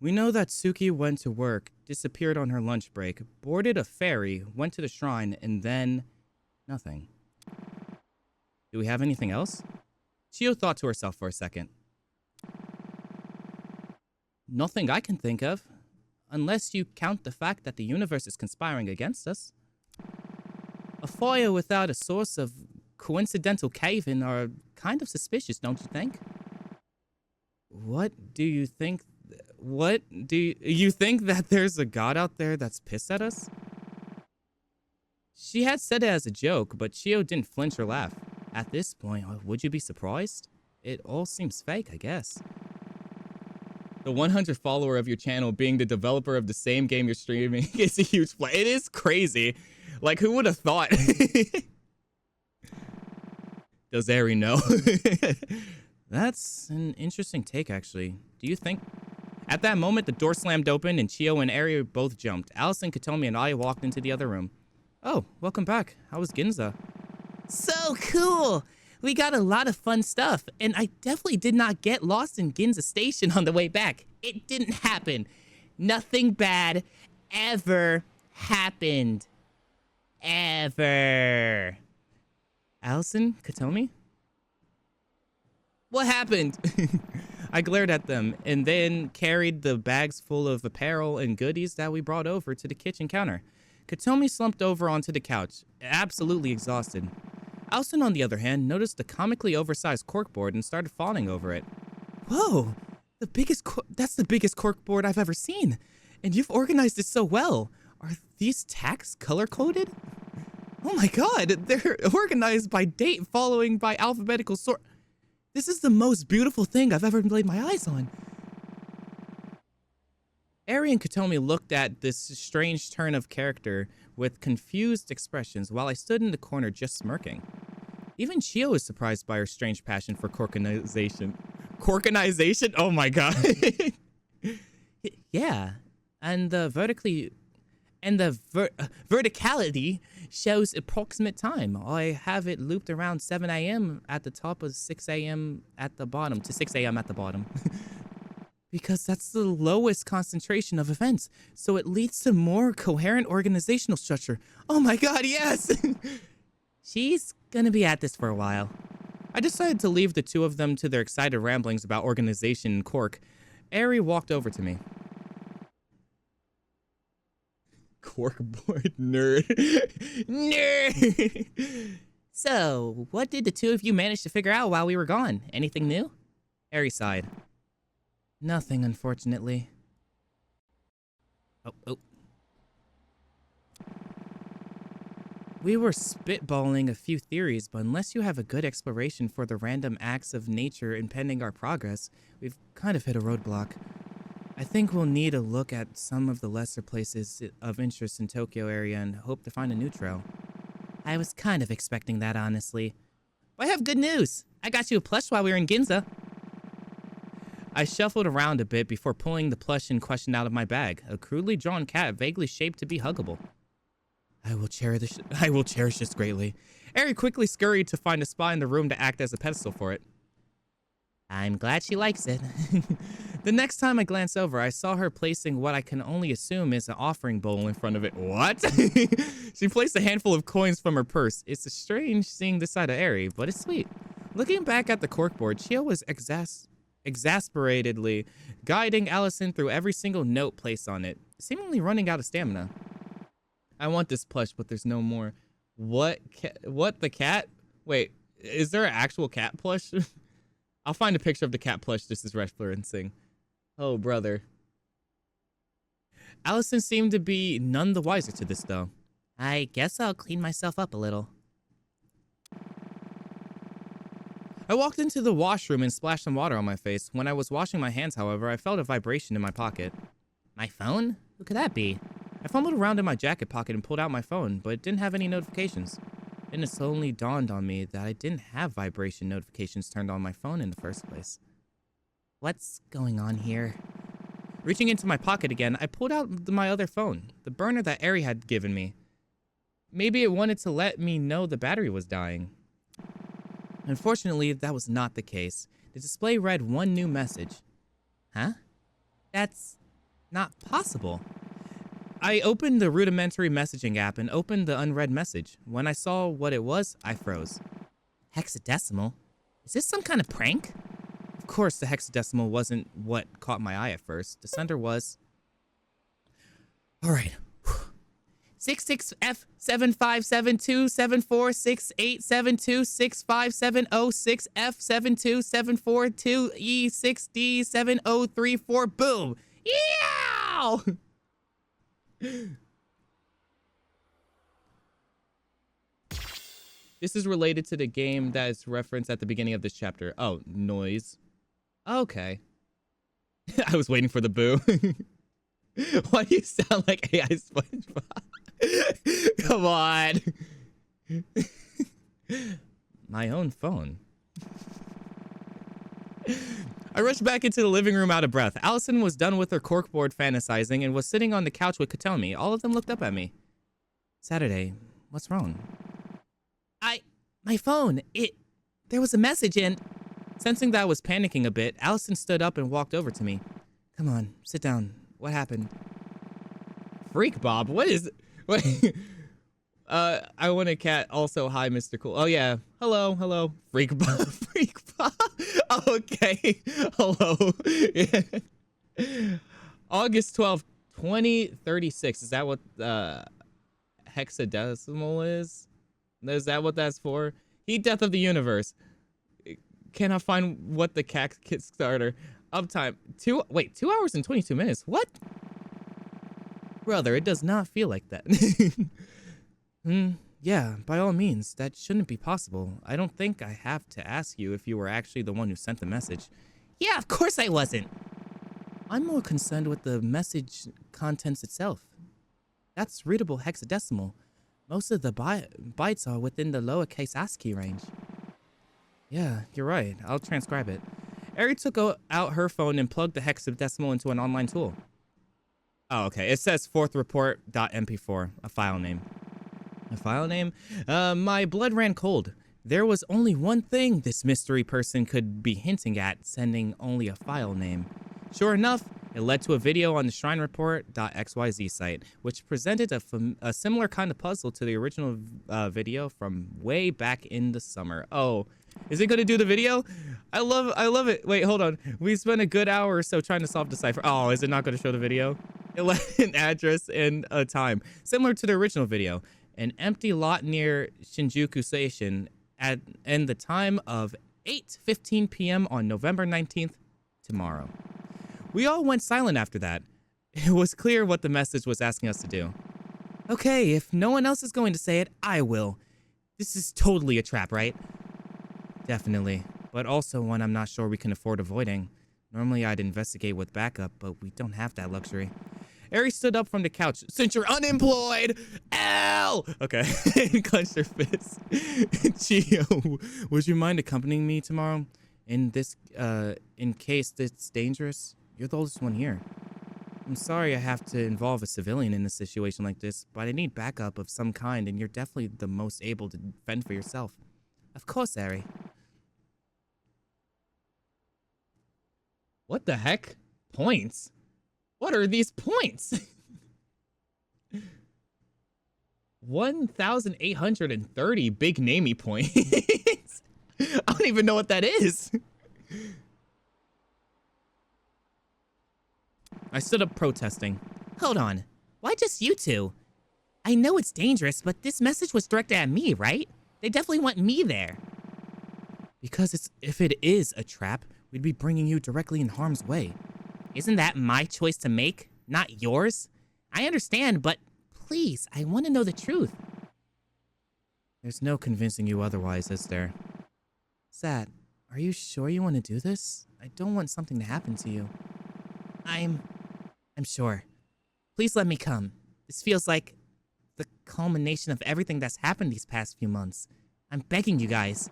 We know that Suki went to work, disappeared on her lunch break, boarded a ferry, went to the shrine, and then... nothing. Do we have anything else? Chio thought to herself for a second. Nothing I can think of. Unless you count the fact that the universe is conspiring against us. A fire without a source of coincidental cave-in are kind of suspicious, don't you think? What do you think that there's a god out there that's pissed at us? She had said it as a joke, but Chio didn't flinch or laugh. At this point, would you be surprised? It all seems fake, I guess. The 100 follower of your channel being the developer of the same game you're streaming is a huge play. It is crazy. Like, who would have thought? Does Eri know? That's an interesting take, actually. Do you think... At that moment, the door slammed open and Chio and Eri both jumped. Allison, Katomi, and I walked into the other room. Oh, welcome back. How was Ginza? So cool! We got a lot of fun stuff, and I definitely did not get lost in Ginza Station on the way back. It didn't happen. Nothing bad ever happened. Ever. Allison, Katomi? What happened? I glared at them and then carried the bags full of apparel and goodies that we brought over to the kitchen counter. Katomi slumped over onto the couch, absolutely exhausted. Allison, on the other hand, noticed the comically oversized corkboard and started fawning over it. Whoa, that's the biggest corkboard I've ever seen. And you've organized it so well. Are these tacks color-coded? Oh my god, they're organized by date following by alphabetical sort. This is the most beautiful thing I've ever laid my eyes on. Eri and Katomi looked at this strange turn of character with confused expressions while I stood in the corner just smirking. Even Chio was surprised by her strange passion for corkanization. Corkanization? Oh my god. Yeah, and the verticality shows approximate time. I have it looped around 7 a.m. at the top of 6 a.m. at the bottom to 6 a.m. at the bottom. Because that's the lowest concentration of events, so it leads to more coherent organizational structure. Oh my god, yes! She's gonna be at this for a while. I decided to leave the two of them to their excited ramblings about organization and cork. Eri walked over to me. Corkboard nerd. Nerd! So, what did the two of you manage to figure out while we were gone? Anything new? Eri sighed. Nothing, unfortunately. Oh. We were spitballing a few theories, but unless you have a good explanation for the random acts of nature impeding our progress, we've kind of hit a roadblock. I think we'll need to look at some of the lesser places of interest in Tokyo area and hope to find a new trail. I was kind of expecting that, honestly. But I have good news. I got you a plush while we were in Ginza. I shuffled around a bit before pulling the plush in question out of my bag, a crudely drawn cat vaguely shaped to be huggable. I will cherish this greatly. Eri quickly scurried to find a spot in the room to act as a pedestal for it. I'm glad she likes it. The next time I glanced over, I saw her placing what I can only assume is an offering bowl in front of it. What? She placed a handful of coins from her purse. It's strange seeing this side of Eri, but it's sweet. Looking back at the corkboard, Chio was exasperatedly guiding Allison through every single note placed on it, seemingly running out of stamina. I want this plush, but there's no more. What the cat? Wait, is there an actual cat plush? I'll find a picture of the cat plush just as referencing. Oh, brother. Allison seemed to be none the wiser to this, though. I guess I'll clean myself up a little. I walked into the washroom and splashed some water on my face. When I was washing my hands, however, I felt a vibration in my pocket. My phone? Who could that be? I fumbled around in my jacket pocket and pulled out my phone, but it didn't have any notifications. Then it slowly dawned on me that I didn't have vibration notifications turned on my phone in the first place. What's going on here? Reaching into my pocket again, I pulled out my other phone, the burner that Eri had given me. Maybe it wanted to let me know the battery was dying. Unfortunately, that was not the case. The display read one new message. Huh? That's not possible. I opened the rudimentary messaging app and opened the unread message. When I saw what it was, I froze. Hexadecimal? Is this some kind of prank? Of course, the hexadecimal wasn't what caught my eye at first. The sender was... Alright. 66F75726746872670742E6D7034. Boom! Yow! This is related to the game that is referenced at the beginning of this chapter. Oh, noise. Okay. I was waiting for the boo. Why do you sound like AI SpongeBob? Come on. My own phone. I rushed back into the living room out of breath. Allison was done with her corkboard fantasizing and was sitting on the couch with Katomi. All of them looked up at me. Saturday, what's wrong? My phone, there was a message and... Sensing that I was panicking a bit, Allison stood up and walked over to me. Come on, sit down. What happened? Freak Bob, what is... Wait. I want a cat. Also, hi, Mr. Cool. Oh, yeah. Hello. Freak Bob. Freak Bob. Okay. Hello. Yeah. August 12th, 2036. Is that what hexadecimal is? Is that what that's for? Heat death of the universe. Cannot find what the cat Kickstarter. Uptime. 2 hours and 22 minutes. What? Brother, it does not feel like that. Yeah, by all means, that shouldn't be possible. I don't think I have to ask you if you were actually the one who sent the message. Yeah, of course I wasn't. I'm more concerned with the message contents itself. That's readable hexadecimal. Most of the bytes are within the lowercase ASCII range. Yeah, you're right. I'll transcribe it. Eri took out her phone and plugged the hexadecimal into an online tool. Oh, okay. It says fourthreport.mp4, a file name. A file name? My blood ran cold. There was only one thing this mystery person could be hinting at, sending only a file name. Sure enough, it led to a video on the shrinereport.xyz site, which presented a similar kind of puzzle to the original video from way back in the summer. Oh, is it going to do the video? I love it. Wait, hold on. We spent a good hour or so trying to solve the cipher. Oh, is it not going to show the video? It left an address and a time, similar to the original video. An empty lot near Shinjuku Station and the time of 8:15 p.m. on November 19th, tomorrow. We all went silent after that. It was clear what the message was asking us to do. Okay, if no one else is going to say it, I will. This is totally a trap, right? Definitely, but also one I'm not sure we can afford avoiding. Normally I'd investigate with backup, but we don't have that luxury. Ari stood up from the couch. Since you're unemployed, L! Okay, clenched her fist. Gio, would you mind accompanying me tomorrow? In case it's dangerous? You're the oldest one here. I'm sorry I have to involve a civilian in a situation like this, but I need backup of some kind, and you're definitely the most able to fend for yourself. Of course, Ari. What the heck? Points? What are these points? 1,830 BigNameyBoi points. I don't even know what that is. I stood up protesting. Hold on. Why just you two? I know it's dangerous, but this message was directed at me, right? They definitely want me there. Because if it is a trap, we'd be bringing you directly in harm's way. Isn't that my choice to make, not yours? I understand, but please, I want to know the truth. There's no convincing you otherwise, is there? Zat, are you sure you want to do this? I don't want something to happen to you. I'm sure. Please let me come. This feels like the culmination of everything that's happened these past few months. I'm begging you guys.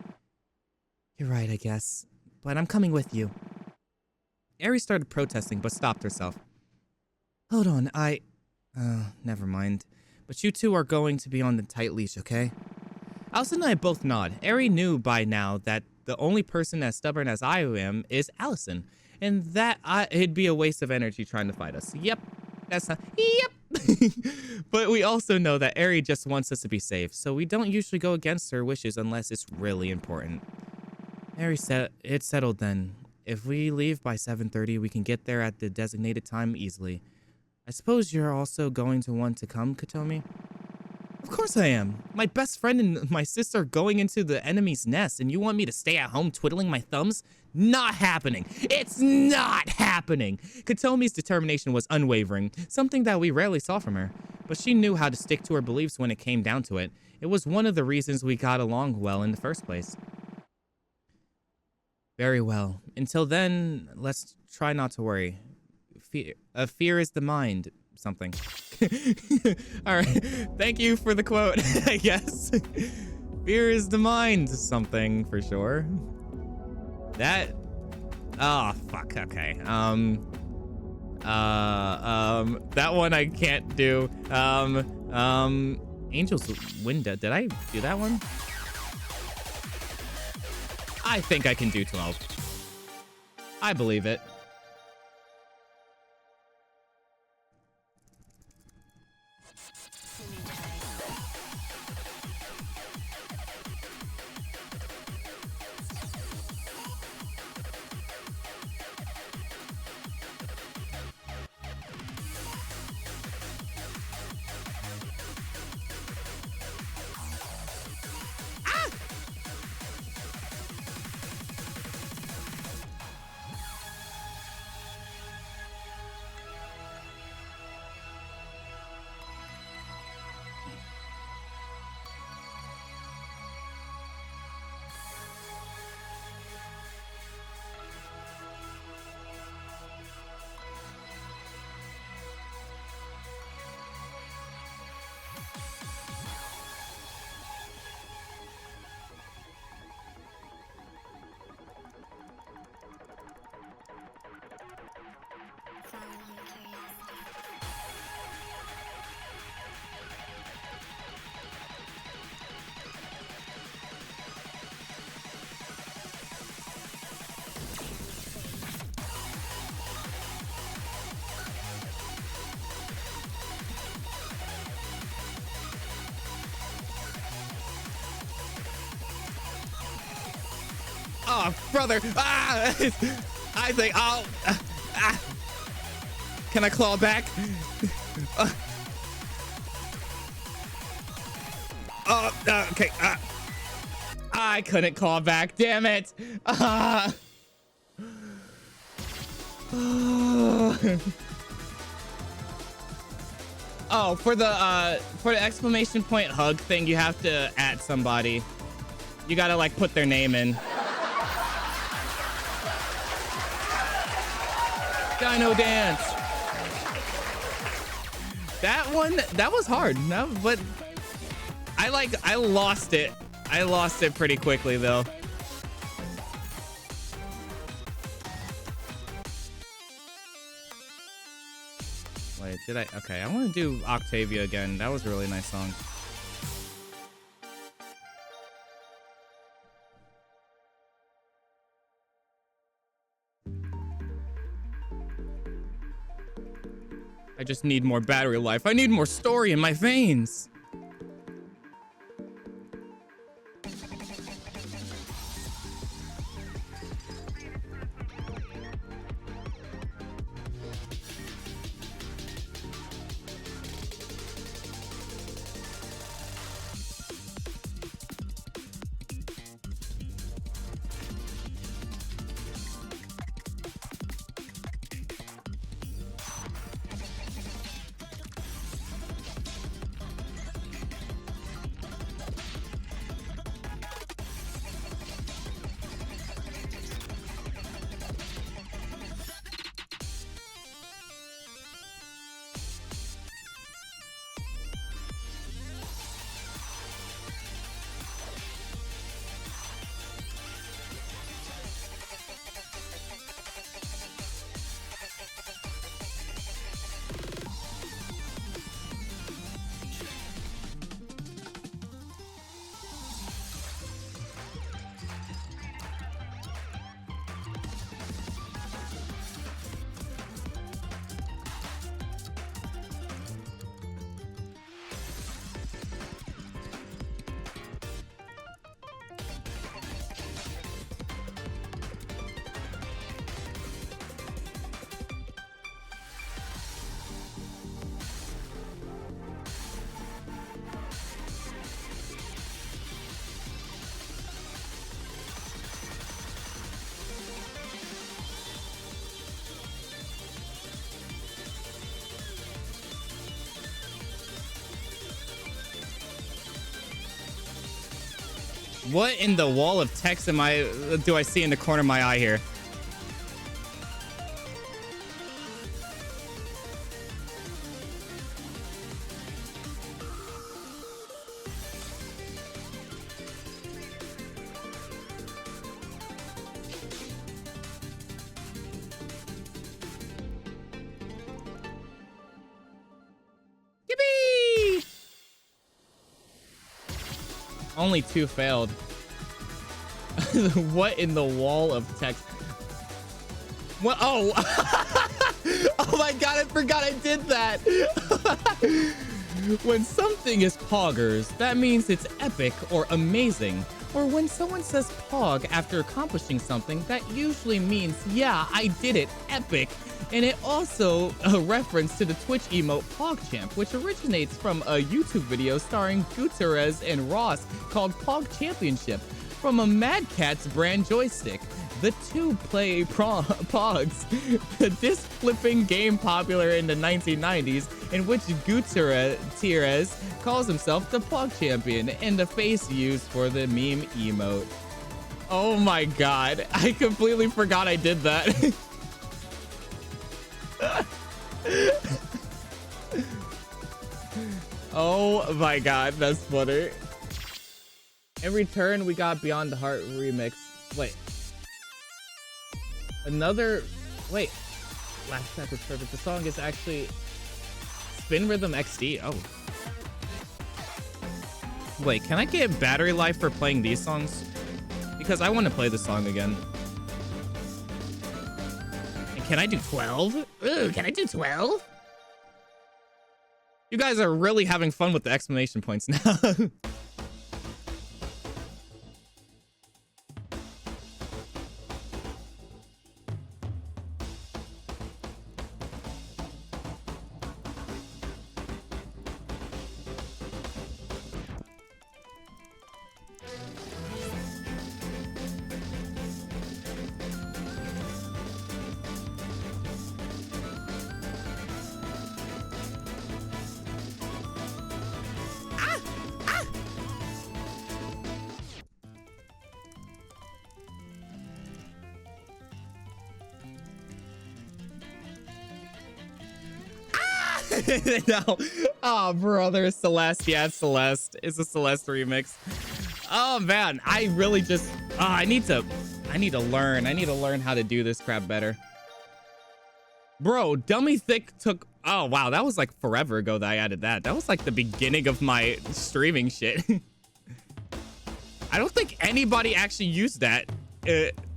You're right, I guess. But I'm coming with you. Ari started protesting, but stopped herself. Hold on, never mind. But you two are going to be on the tight leash, okay? Allison and I both nod. Ari knew by now that the only person as stubborn as I am is Allison. And that it'd be a waste of energy trying to fight us. Yep. That's not... Yep. But we also know that Ari just wants us to be safe, so we don't usually go against her wishes unless it's really important. Ari said, it's settled then. If we leave by 7:30, we can get there at the designated time easily. I suppose you're also going to want to come, Katomi? Of course I am. My best friend and my sister are going into the enemy's nest, and you want me to stay at home twiddling my thumbs? Not happening. It's not happening. Katomi's determination was unwavering, something that we rarely saw from her. But she knew how to stick to her beliefs when it came down to it. It was one of the reasons we got along well in the first place. Very well. Until then, let's try not to worry. Fear is the mind. Something. All right. Thank you for the quote, I guess. Fear is the mind. Something for sure. That. Oh, fuck. Okay. That one I can't do. Angel's Window. Did I do that one? I think I can do 12. I believe it. Oh, brother. Ah! I think I'll... Can I claw back? Okay. I couldn't claw back. Damn it. Oh, for the exclamation point hug thing, you have to @ somebody. You gotta like put their name in. Dino dance. That one, that was hard. No, but I lost it. I lost it pretty quickly though. Wait, did I? Okay, I want to do Octavia again. That was a really nice song. I just need more battery life. I need more story in my veins. What in the wall of text do I see in the corner of my eye here? Yippee! Only 2 failed. What in the wall of text? What? Oh! Oh my god, I forgot I did that! When something is poggers, that means it's epic or amazing. Or when someone says pog after accomplishing something, that usually means, yeah, I did it, epic. And it also a reference to the Twitch emote PogChamp, which originates from a YouTube video starring Gutierrez and Ross called Pog Championship from a Mad Catz brand joystick. The two play Pogs, a disc flipping game popular in the 1990s, in which Gutierrez calls himself the Pog Champion and the face used for the meme emote. Oh my god, I completely forgot I did that. Oh my god, that's funny. In return, we got Beyond the Heart remix. Wait. Wait. Last track was perfect. The song is actually Spin Rhythm XD. Oh. Wait, can I get battery life for playing these songs? Because I want to play the song again. And can I do 12? Ooh, can I do 12? You guys are really having fun with the exclamation points now. No. Oh, brother, Celeste. Yeah, it's Celeste. It's a Celeste remix. Oh man, I really just I need to learn. I need to learn how to do this crap better. Bro, Dummy Thick took, oh wow, that was like forever ago that I added that. That was like the beginning of my streaming shit. I don't think anybody actually used that.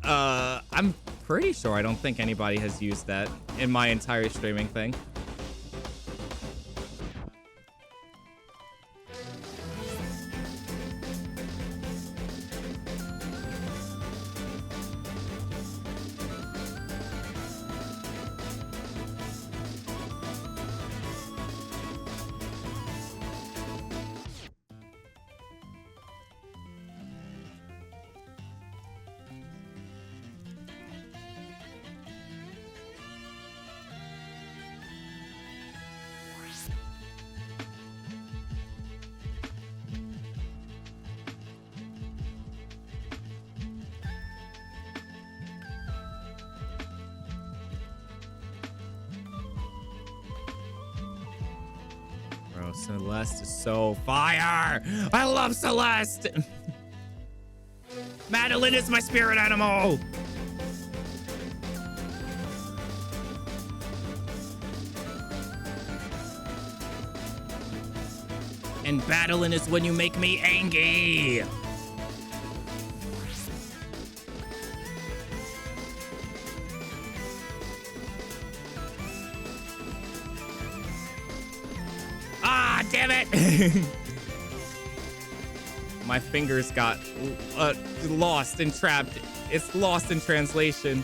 I'm pretty sure I don't think anybody has used that in my entire streaming thing. Bro, Celeste is so fire. I love Celeste. Madeline is my spirit animal. And battling is when you make me angry. Ah, damn it. My fingers got lost and trapped. It's lost in translation.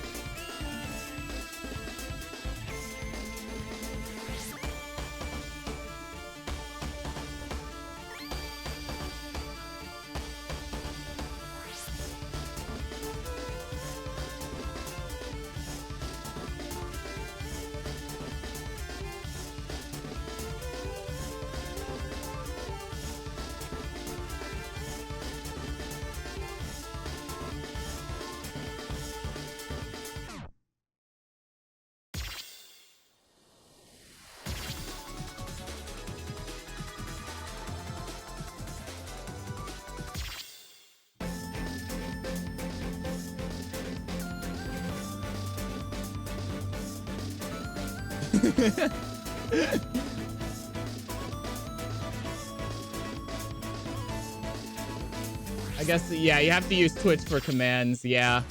I guess, yeah, you have to use Twitch for commands, yeah.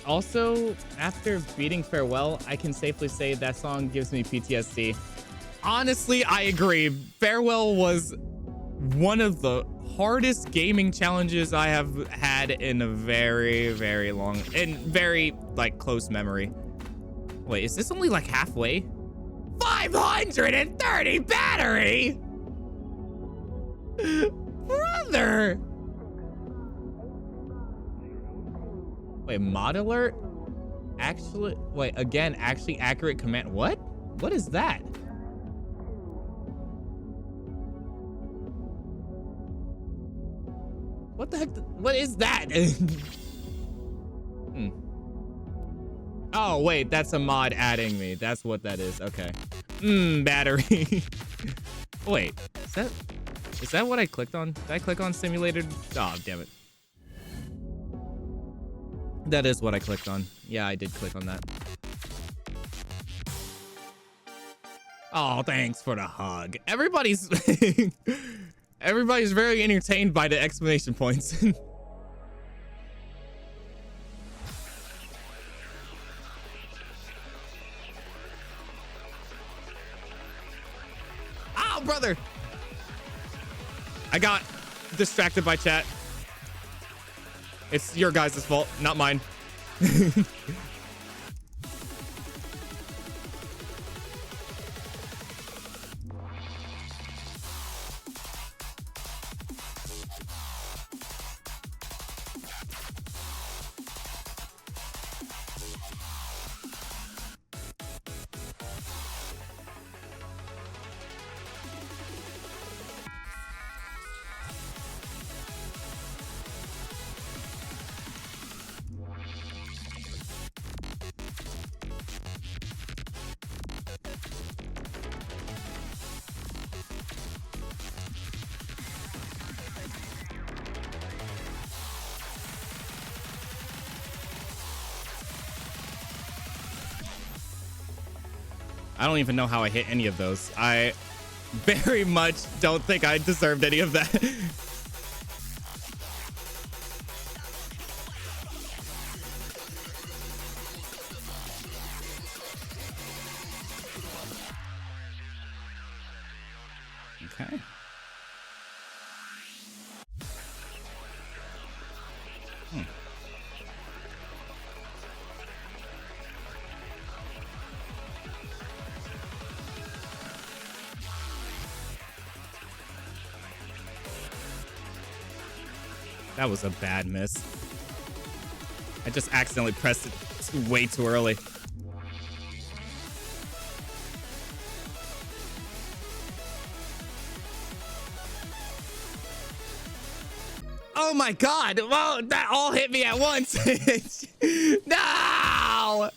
Also, after beating Farewell, I can safely say that song gives me PTSD. Honestly, I agree. Farewell was one of the hardest gaming challenges I have had in a very, very long, in very, like, close memory. Wait, is this only, like, halfway? 530 battery? Brother! Wait, mod alert? Actually, wait, again, actually accurate command. What? What is that? What the heck? What is that? Oh, wait, that's a mod adding me. That's what that is. Okay. Battery. Wait, is that what I clicked on? Did I click on simulated? Oh, damn it. That is what I clicked on. Yeah, I did click on that. Oh, thanks for the hug. Everybody's very entertained by the exclamation points. Oh, brother. I got distracted by chat. It's your guys' fault, not mine. I don't even know how I hit any of those. I very much don't think I deserved any of that. Okay. That was a bad miss. I just accidentally pressed it way too early. Oh my god! Well, that all hit me at once. No!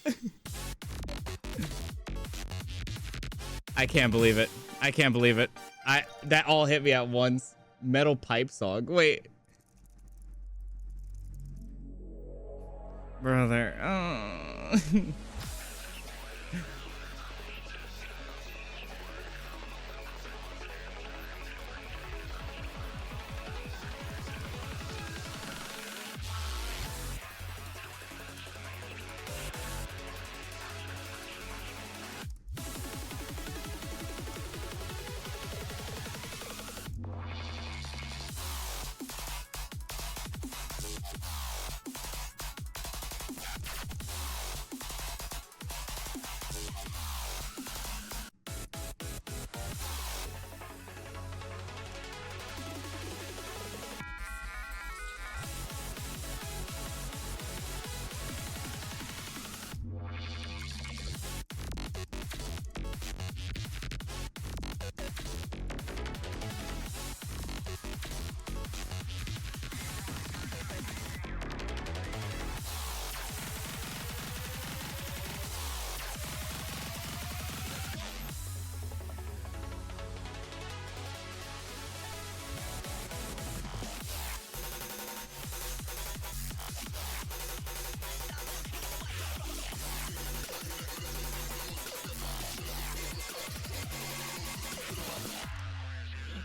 I can't believe it. I can't believe it. That all hit me at once. Metal pipe song. Wait. Brother. Oh.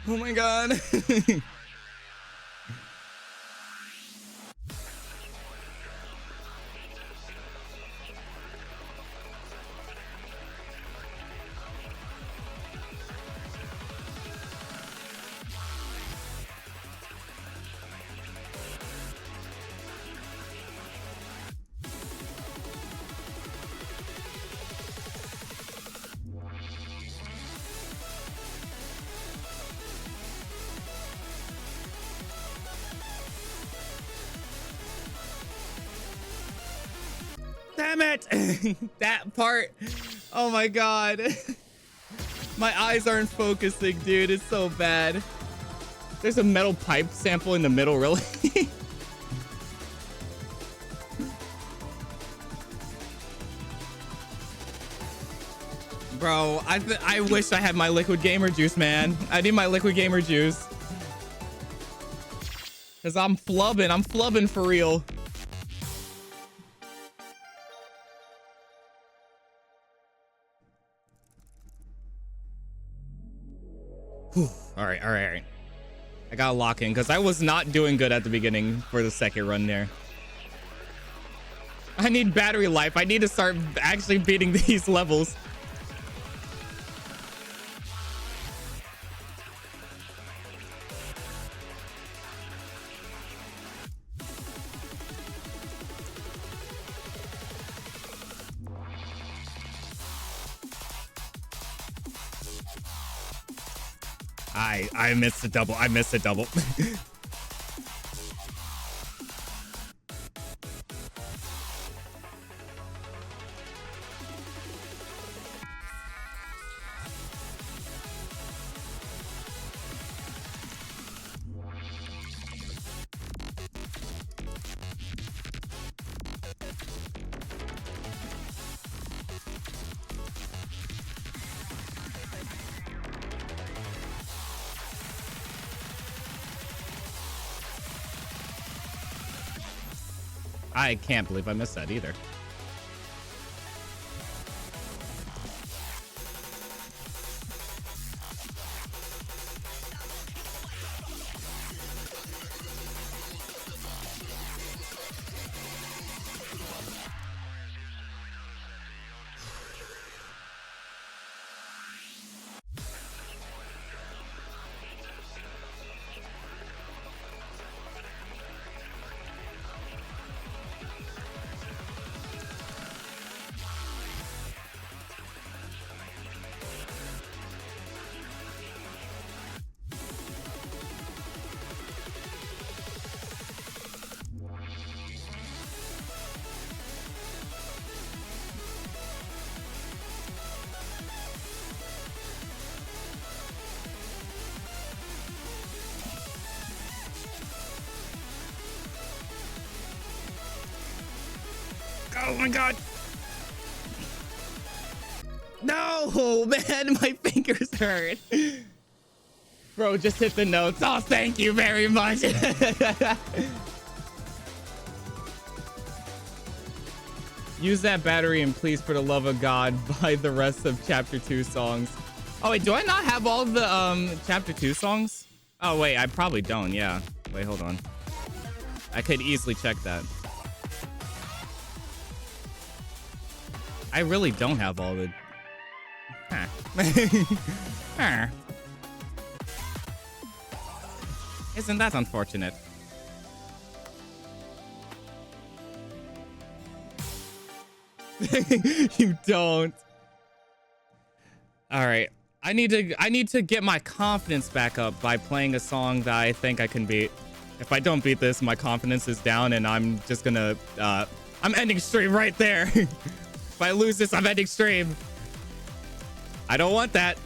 Oh my god. Damn it! That part. Oh my god. My eyes aren't focusing, dude. It's so bad. There's a metal pipe sample in the middle, really? Bro, I wish I had my liquid gamer juice, man. I need my liquid gamer juice. Cause I'm flubbing for real. Whew. All right. I gotta lock in because I was not doing good at the beginning for the second run there. I need battery life. I need to start actually beating these levels. I missed a double. I missed a double. I can't believe I missed that either. Oh my god. No, man, my fingers hurt. Bro, just hit the notes. Oh, thank you very much. Use that battery and please, for the love of God, buy the rest of chapter 2 songs. Oh, wait, do I not have all the chapter 2 songs? Oh, wait, I probably don't. Yeah. Wait, hold on. I could easily check that. I really don't have all the... Huh. Huh. Isn't that unfortunate? You don't. All right. I need to get my confidence back up by playing a song that I think I can beat. If I don't beat this, my confidence is down and I'm just gonna I'm ending stream right there. If I lose this, I'm ending stream. I don't want that.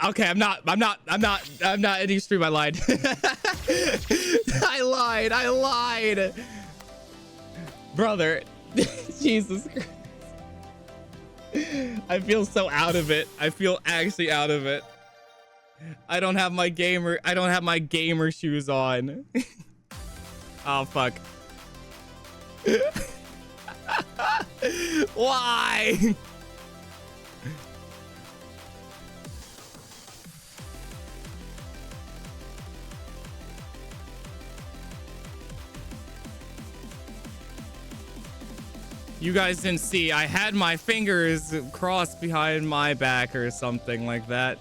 Okay, I'm not ending stream. I lied. I lied. Brother, Jesus Christ. I feel so out of it. I feel actually out of it. I don't have my gamer shoes on. Oh, fuck. Why? You guys didn't see. I had my fingers crossed behind my back or something like that.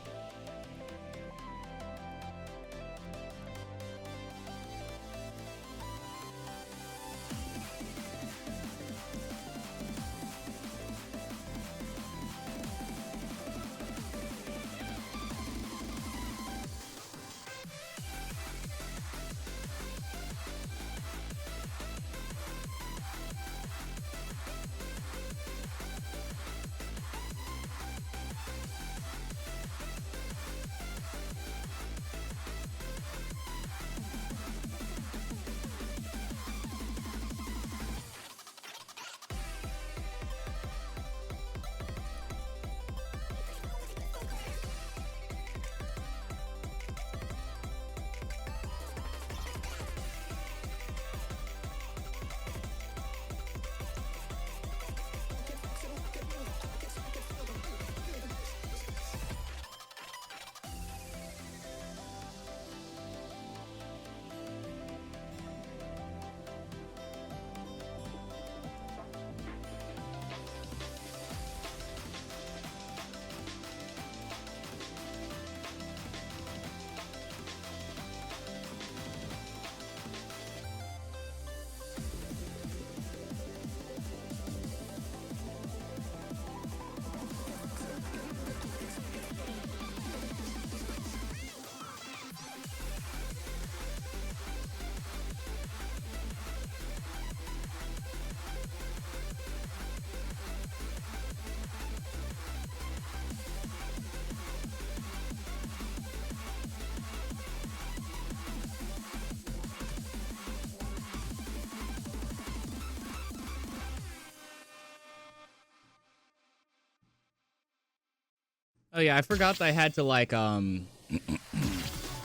Oh yeah, I forgot that I had to like that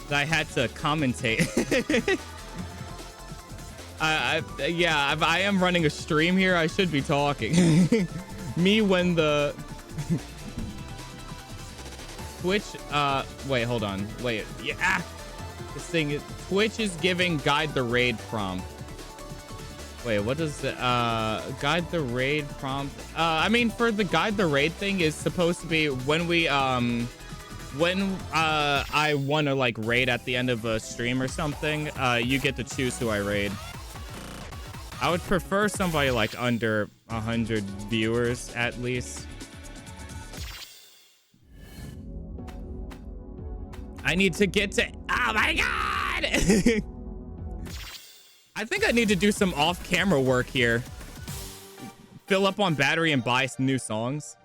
I had to commentate. Yeah, I am running a stream here. I should be talking. Me when the Twitch, wait, hold on. Wait, yeah. This thing is, Twitch is giving guide the raid prompt. Wait, what does the, guide the raid prompt? I mean, for the guide the raid thing is supposed to be when we, when, I want to like raid at the end of a stream or something, you get to choose who I raid. I would prefer somebody like under 100 viewers at least. I need to get to, oh my God. I think I need to do some off-camera work here. Fill up on battery and buy some new songs.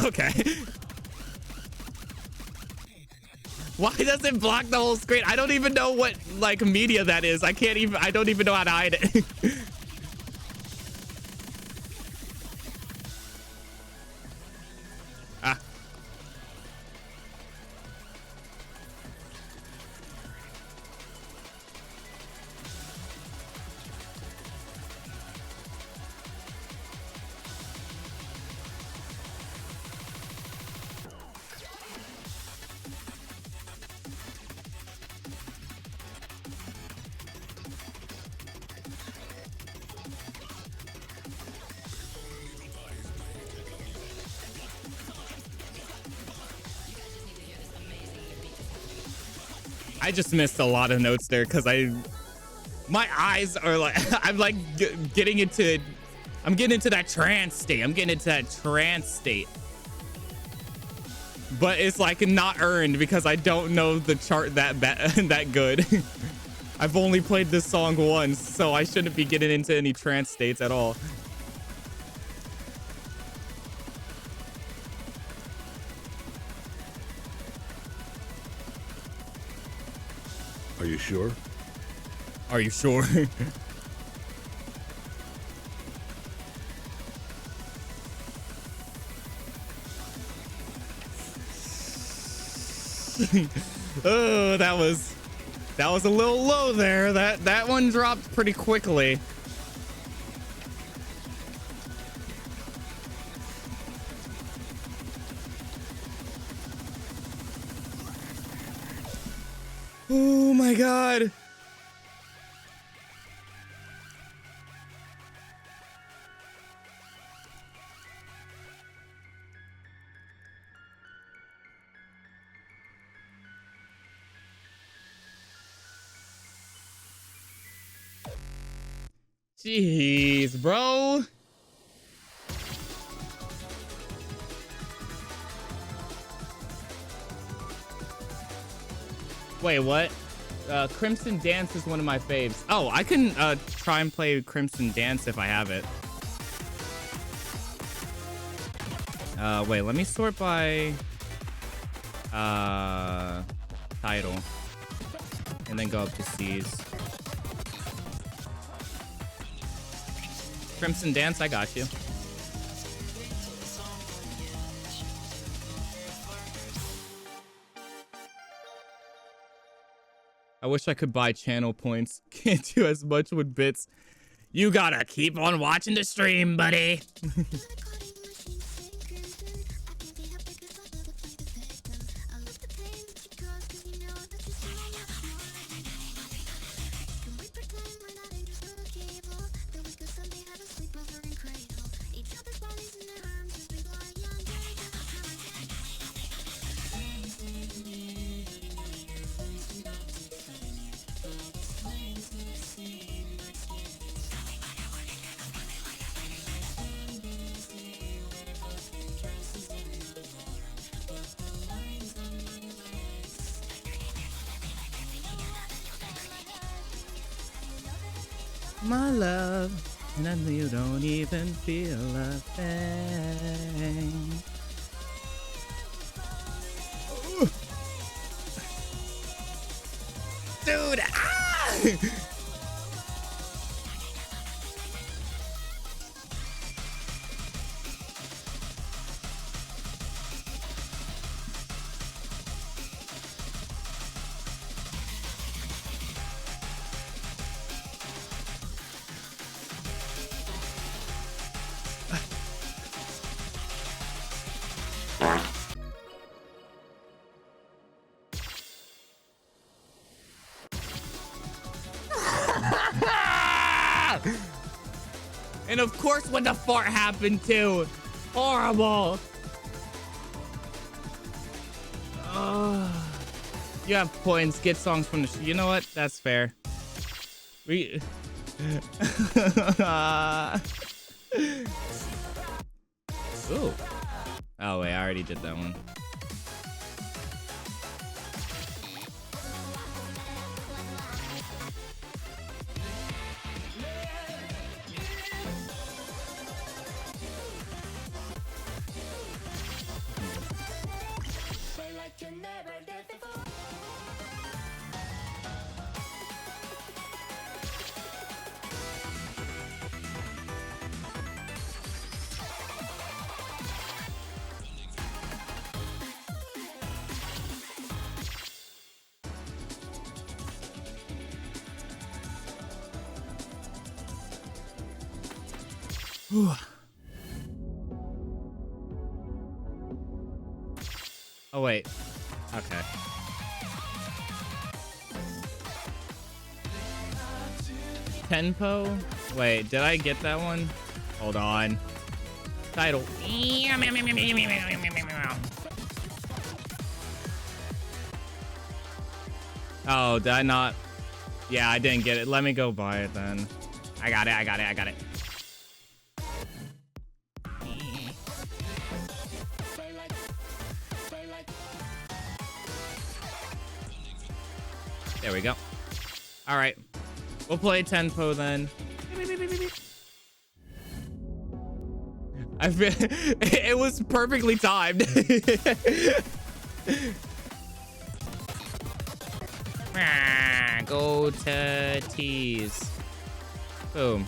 Okay. Why does it block the whole screen? I don't even know what like media that is. I don't even know how to hide it. Ah. I just missed a lot of notes there because my eyes are like, I'm like getting into that trance state. But it's like not earned because I don't know the chart that good. I've only played this song once, so I shouldn't be getting into any trance states at all. Are you sure? Are you sure? Oh, that was a little low there. That one dropped pretty quickly. Oh my God. Jeez, bro. Wait, what? Crimson Dance is one of my faves. Oh, I can try and play Crimson Dance if I have it. Wait, let me sort by title and then go up to C's. Crimson Dance, I got you. I wish I could buy channel points. Can't do as much with bits. You gotta keep on watching the stream, buddy. my love, and I know you don't even feel a thing. Dude, ah! And of course when the fart happened too. Horrible. You have points, get songs from the you know what? That's fair. We Ooh. Oh wait, I already did that one. Oh wait. Okay. Tempo? Wait, did I get that one? Hold on. Title. Oh, did I not? Yeah, I didn't get it. Let me go buy it then. I got it. There we go. All right. We'll play Tempo then. It was perfectly timed. Go to tease. Boom.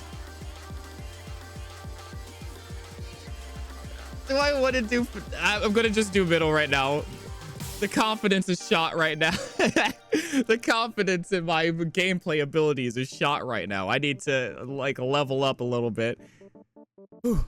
Do I want to do? I'm gonna just do middle right now. The confidence is shot right now. The confidence in my gameplay abilities is shot right now. I need to like level up a little bit. Whew.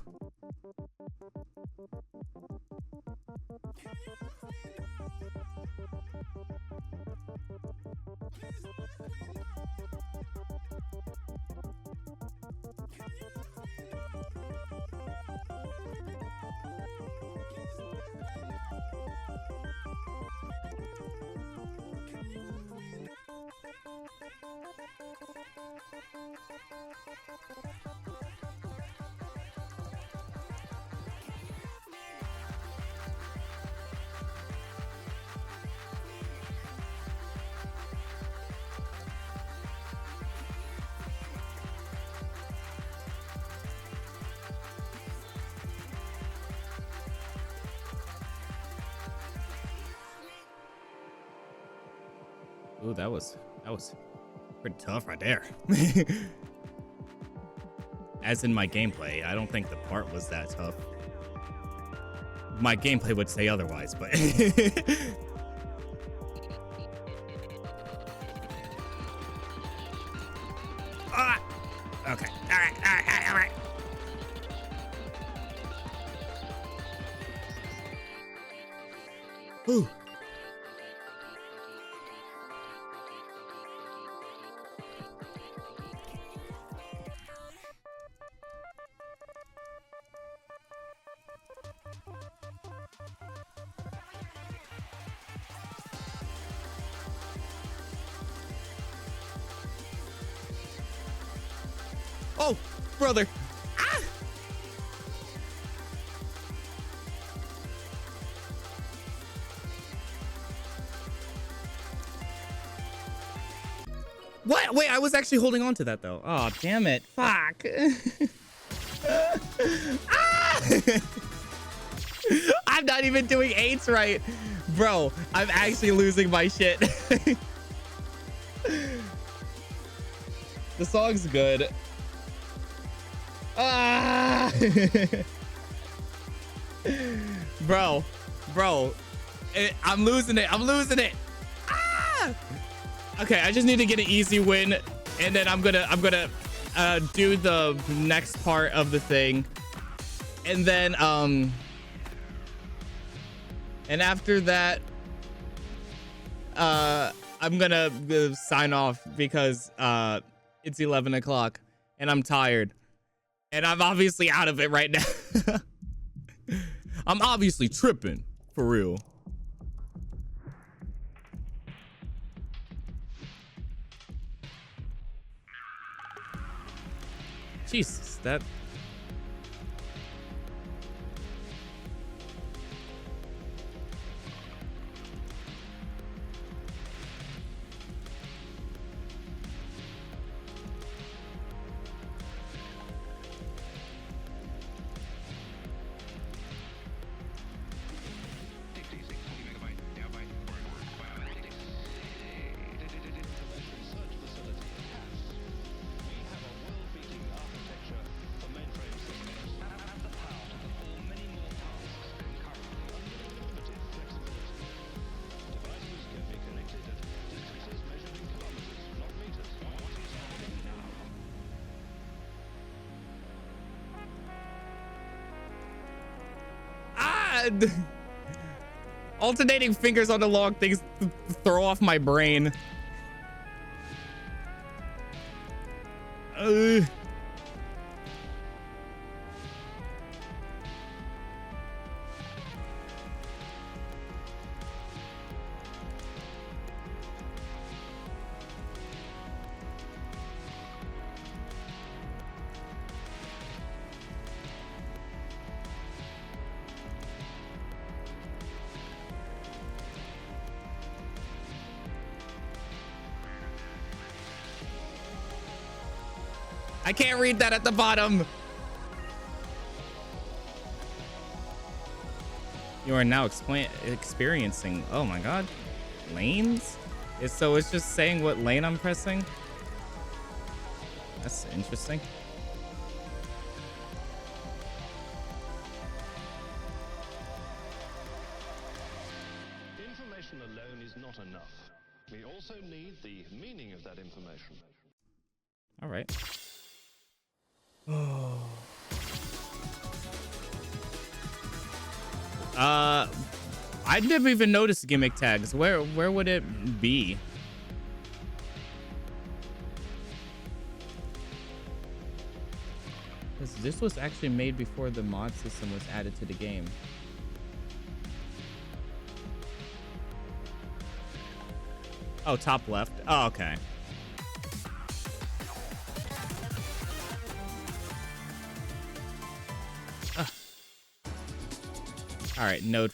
Ooh, that was pretty tough right there. As in my gameplay, I don't think the part was that tough. My gameplay would say otherwise, but ah! Okay. All right. Ooh. Oh, brother. Ah! What? Wait, I was actually holding on to that though. Oh, damn it. Fuck. Ah! I'm not even doing 8s right. Bro, I'm actually losing my shit. The song's good. Ah! Bro, I'm losing it. I'm losing it. Ah! Okay, I just need to get an easy win, and then I'm gonna do the next part of the thing, and then and after that, I'm gonna sign off because it's 11 o'clock and I'm tired, and I'm obviously out of it right now. I'm obviously tripping for real. Jesus, that. Alternating fingers on the log things throw off my brain. I can't read that at the bottom. You are now experiencing, oh my God, lanes? So it's just saying what lane I'm pressing? That's interesting. Information alone is not enough. We also need the meaning of that information. All right. I never even noticed gimmick tags. Where would it be? Because this was actually made before the mod system was added to the game. Oh, top left. Oh, okay. All right, node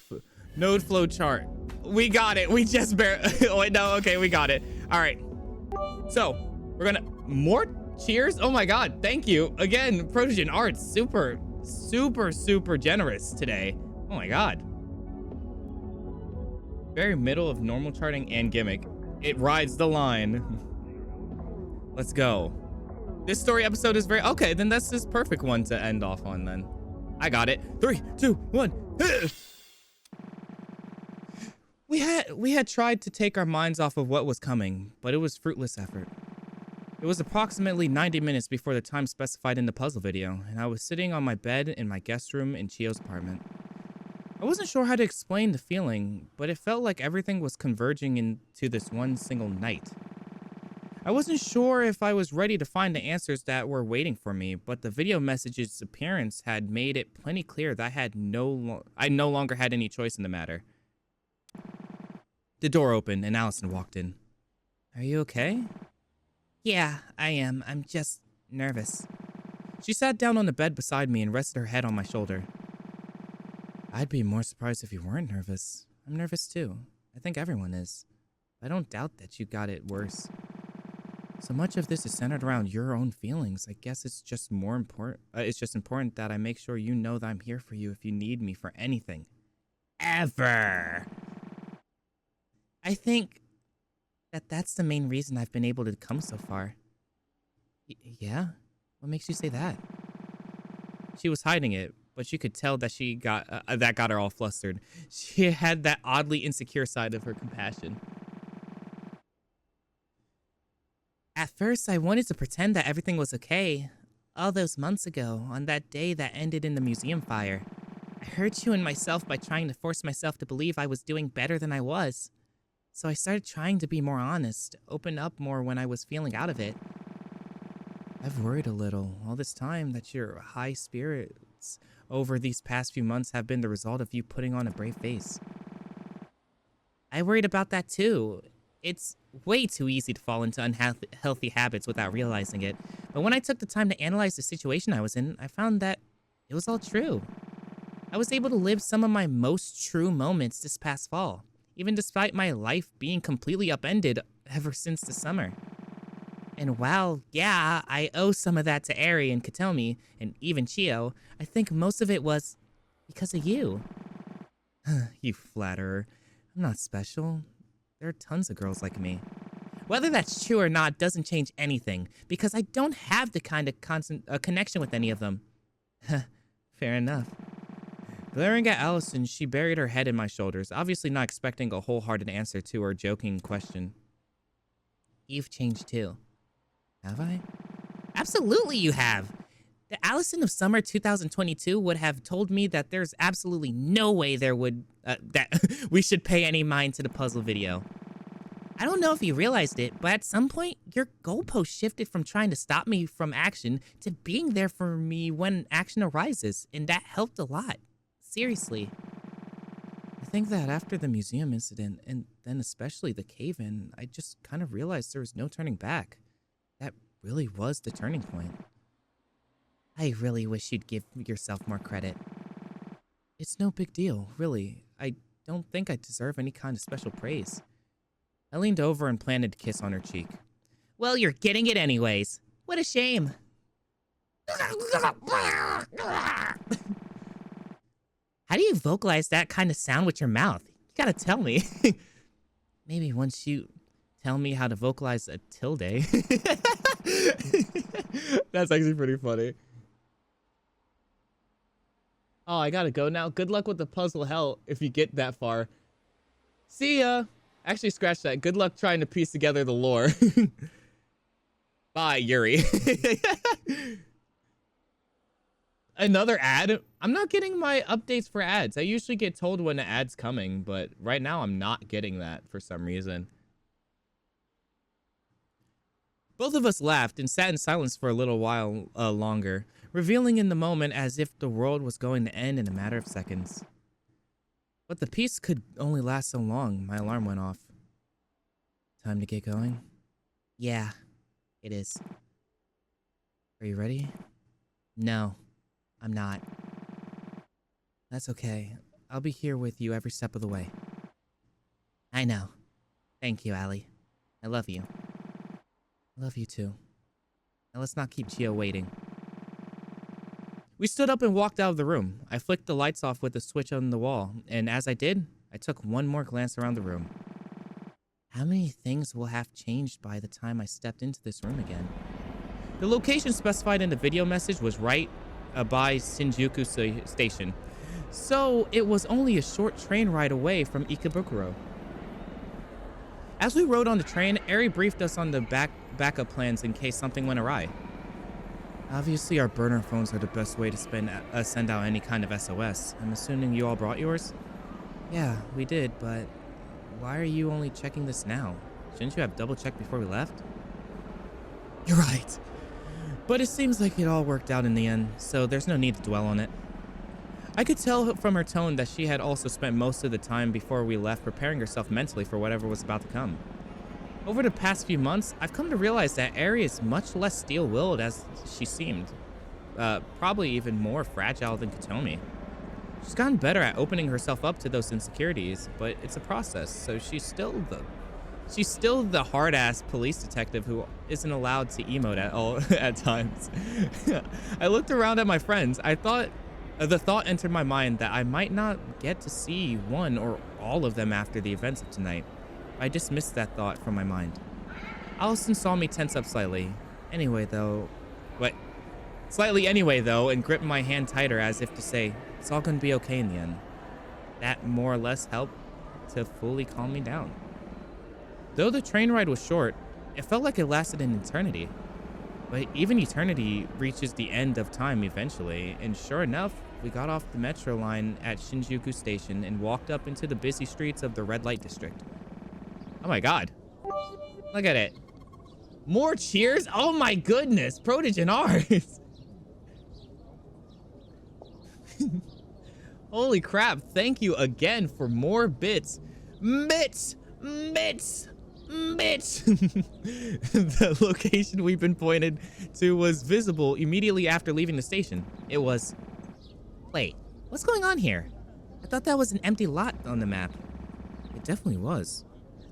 flow chart. We got it. We just barely. Oh, wait, no. Okay, we got it. All right. So we're gonna more cheers. Oh my God. Thank you again, Protogen Arts. Super generous today. Oh my God. Very middle of normal charting and gimmick. It rides the line. Let's go. This story episode is very okay. Then that's this perfect one to end off on. Then I got it. 3, 2, 1. We had tried to take our minds off of what was coming, but it was fruitless effort. It was approximately 90 minutes before the time specified in the puzzle video, and I was sitting on my bed in my guest room in Chio's apartment. I wasn't sure how to explain the feeling, but it felt like everything was converging into this one single night. I wasn't sure if I was ready to find the answers that were waiting for me, but the video message's appearance had made it plenty clear that I no longer had any choice in the matter. The door opened and Allison walked in. Are you okay? Yeah, I am. I'm just nervous. She sat down on the bed beside me and rested her head on my shoulder. I'd be more surprised if you weren't nervous. I'm nervous too. I think everyone is. I don't doubt that you got it worse. So much of this is centered around your own feelings. I guess it's just more important. It's just important that I make sure you know that I'm here for you if you need me for anything. Ever. I think that that's the main reason I've been able to come so far. Yeah? What makes you say that? She was hiding it, but you could tell that that got her all flustered. She had that oddly insecure side of her compassion. At first, I wanted to pretend that everything was okay. All those months ago, on that day that ended in the museum fire, I hurt you and myself by trying to force myself to believe I was doing better than I was. So I started trying to be more honest, open up more when I was feeling out of it. I've worried a little all this time that your high spirits over these past few months have been the result of you putting on a brave face. I worried about that too. It's way too easy to fall into unhealthy habits without realizing it. But when I took the time to analyze the situation I was in, I found that it was all true. I was able to live some of my most true moments this past fall, even despite my life being completely upended ever since the summer. And while, yeah, I owe some of that to Eri and Katomi, and even Chio, I think most of it was because of you. You flatterer. I'm not special. There are tons of girls like me. Whether that's true or not doesn't change anything, because I don't have the kind of connection with any of them. Fair enough. Glaring at Allison, she buried her head in my shoulders, obviously not expecting a wholehearted answer to her joking question. You've changed too. Have I? Absolutely you have! The Allison of summer 2022 would have told me that there's absolutely no way that we should pay any mind to the puzzle video. I don't know if you realized it, but at some point, your goalpost shifted from trying to stop me from action to being there for me when action arises, and that helped a lot. Seriously. I think that after the museum incident, and then especially the cave-in, I just kind of realized there was no turning back. That really was the turning point. I really wish you'd give yourself more credit. It's no big deal, really. I don't think I deserve any kind of special praise. I leaned over and planted a kiss on her cheek. Well, you're getting it anyways. What a shame. How do you vocalize that kind of sound with your mouth? You gotta tell me. Maybe once you tell me how to vocalize a tilde. That's actually pretty funny. Oh, I gotta go now. Good luck with the puzzle hell if you get that far. See ya. Actually, scratch that. Good luck trying to piece together the lore. Bye, Yuri. Another ad? I'm not getting my updates for ads. I usually get told when an ad's coming, but right now I'm not getting that for some reason. Both of us laughed and sat in silence for a little while longer, revealing in the moment as if the world was going to end in a matter of seconds. But the peace could only last so long. My alarm went off. Time to get going? Yeah, it is. Are you ready? No, I'm not. That's okay. I'll be here with you every step of the way. I know. Thank you, Allie. I love you. I love you too. Now let's not keep Chio waiting. We stood up and walked out of the room. I flicked the lights off with a switch on the wall, and as I did, I took one more glance around the room. How many things will have changed by the time I stepped into this room again? The location specified in the video message was right by Shinjuku Station, so it was only a short train ride away from Ikebukuro. As we rode on the train, Eri briefed us on the backup plans in case something went awry. Obviously, our burner phones are the best way to send out any kind of SOS. I'm assuming you all brought yours? Yeah, we did, but why are you only checking this now? Shouldn't you have double-checked before we left? You're right. But it seems like it all worked out in the end, so there's no need to dwell on it. I could tell from her tone that she had also spent most of the time before we left preparing herself mentally for whatever was about to come. Over the past few months, I've come to realize that Eri is much less steel-willed as she seemed. Probably even more fragile than Katomi. She's gotten better at opening herself up to those insecurities, but it's a process, so she's still She's still the hard-ass police detective who isn't allowed to emote at all at times. I looked around at my friends. I thought the thought entered my mind that I might not get to see one or all of them after the events of tonight. I dismissed that thought from my mind. Allison saw me tense up slightly. Slightly anyway, though, and gripped my hand tighter as if to say, it's all gonna be okay in the end. That more or less helped to fully calm me down. Though the train ride was short, it felt like it lasted an eternity. But even eternity reaches the end of time eventually, and sure enough, we got off the metro line at Shinjuku Station and walked up into the busy streets of the red light district. Oh my god. Look at it. More cheers? Oh my goodness. Protogen Ars. Holy crap. Thank you again for more bits. Bits. The location we've been pointed to was visible immediately after leaving the station. It was... Wait, what's going on here? I thought that was an empty lot on the map. It definitely was.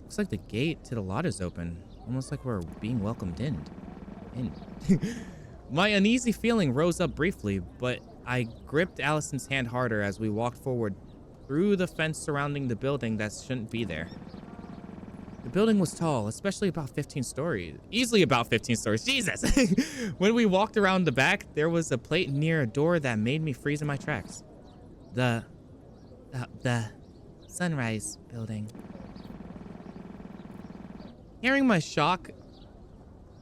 Looks like the gate to the lot is open. Almost like we're being welcomed in. My uneasy feeling rose up briefly, but I gripped Allison's hand harder as we walked forward through the fence surrounding the building that shouldn't be there. The building was tall, especially about 15 stories. Easily about 15 stories. Jesus! When we walked around the back, there was a plate near a door that made me freeze in my tracks. The Sunrise building. Hearing my shock,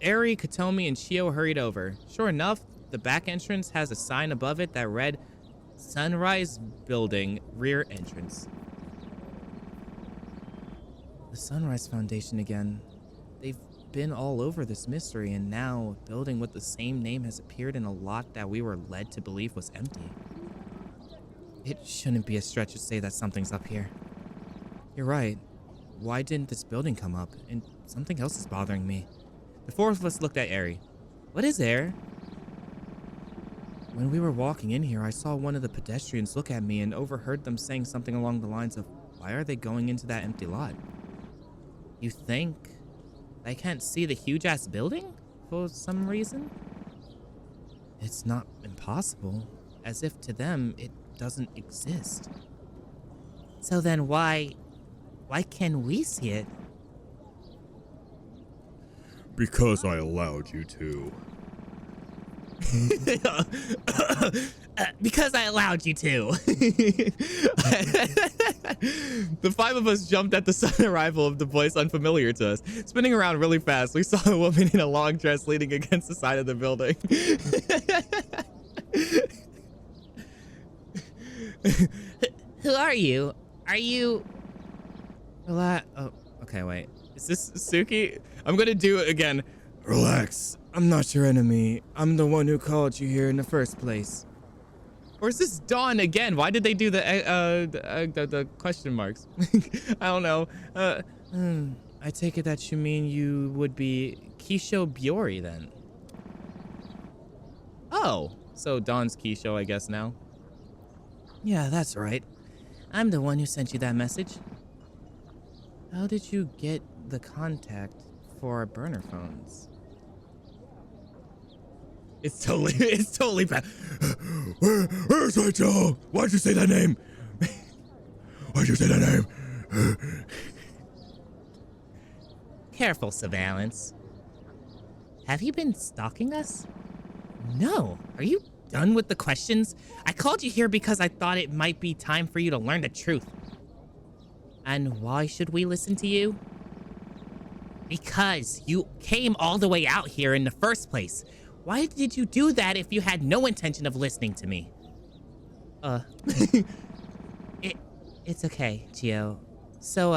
Eri, Katomi, and Chio hurried over. Sure enough, the back entrance has a sign above it that read, Sunrise Building, Rear Entrance. The Sunrise Foundation again. They've been all over this mystery, and now a building with the same name has appeared in a lot that we were led to believe was empty. It shouldn't be a stretch to say that something's up here. You're right. Why didn't this building come up? And something else is bothering me. The four of us looked at Eri. What is there? When we were walking in here, I saw one of the pedestrians look at me and overheard them saying something along the lines of, why are they going into that empty lot? You think I can't see the huge-ass building for some reason? It's not impossible, as if to them it doesn't exist. So then why can we see it? Because I allowed you to. Because I allowed you to. The five of us jumped at the sudden arrival of the voice unfamiliar to us. Spinning around really fast, we saw a woman in a long dress leaning against the side of the building. Who are you? Are you... Relax. Oh, okay, wait. Is this Suki? I'm gonna do it again. Relax. I'm not your enemy. I'm the one who called you here in the first place. Or is this Dawn again? Why did they do the question marks? I don't know. I take it that you mean you would be Kisho Biori then. Oh, so Dawn's Kisho, I guess now. Yeah, that's right. I'm the one who sent you that message. How did you get the contact for our burner phones? It's totally bad. Where's my dog? Why'd you say that name? Why'd you say that name? Careful, Surveillance. Have you been stalking us? No. Are you done with the questions? I called you here because I thought it might be time for you to learn the truth. And why should we listen to you? Because you came all the way out here in the first place. Why did you do that if you had no intention of listening to me? It's okay, Gio. So,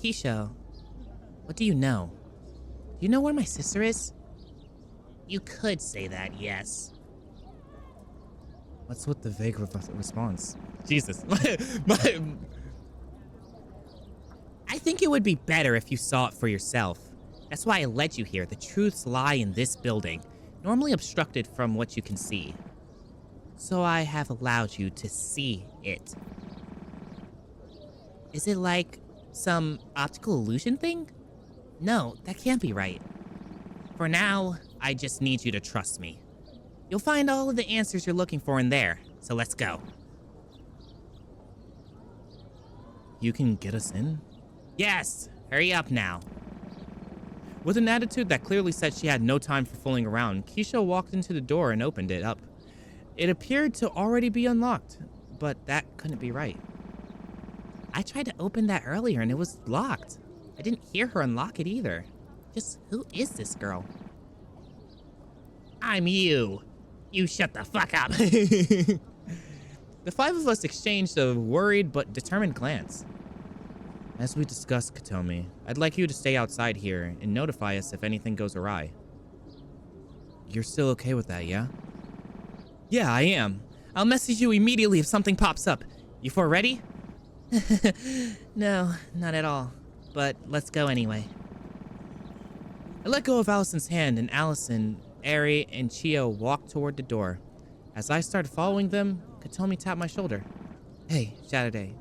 Kisho, what do you know? Do you know where my sister is? You could say that, yes. What's with the vague response? Jesus. I think it would be better if you saw it for yourself. That's why I led you here. The truths lie in this building, normally obstructed from what you can see. So I have allowed you to see it. Is it like some optical illusion thing? No, that can't be right. For now, I just need you to trust me. You'll find all of the answers you're looking for in there, so let's go. You can get us in? Yes, hurry up now. With an attitude that clearly said she had no time for fooling around, Keisha walked into the door and opened it up. It appeared to already be unlocked, but that couldn't be right. I tried to open that earlier and it was locked. I didn't hear her unlock it either. Just who is this girl? I'm you. You shut the fuck up. The five of us exchanged a worried but determined glance. As we discussed, Katomi, I'd like you to stay outside here and notify us if anything goes awry. You're still okay with that, yeah? Yeah, I am. I'll message you immediately if something pops up. You four ready? No, not at all. But let's go anyway. I let go of Allison's hand, and Allison, Eri, and Chio walked toward the door. As I started following them, Katomi tapped my shoulder. Hey, Saturday,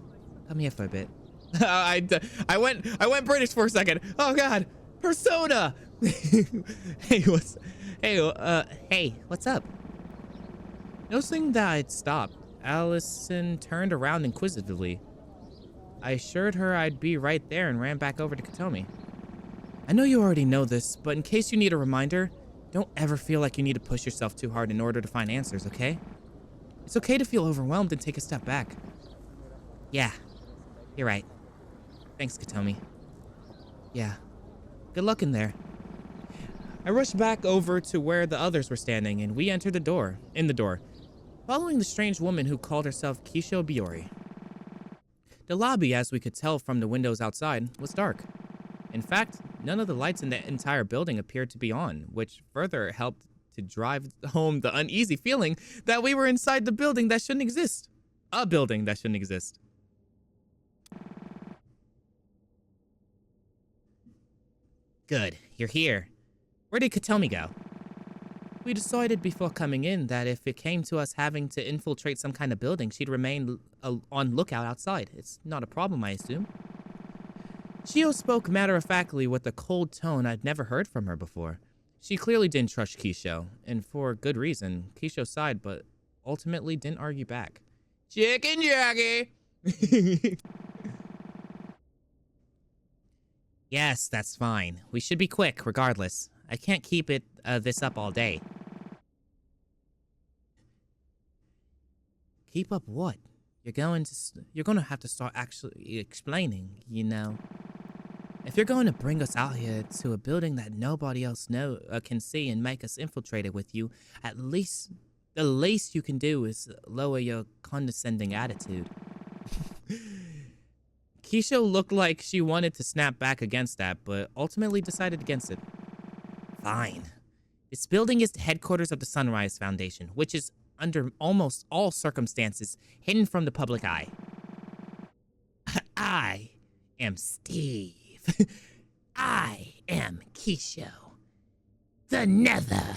come here for a bit. I went British for a second. Oh God, Persona. Hey, what's up? Noticing that I'd stopped, Allison turned around inquisitively. I assured her I'd be right there and ran back over to Katomi. I know you already know this, but in case you need a reminder, don't ever feel like you need to push yourself too hard in order to find answers, okay? It's okay to feel overwhelmed and take a step back. Yeah, you're right. Thanks, Katomi. Yeah. Good luck in there. I rushed back over to where the others were standing, and we entered the door, following the strange woman who called herself Kisho Biori. The lobby, as we could tell from the windows outside, was dark. In fact, none of the lights in the entire building appeared to be on, which further helped to drive home the uneasy feeling that we were inside the building that shouldn't exist. A building that shouldn't exist. Good, you're here. Where did Katomi go? We decided before coming in that if it came to us having to infiltrate some kind of building, she'd remain on lookout outside. It's not a problem, I assume. Chio spoke matter-of-factly with a cold tone I'd never heard from her before. She clearly didn't trust Kisho, and for good reason. Kisho sighed, but ultimately didn't argue back. Chicken Jackie! Yes, that's fine. We should be quick, regardless. I can't keep this up all day. Keep up what? You're gonna have to start actually explaining, you know. If you're going to bring us out here to a building that nobody else can see and make us infiltrate it with you, the least you can do is lower your condescending attitude. Kisho looked like she wanted to snap back against that, but ultimately decided against it. Fine. This building is the headquarters of the Sunrise Foundation, which is, under almost all circumstances, hidden from the public eye. I am Steve. I am Kisho. The Nether.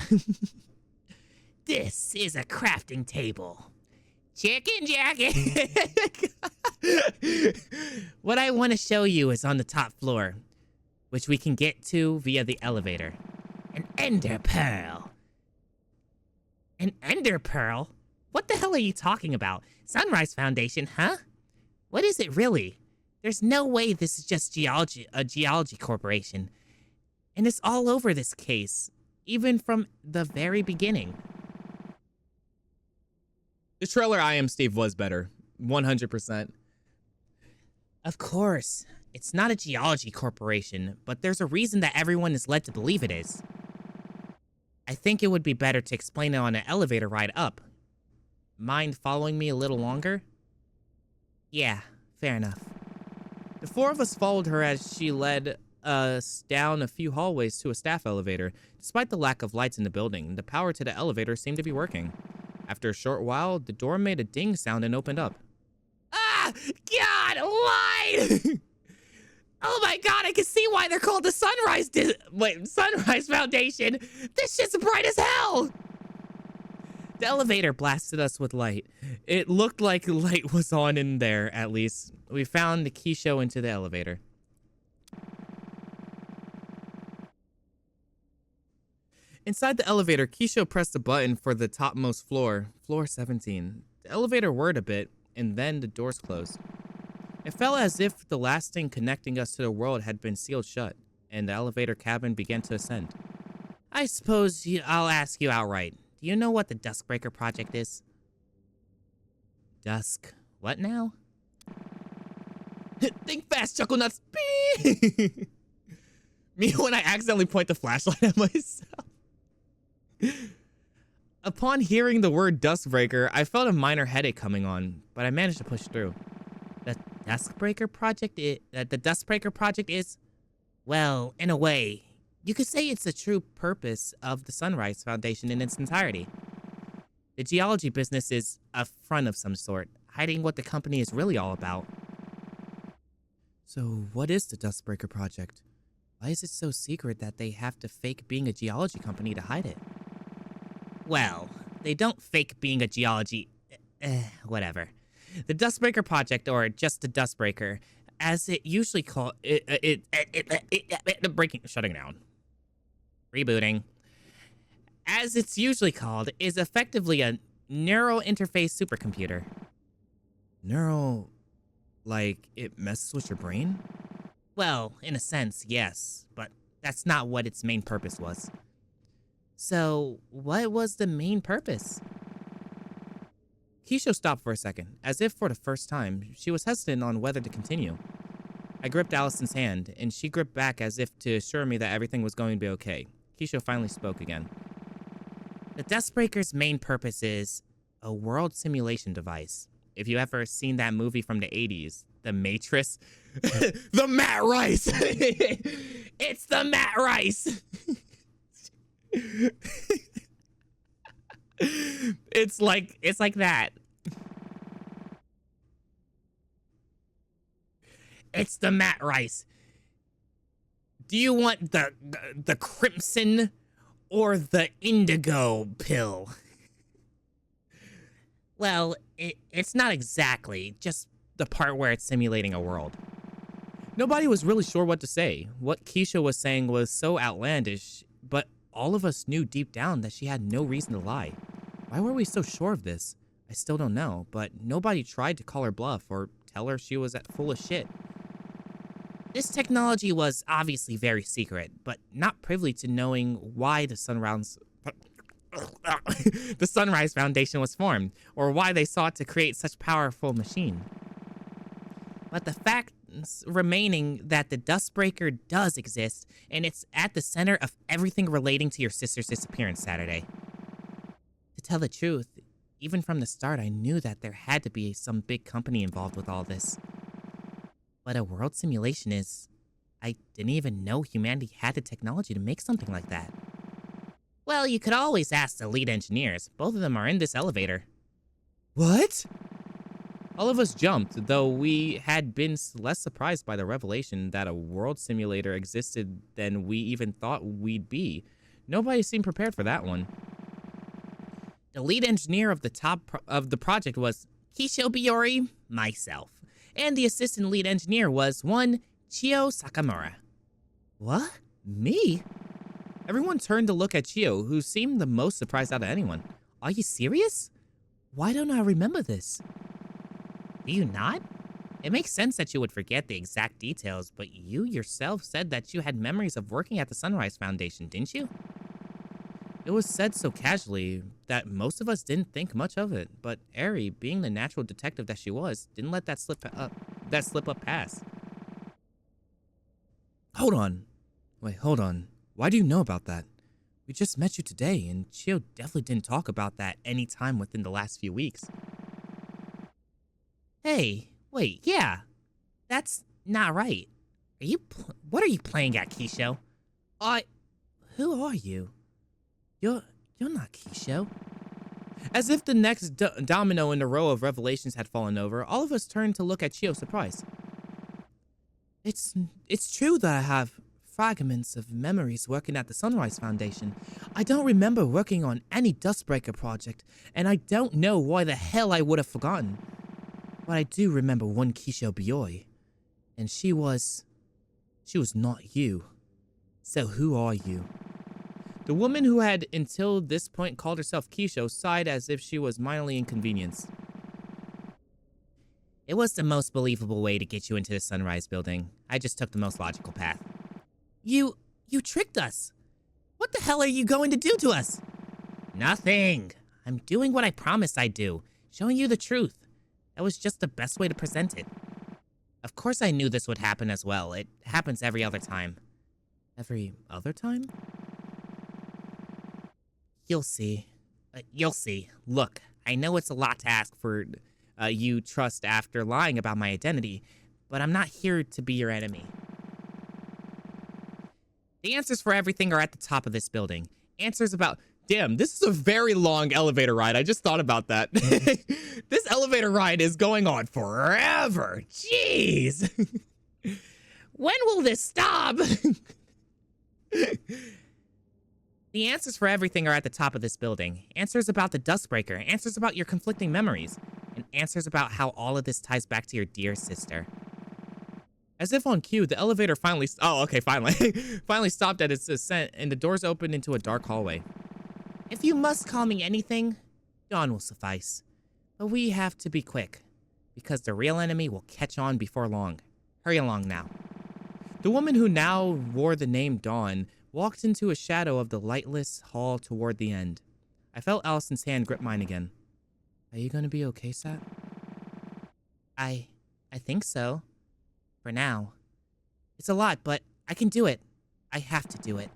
This is a crafting table. Chicken Jackie. What I want to show you is on the top floor, which we can get to via the elevator. An ender pearl. An ender pearl? What the hell are you talking about? Sunrise Foundation, huh? What is it really? There's no way this is just a geology corporation. And it's all over this case, even from the very beginning. The trailer I Am Steve was better. 100%. Of course. It's not a geology corporation, but there's a reason that everyone is led to believe it is. I think it would be better to explain it on an elevator ride up. Mind following me a little longer? Yeah, fair enough. The four of us followed her as she led us down a few hallways to a staff elevator. Despite the lack of lights in the building, the power to the elevator seemed to be working. After a short while, the door made a ding sound and opened up. Ah! God, why? Oh my God, I can see why they're called the Sunrise Foundation. This shit's bright as hell. The elevator blasted us with light. It looked like light was on in there, at least. We found the Kisho into the elevator. Inside the elevator, Keisho pressed the button for the topmost floor, floor 17. The elevator whirred a bit, and then the doors closed. It felt as if the last thing connecting us to the world had been sealed shut, and the elevator cabin began to ascend. I suppose I'll ask you outright. Do you know what the Duskbreaker project is? Dusk. What now? Think fast, Chuckle Nuts. Me when I accidentally point the flashlight at myself. Upon hearing the word Duskbreaker, I felt a minor headache coming on, but I managed to push through. The Duskbreaker project is, well, in a way, you could say it's the true purpose of the Sunrise Foundation in its entirety. The geology business is a front of some sort, hiding what the company is really all about. So what is the Duskbreaker project? Why is it so secret that they have to fake being a geology company to hide it? Well, they don't fake being a geology... whatever. The Duskbreaker project, or just the Duskbreaker, as it usually called... shutting down. Rebooting. As it's usually called, is effectively a neural interface supercomputer. Neural... like it messes with your brain? Well, in a sense, yes, but that's not what its main purpose was. So, what was the main purpose? Keisho stopped for a second, as if for the first time, she was hesitant on whether to continue. I gripped Allison's hand, and she gripped back as if to assure me that everything was going to be okay. Keisho finally spoke again. The Duskbreaker's main purpose is a world simulation device. If you ever seen that movie from the 80s, The Matrix, the Matt Rice! It's the Matt Rice! It's like that. It's the Matt Rice. Do you want the crimson or the indigo pill? Well, it's not exactly, just the part where it's simulating a world. Nobody was really sure what to say. What Keisha was saying was so outlandish, but all of us knew deep down that she had no reason to lie. Why were we so sure of this? I still don't know, but nobody tried to call her bluff or tell her she was full of shit. This technology was obviously very secret, but not privy to knowing why the Sunrise Foundation was formed, or why they sought to create such powerful machine. But the fact remaining that the Duskbreaker does exist, and it's at the center of everything relating to your sister's disappearance Saturday. To tell the truth, even from the start, I knew that there had to be some big company involved with all this. But a world simulation is... I didn't even know humanity had the technology to make something like that. Well, you could always ask the lead engineers. Both of them are in this elevator. What? All of us jumped, though we had been less surprised by the revelation that a world simulator existed than we even thought we'd be. Nobody seemed prepared for that one. The lead engineer of the project was Keisho Biori, myself. And the assistant lead engineer was one Chio Sakamura. What? Me? Everyone turned to look at Chio, who seemed the most surprised out of anyone. Are you serious? Why don't I remember this? Do you not? It makes sense that you would forget the exact details, but you yourself said that you had memories of working at the Sunrise Foundation, didn't you? It was said so casually that most of us didn't think much of it, but Eri, being the natural detective that she was, didn't let that slip up pass. Hold on. Wait, hold on. Why do you know about that? We just met you today, and Chio definitely didn't talk about that any time within the last few weeks. Hey, wait, yeah. That's not right. What are you playing at, Keisho? Who are you? You're not Keisho. As if the next domino in the row of revelations had fallen over, all of us turned to look at Chio surprised. It's true that I have fragments of memories working at the Sunrise Foundation. I don't remember working on any Duskbreaker project, and I don't know why the hell I would have forgotten. But I do remember one Keisho Bioi, and she was not you. So who are you? The woman who had until this point called herself Keisho sighed as if she was mildly inconvenienced. It was the most believable way to get you into the Sunrise building. I just took the most logical path. You tricked us. What the hell are you going to do to us? Nothing. I'm doing what I promised I'd do, showing you the truth. That was just the best way to present it. Of course I knew this would happen as well. It happens every other time. Every other time? You'll see. You'll see. Look, I know it's a lot to ask for you trust after lying about my identity, but I'm not here to be your enemy. The answers for everything are at the top of this building. Answers about... Damn, this is a very long elevator ride. I just thought about that. This elevator ride is going on forever. Jeez. When will this stop? The answers for everything are at the top of this building. Answers about the Duskbreaker, answers about your conflicting memories, and answers about how all of this ties back to your dear sister. As if on cue, the elevator finally finally stopped at its ascent, and the doors opened into a dark hallway. If you must call me anything, dawn will suffice. But we have to be quick, because the real enemy will catch on before long. Hurry along now. The woman who now wore the name Dawn walked into a shadow of the lightless hall toward the end. I felt Allison's hand grip mine again. Are you gonna be okay, Sat? I think so. For now. It's a lot, but I can do it. I have to do it.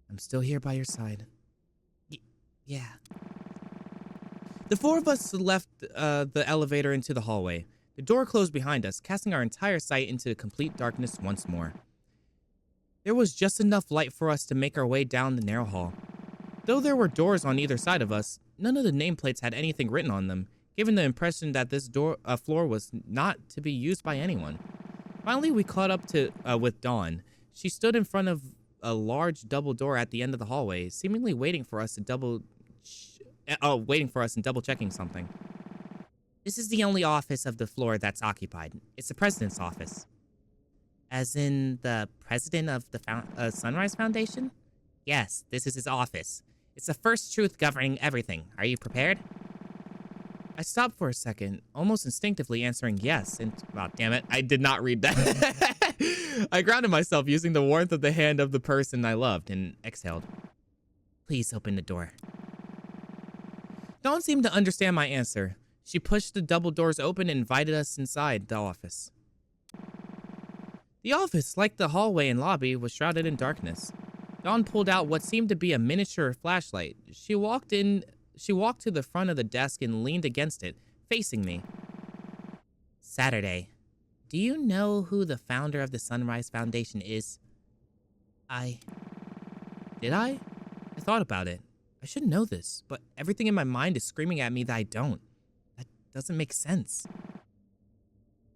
I'm still here by your side. Yeah. The four of us left the elevator into the hallway. The door closed behind us, casting our entire sight into complete darkness once more. There was just enough light for us to make our way down the narrow hall. Though there were doors on either side of us, none of the nameplates had anything written on them, giving the impression that this floor was not to be used by anyone. Finally, we caught up with Dawn. She stood in front of a large double door at the end of the hallway, seemingly waiting for us and double checking something. This is the only office of the floor that's occupied. It's the president's office. As in the president of the Sunrise Foundation? Yes, this is his office. It's the first truth governing everything. Are you prepared? I stopped for a second, almost instinctively answering yes, and wow, damn it, I did not read that. I grounded myself using the warmth of the hand of the person I loved and exhaled. Please open the door. Dawn seemed to understand my answer. She pushed the double doors open and invited us inside the office. The office, like the hallway and lobby, was shrouded in darkness. Dawn pulled out what seemed to be a miniature flashlight. She walked to the front of the desk and leaned against it, facing me. Saturday. Do you know who the founder of the Sunrise Foundation is? Did I? I thought about it. I should know this, but everything in my mind is screaming at me that I don't. That doesn't make sense.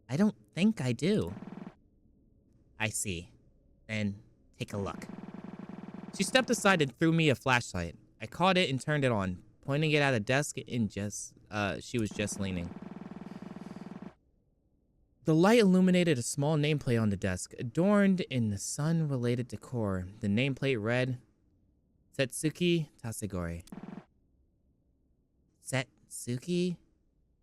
I don't think I do. I see. Then take a look. She stepped aside and threw me a flashlight. I caught it and turned it on, pointing it at a desk she was just leaning. The light illuminated a small nameplate on the desk, adorned in the sun-related decor. The nameplate read, Setsuki Tasegori. Setsuki?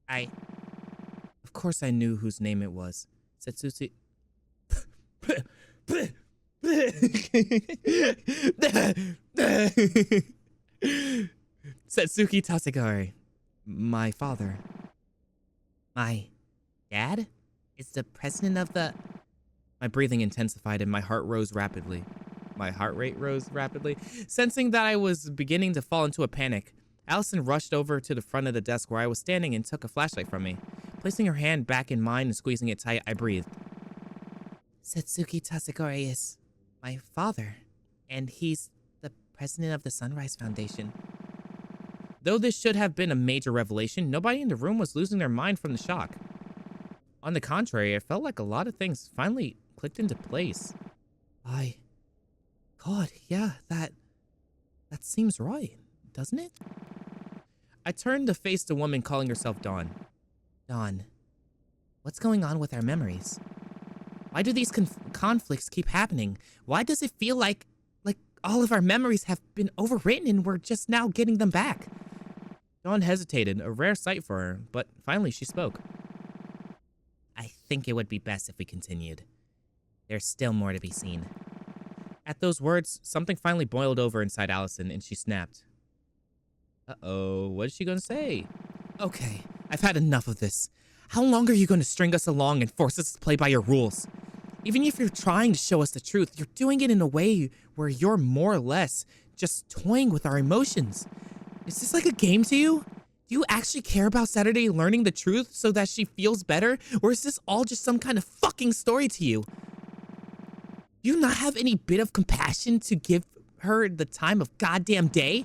Of course I knew whose name it was. Setsuki... Setsuki Tasegari. My father. My dad? Is the president of the... My breathing intensified and my heart rose rapidly. My heart rate rose rapidly. Sensing that I was beginning to fall into a panic, Allison rushed over to the front of the desk where I was standing and took a flashlight from me. Placing her hand back in mine and squeezing it tight, I breathed. Setsuki Tasegori is my father, and he's the president of the Sunrise Foundation. Though this should have been a major revelation, nobody in the room was losing their mind from the shock. On the contrary, it felt like a lot of things finally clicked into place. God, yeah, that seems right, doesn't it? I turned to face the woman calling herself Dawn. Dawn, what's going on with our memories? Why do these conflicts keep happening? Why does it feel like all of our memories have been overwritten and we're just now getting them back. Dawn hesitated, a rare sight for her, but finally she spoke. I think it would be best if we continued. There's still more to be seen. At those words, something finally boiled over inside Allison, and she snapped. Uh-oh, what is she gonna say? Okay, I've had enough of this. How long are you going to string us along and force us to play by your rules? Even if you're trying to show us the truth, you're doing it in a way where you're more or less just toying with our emotions. Is this like a game to you? Do you actually care about Saturday learning the truth so that she feels better? Or is this all just some kind of fucking story to you? Do you not have any bit of compassion to give her the time of goddamn day?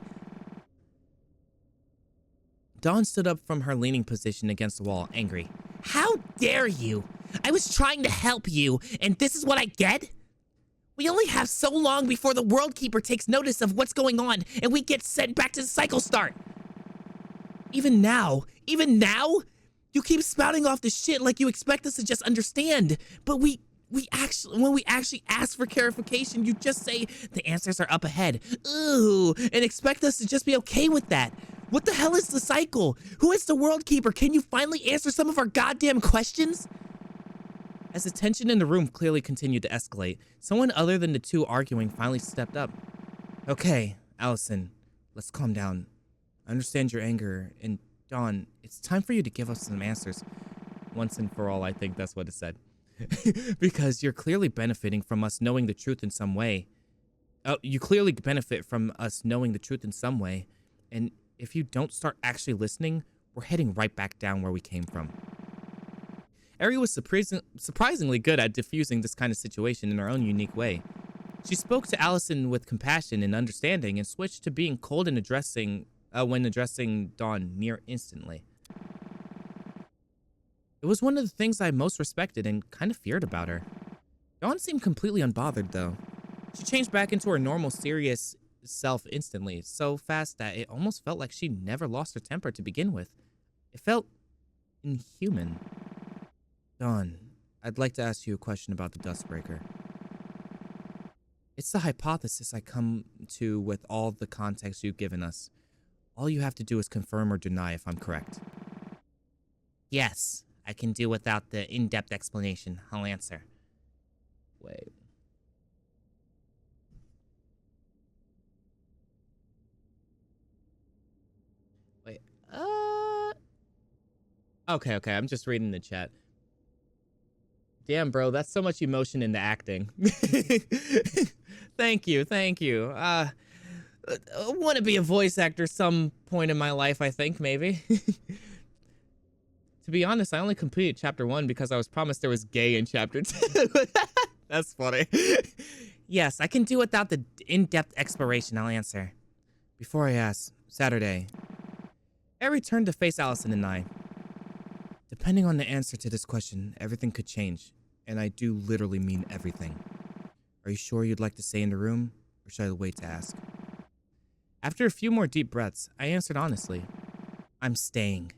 Dawn stood up from her leaning position against the wall, angry. How dare you? I was trying to help you, and this is what I get? We only have so long before the World Keeper takes notice of what's going on, and we get sent back to the cycle start. Even now, you keep spouting off this shit like you expect us to just understand. But when we actually ask for clarification, you just say the answers are up ahead. Ooh, and expect us to just be okay with that. What the hell is the cycle? Who is the World Keeper? Can you finally answer some of our goddamn questions? As the tension in the room clearly continued to escalate, someone other than the two arguing finally stepped up. Okay, Allison, let's calm down. I understand your anger, and Dawn, it's time for you to give us some answers. Once and for all, I think that's what it said. Because you're clearly benefiting from us knowing the truth in some way. You clearly benefit from us knowing the truth in some way, and if you don't start actually listening, we're heading right back down where we came from. Eri was surprisingly good at diffusing this kind of situation in her own unique way. She spoke to Allison with compassion and understanding and switched to being cold and when addressing Dawn near instantly. It was one of the things I most respected and kind of feared about her. Dawn seemed completely unbothered, though. She changed back into her normal, serious self instantly, so fast that it almost felt like she never lost her temper to begin with. It felt inhuman. Dawn, I'd like to ask you a question about the Dustbreaker. It's the hypothesis I come to with all the context you've given us. All you have to do is confirm or deny if I'm correct. Yes, I can do without the in-depth explanation. I'll answer. Wait. Okay, I'm just reading the chat. Damn, bro, that's so much emotion in the acting. Thank you. I want to be a voice actor some point in my life, I think, maybe. To be honest, I only completed chapter 1 because I was promised there was gay in chapter 2. That's funny. Yes, I can do without the in-depth exploration. I'll answer. Before I ask, Saturday. Eri turned to face Allison and I. Depending on the answer to this question, everything could change. And I do literally mean everything. Are you sure you'd like to stay in the room, or should I wait to ask? After a few more deep breaths, I answered honestly. I'm staying.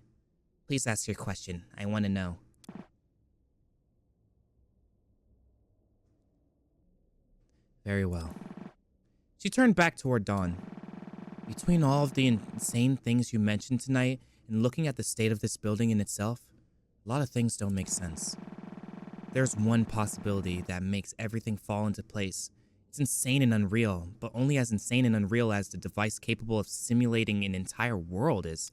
Please ask your question. I want to know. Very well. She turned back toward Dawn. Between all of the insane things you mentioned tonight and looking at the state of this building in itself, a lot of things don't make sense. There's one possibility that makes everything fall into place. It's insane and unreal, but only as insane and unreal as the device capable of simulating an entire world is.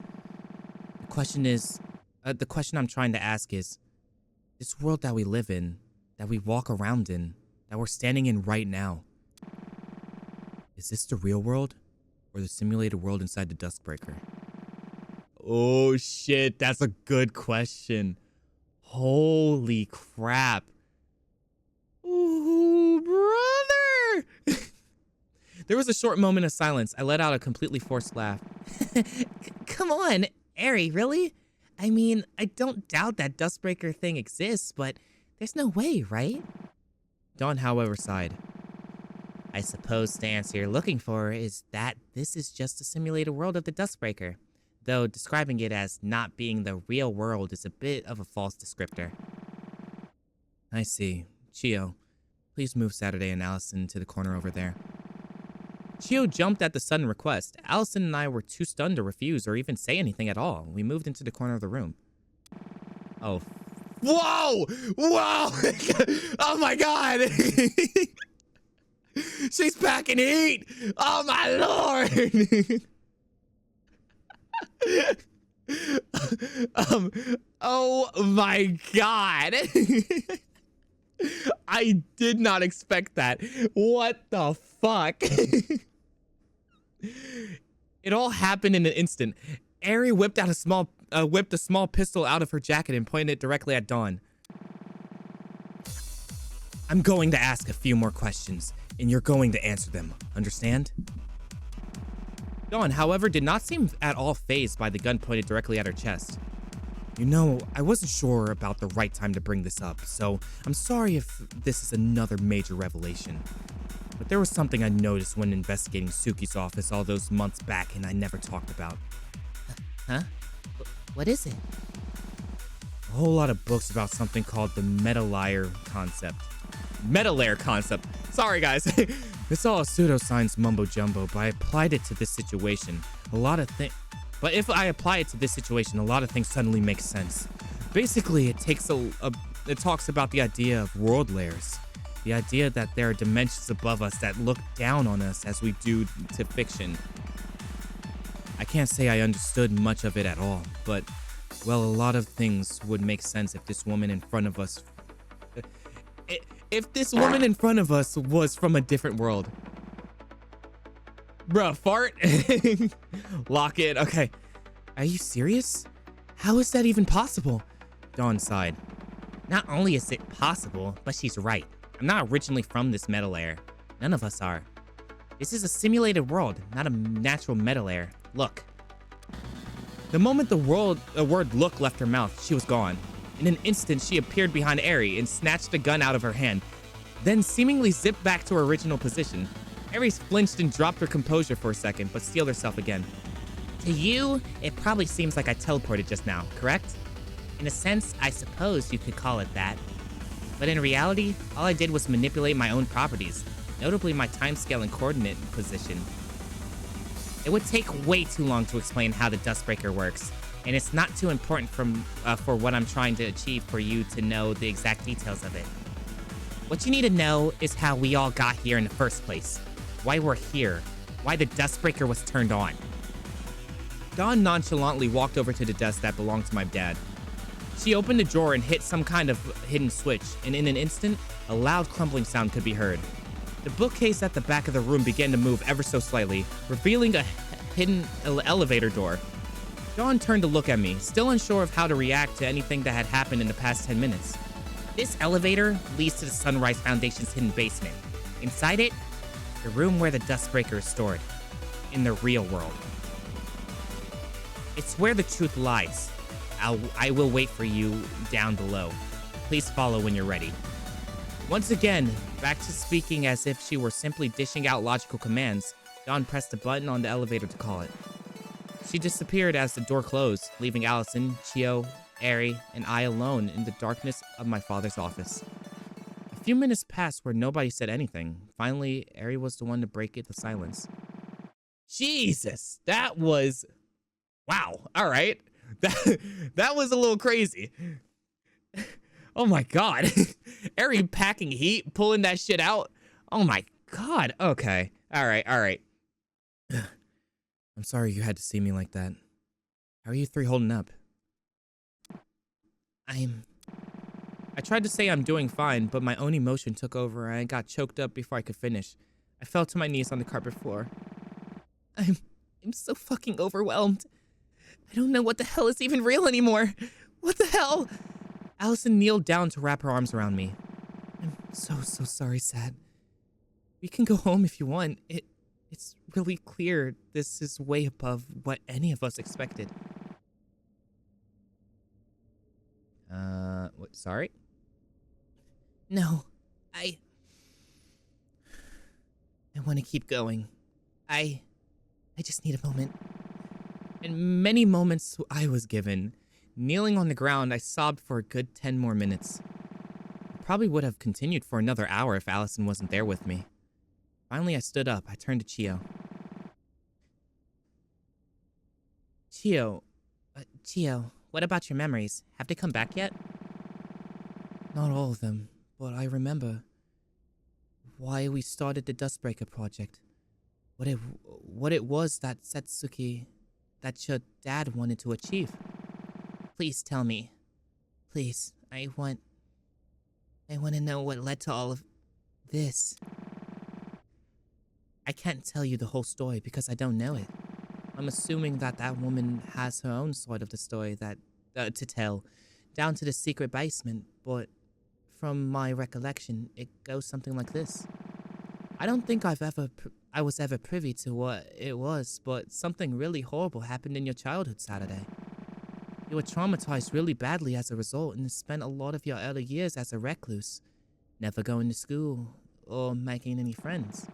The question I'm trying to ask is, this world that we live in, that we walk around in, that we're standing in right now, is this the real world or the simulated world inside the Dustbreaker? Oh shit, that's a good question. Holy crap. Ooh, brother! There was a short moment of silence. I let out a completely forced laugh. Come on, Eri, really? I mean, I don't doubt that Dustbreaker thing exists, but there's no way, right? Dawn, however, sighed. I suppose the answer you're looking for is that this is just a simulated world of the Dustbreaker, though describing it as not being the real world is a bit of a false descriptor. I see. Chio, please move Saturday and Allison to the corner over there. Chio jumped at the sudden request. Allison and I were too stunned to refuse or even say anything at all. We moved into the corner of the room. Oh. Whoa! Whoa! Oh my god! She's packing heat! Oh my lord! Oh my god! I did not expect that. What the fuck? It all happened in an instant. Ari whipped a small pistol out of her jacket and pointed it directly at Dawn. I'm going to ask a few more questions, and you're going to answer them. Understand? Dawn, however, did not seem at all fazed by the gun pointed directly at her chest. You know, I wasn't sure about the right time to bring this up, so I'm sorry if this is another major revelation. But there was something I noticed when investigating Suki's office all those months back and I never talked about. Huh? What is it? A whole lot of books about something called the meta-layer concept. Meta-layer concept. Sorry, guys. It's all a pseudoscience mumbo-jumbo, but I applied it to this situation. But if I apply it to this situation, a lot of things suddenly make sense. Basically, it talks about the idea of world layers. The idea that there are dimensions above us that look down on us as we do to fiction. I can't say I understood much of it at all, but, well, a lot of things would make sense if this woman in front of us... If this woman in front of us was from a different world. Bruh, fart? Lock it. Okay. Are you serious? How is that even possible? Dawn sighed. Not only is it possible, but she's right. I'm not originally from this meta layer. None of us are. This is a simulated world, not a natural meta layer. Look. The moment the word look left her mouth, she was gone. In an instant, she appeared behind Ari and snatched the gun out of her hand, then seemingly zipped back to her original position. Ari flinched and dropped her composure for a second, but steeled herself again. To you, it probably seems like I teleported just now, correct? In a sense, I suppose you could call it that. But in reality, all I did was manipulate my own properties, notably my timescale and coordinate position. It would take way too long to explain how the Dustbreaker works, and it's not too important for what I'm trying to achieve for you to know the exact details of it. What you need to know is how we all got here in the first place, why we're here, why the Dustbreaker was turned on. Dawn nonchalantly walked over to the desk that belonged to my dad. She opened the drawer and hit some kind of hidden switch, and in an instant, a loud crumbling sound could be heard. The bookcase at the back of the room began to move ever so slightly, revealing a hidden elevator door. Dawn turned to look at me, still unsure of how to react to anything that had happened in the past 10 minutes. This elevator leads to the Sunrise Foundation's hidden basement. Inside it, the room where the Dustbreaker is stored. In the real world. It's where the truth lies. I will wait for you down below. Please follow when you're ready. Once again, back to speaking as if she were simply dishing out logical commands, Dawn pressed a button on the elevator to call it. She disappeared as the door closed, leaving Allison, Chio, Ari, and I alone in the darkness of my father's office. A few minutes passed where nobody said anything. Finally, Ari was the one to break the silence. Jesus, that was... Wow, all right. That was a little crazy. Oh my god. Ari packing heat, pulling that shit out. Oh my god. Okay. All right. I'm sorry you had to see me like that. How are you three holding up? I tried to say I'm doing fine, but my own emotion took over and I got choked up before I could finish. I fell to my knees on the carpet floor. I'm so fucking overwhelmed. I don't know what the hell is even real anymore. What the hell? Allison kneeled down to wrap her arms around me. I'm so sorry, Sad. We can go home if you want. It's really clear this is way above what any of us expected. What, sorry? No, I want to keep going. I just need a moment. And many moments I was given. Kneeling on the ground, I sobbed for a good 10 more minutes. I probably would have continued for another hour if Allison wasn't there with me. Finally, I stood up. I turned to Chio. Chio, What about your memories? Have they come back yet? not all of them, but I remember why we started the Dustbreaker project. What it was that Setsuki, that your dad wanted to achieve. Please tell me. Please, I want to know what led to all of this. I can't tell you the whole story because I don't know it. I'm assuming that that woman has her own side of the story that to tell, down to the secret basement, but from my recollection, it goes something like this. I don't think I was ever privy to what it was, but something really horrible happened in your childhood Saturday. You were traumatized really badly as a result and spent a lot of your early years as a recluse, never going to school or making any friends.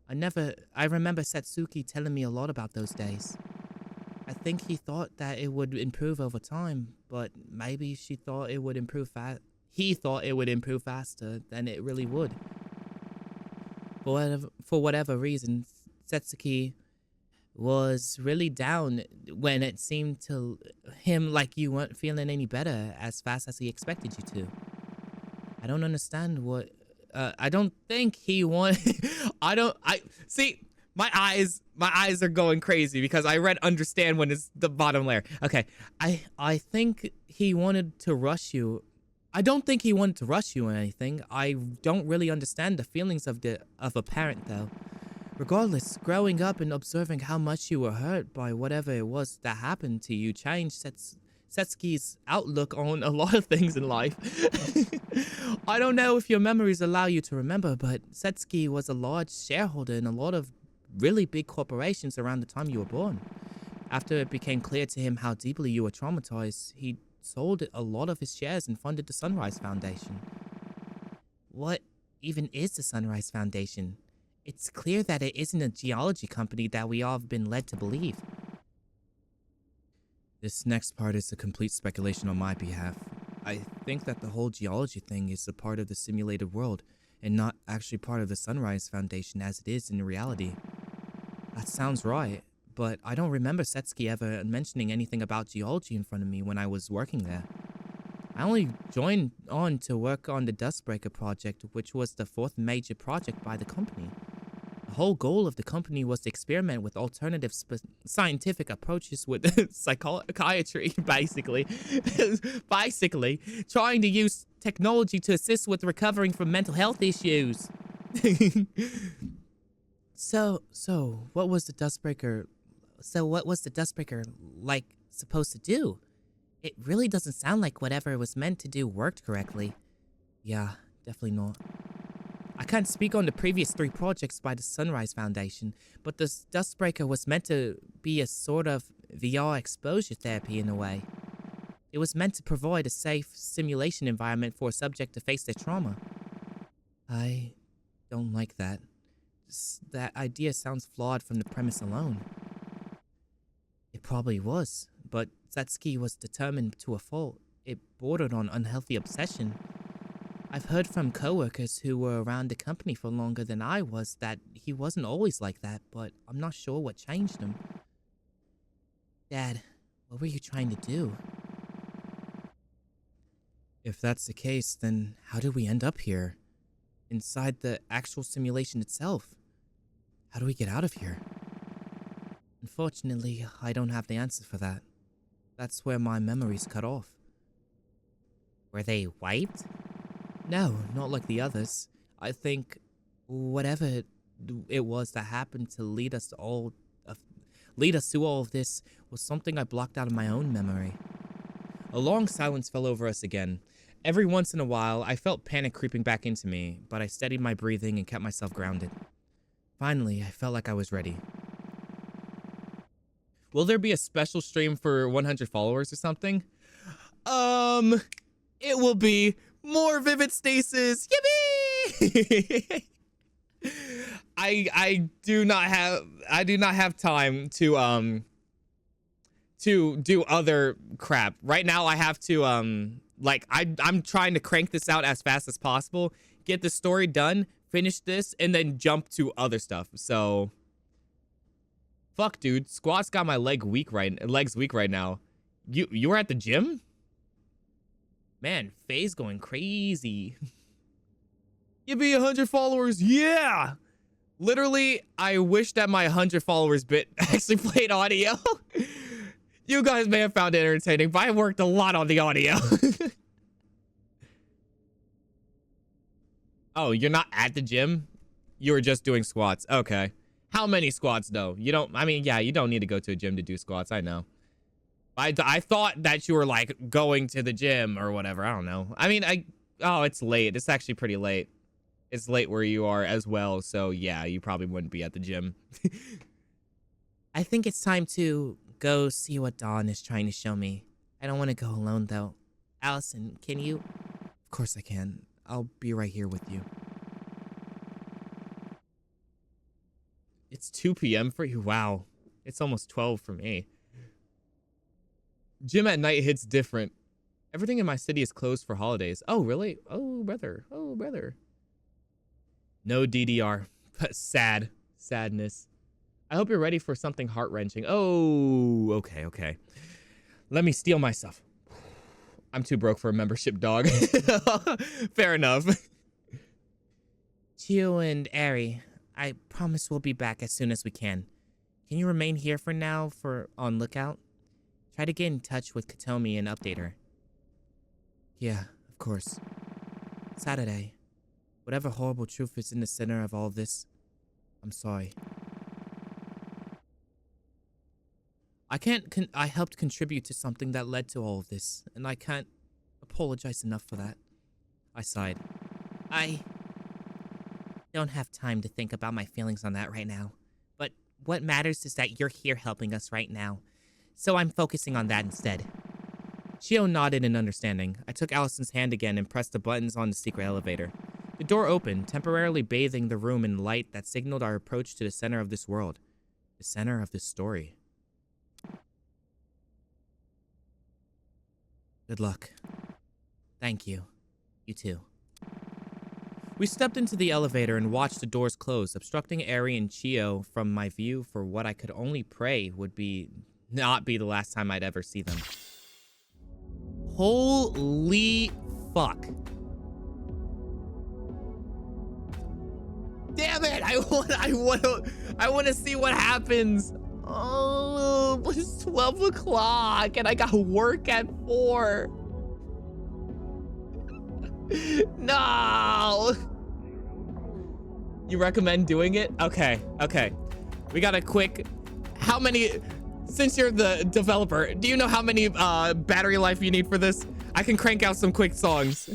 I remember Setsuki telling me a lot about those days. I think he thought that it would improve over time, but maybe he thought it would improve faster than it really would. For whatever reason, Setsuki was really down when it seemed to him like you weren't feeling any better as fast as he expected you to. I don't understand what... I don't think he wanted... See, my eyes are going crazy because I read understand when it's the bottom layer. Okay, I think he wanted to rush you. I don't think he wanted to rush you or anything. I don't really understand the feelings of a parent though. Regardless, growing up and observing how much you were hurt by whatever it was that happened to you changed Setsuki's outlook on a lot of things in life. I don't know if your memories allow you to remember, but Setsuki was a large shareholder in a lot of really big corporations around the time you were born. After it became clear to him how deeply you were traumatized, he sold a lot of his shares and funded the Sunrise Foundation. What even is the Sunrise Foundation? It's clear that it isn't a geology company that we all have been led to believe. This next part is a complete speculation on my behalf. I think that the whole geology thing is a part of the simulated world and not actually part of the Sunrise Foundation as it is in reality. That sounds right, but I don't remember Setsuki ever mentioning anything about geology in front of me when I was working there. I only joined on to work on the Dustbreaker project, which was the fourth major project by the company. The whole goal of the company was to experiment with alternative scientific approaches with psychiatry, basically. Basically, trying to use technology to assist with recovering from mental health issues. So what was the Dustbreaker like supposed to do? It really doesn't sound like whatever it was meant to do worked correctly. Yeah, definitely not. I can't speak on the previous 3 projects by the Sunrise Foundation, but the Dustbreaker was meant to be a sort of VR exposure therapy in a way. It was meant to provide a safe simulation environment for a subject to face their trauma. I don't like that. That idea sounds flawed from the premise alone. It probably was, but Setsuki was determined to a fault. It bordered on unhealthy obsession. I've heard from coworkers who were around the company for longer than I was that he wasn't always like that, but I'm not sure what changed him. Dad, what were you trying to do? If that's the case, then how did we end up here? Inside the actual simulation itself? How do we get out of here? Unfortunately, I don't have the answer for that. That's where my memories cut off. Were they wiped? No, not like the others. I think whatever it was that happened to lead us to all of this was something I blocked out of my own memory. A long silence fell over us again. Every once in a while, I felt panic creeping back into me, but I steadied my breathing and kept myself grounded. Finally, I felt like I was ready. Will there be a special stream for 100 followers or something? It will be more Vivid Stasis. Yippee! I do not have time to do other crap. Right now I have to I'm trying to crank this out as fast as possible, get the story done, finish this and then jump to other stuff. So fuck, dude. Squat's got my legs weak right now. You were at the gym? Man, Faye's going crazy. Give me 100 followers. Yeah. Literally, I wish that my 100 followers bit actually played audio. You guys may have found it entertaining, but I worked a lot on the audio. Oh, you're not at the gym? You were just doing squats. Okay. How many squats though? You don't, I mean, yeah, you don't need to go to a gym to do squats. I know. I thought that you were like going to the gym or whatever. I don't know. I mean, oh, it's late. It's actually pretty late. It's late where you are as well. So yeah, you probably wouldn't be at the gym. I think it's time to go see what Dawn is trying to show me. I don't want to go alone though. Allison, can you? Of course I can. I'll be right here with you. It's 2 p.m. for you? Wow. It's almost 12 for me. Gym at night hits different. Everything in my city is closed for holidays. Oh, really? Oh, brother. Oh, brother. No DDR. But sad. Sadness. I hope you're ready for something heart-wrenching. Oh, okay. Let me steal my stuff. I'm too broke for a membership, dog. Fair enough. Chio and Ari, I promise we'll be back as soon as we can. Can you remain here for now on lookout? Try to get in touch with Katomi and update her. Yeah, of course. Saturday. Whatever horrible truth is in the center of all this, I'm sorry. I helped contribute to something that led to all of this, and I can't apologize enough for that. I sighed. I don't have time to think about my feelings on that right now, but what matters is that you're here helping us right now, so I'm focusing on that instead. Chio nodded in understanding. I took Allison's hand again and pressed the buttons on the secret elevator. The door opened, temporarily bathing the room in light that signaled our approach to the center of this world, the center of this story. Good luck. Thank you. You too. We stepped into the elevator and watched the doors close, obstructing Ari and Chio from my view for what I could only pray would not be the last time I'd ever see them. Holy fuck. Damn it! I want to see what happens. Oh, it's 12 o'clock and I got work at 4. No. You recommend doing it? Okay. We got a quick, how many, since you're the developer, do you know how many battery life you need for this? I can crank out some quick songs.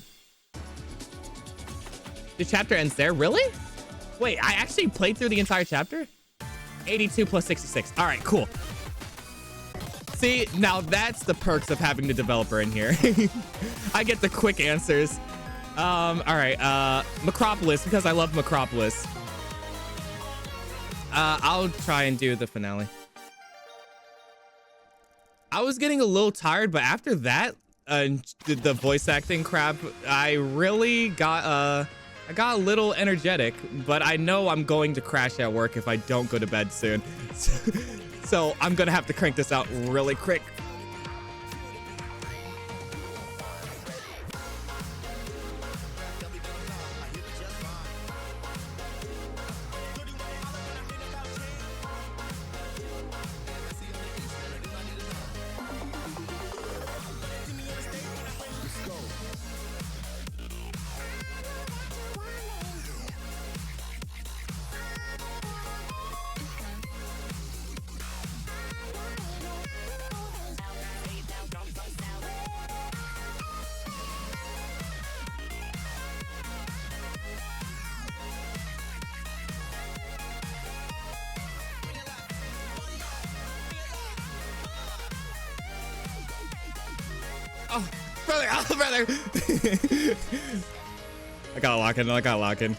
The chapter ends there, really? Wait, I actually played through the entire chapter? 82 plus 66. All right, cool. See, now that's the perks of having the developer in here. I get the quick answers. All right, Macropolis, because I love Macropolis. I'll try and do the finale. I was getting a little tired, but after that, the voice acting crap, I really got, I got a little energetic, but I know I'm going to crash at work if I don't go to bed soon. So I'm gonna have to crank this out really quick. Oh, brother. I gotta lock in.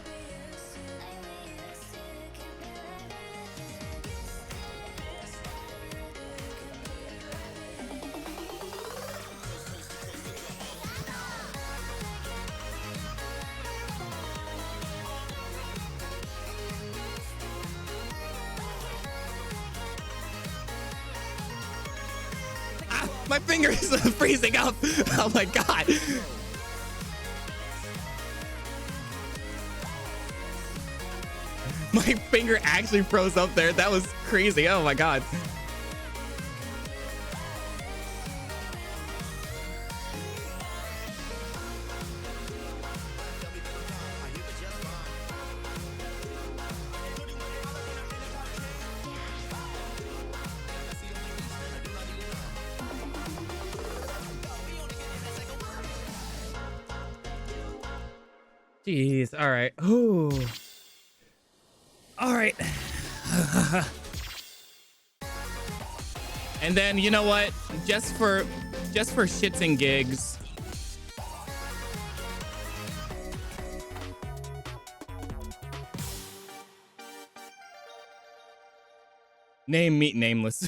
My finger is freezing up. Oh my god. My finger actually froze up there. That was crazy. Oh my god. Jeez. All right. Ooh. All right. And then, you know what? Just for shits and gigs. Name meet nameless.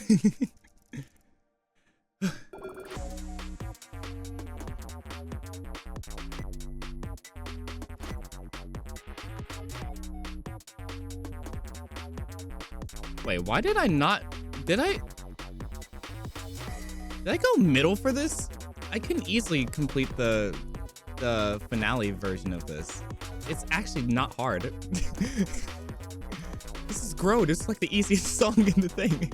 Wait, why did I not... Did I go middle for this? I can easily complete the finale version of this. It's actually not hard. This is Grow. This is like the easiest song in the thing.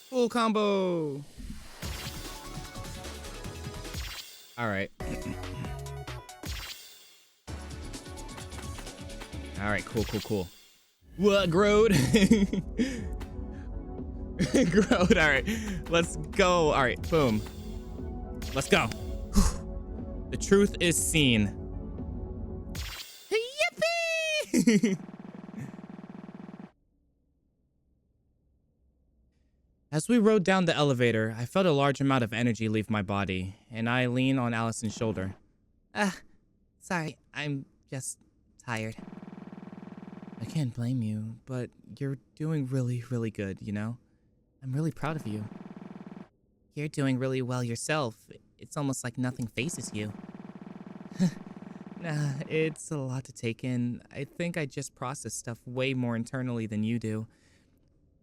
Full combo. All right. All right, cool. What, Grode? Grode, all right. Let's go. All right, boom. Let's go. The truth is seen. Yippee! As we rode down the elevator, I felt a large amount of energy leave my body, and I leaned on Allison's shoulder. Sorry, I'm just tired. I can't blame you, but you're doing really, really good, you know? I'm really proud of you. You're doing really well yourself. It's almost like nothing phases you. Nah, it's a lot to take in. I think I just process stuff way more internally than you do.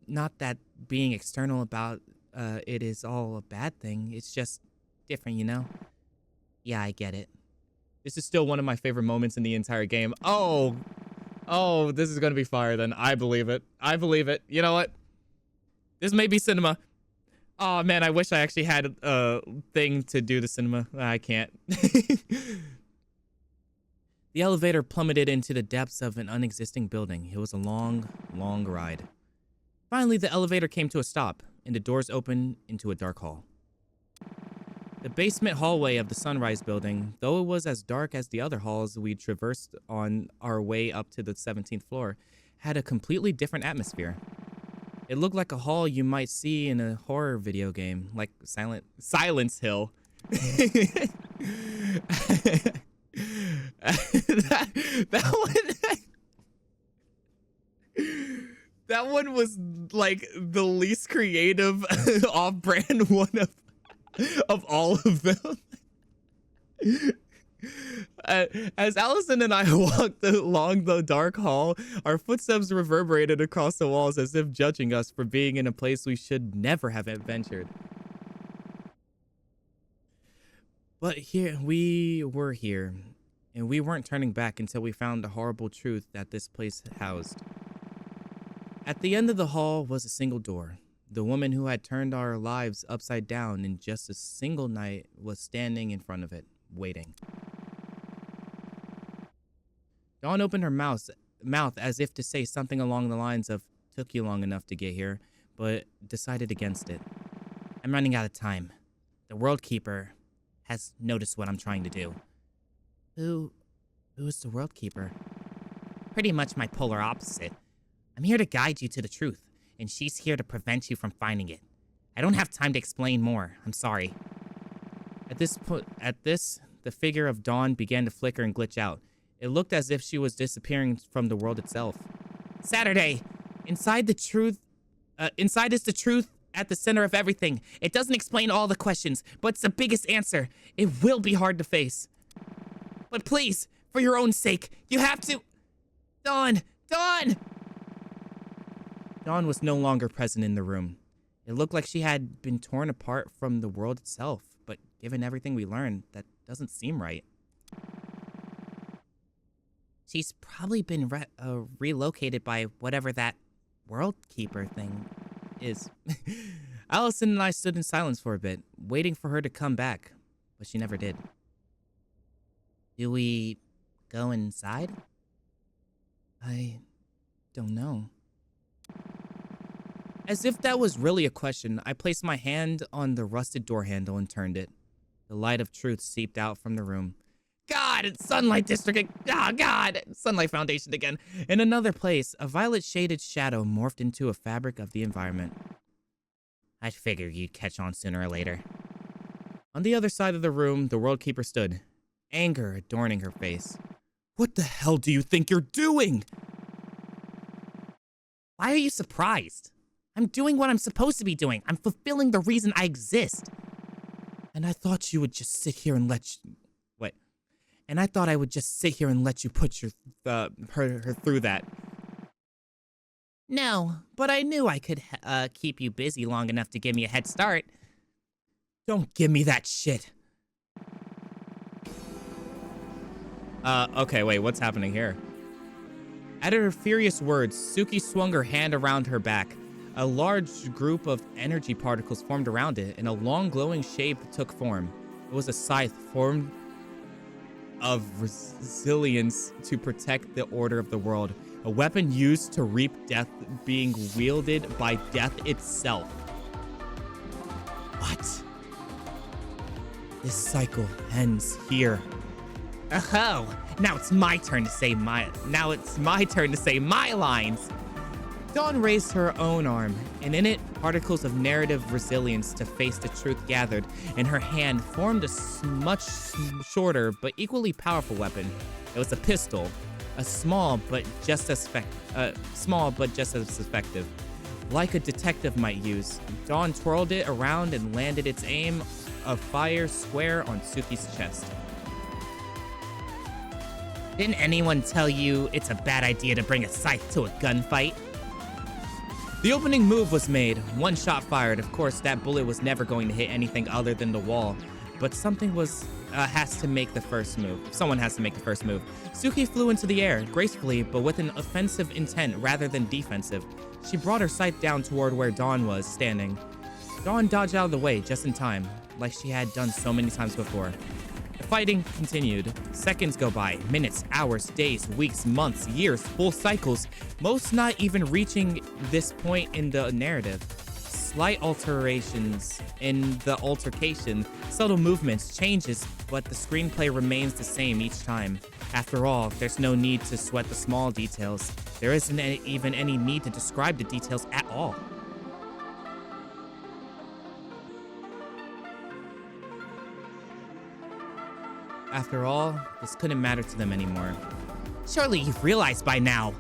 Not that being external about it is all a bad thing. It's just different, you know? Yeah, I get it. This is still one of my favorite moments in the entire game. Oh, this is gonna be fire then. I believe it. You know what? This may be cinema. Oh man, I wish I actually had a thing to do the cinema. I can't. The elevator plummeted into the depths of an unexisting building. It was a long, long ride. Finally, the elevator came to a stop, and the doors opened into a dark hall. The basement hallway of the Sunrise building, though it was as dark as the other halls we traversed on our way up to the 17th floor, had a completely different atmosphere. It looked like a hall you might see in a horror video game, like Silence Hill. that one... That one was like the least creative off-brand one of all of them. As Allison and I walked along the dark hall, our footsteps reverberated across the walls as if judging us for being in a place we should never have adventured. But we were here, and we weren't turning back until we found the horrible truth that this place housed. At the end of the hall was a single door. The woman who had turned our lives upside down in just a single night was standing in front of it, waiting. Dawn opened her mouth as if to say something along the lines of, "Took you long enough to get here," but decided against it. "I'm running out of time. The World Keeper has noticed what I'm trying to do." Who is the World Keeper? Pretty much my polar opposite. I'm here to guide you to the truth, and she's here to prevent you from finding it. I don't have time to explain more. I'm sorry. At this, the figure of Dawn began to flicker and glitch out. It looked as if she was disappearing from the world itself. Saturday! Inside is the truth at the center of everything. It doesn't explain all the questions, but it's the biggest answer. It will be hard to face. But please, for your own sake, you have to... Dawn! Dawn! Dawn was no longer present in the room. It looked like she had been torn apart from the world itself, but given everything we learned, that doesn't seem right. She's probably been relocated by whatever that World Keeper thing is. Allison and I stood in silence for a bit, waiting for her to come back, but she never did. Do we go inside? I don't know. As if that was really a question, I placed my hand on the rusted door handle and turned it. The light of truth seeped out from the room. God, it's Sunlight District. Oh, God. Sunlight Foundation again. In another place, a violet-shaded shadow morphed into a fabric of the environment. I figured you'd catch on sooner or later. On the other side of the room, the World Keeper stood, anger adorning her face. What the hell do you think you're doing? Why are you surprised? I'm doing what I'm supposed to be doing. I'm fulfilling the reason I exist. And I thought you would just sit here and let you... Wait. And I thought I would just sit here and let you put your her through that. No, but I knew I could keep you busy long enough to give me a head start. Don't give me that shit. Okay, wait, what's happening here? At her furious words, Suki swung her hand around her back. A large group of energy particles formed around it, and a long glowing shape took form. It was a scythe formed of resilience to protect the order of the world. A weapon used to reap death, being wielded by death itself. What? This cycle ends here. Oh, now it's my turn to say my lines. Dawn raised her own arm, and in it, particles of narrative resilience to face the truth gathered. In her hand formed a much shorter but equally powerful weapon. It was a pistol, small but just as effective. Like a detective might use, Dawn twirled it around and landed its aim of fire square on Suki's chest. Didn't anyone tell you it's a bad idea to bring a scythe to a gunfight? The opening move was made. One shot fired. Of course, that bullet was never going to hit anything other than the wall. But something has to make the first move. Someone has to make the first move. Suki flew into the air, gracefully, but with an offensive intent rather than defensive. She brought her sight down toward where Dawn was standing. Dawn dodged out of the way just in time, like she had done so many times before. The fighting continued. Seconds go by, minutes, hours, days, weeks, months, years, full cycles, most not even reaching this point in the narrative. Slight alterations in the altercation, subtle movements, changes, but the screenplay remains the same each time. After all, there's no need to sweat the small details. There isn't even any need to describe the details at all. After all, this couldn't matter to them anymore. Surely you've realized by now.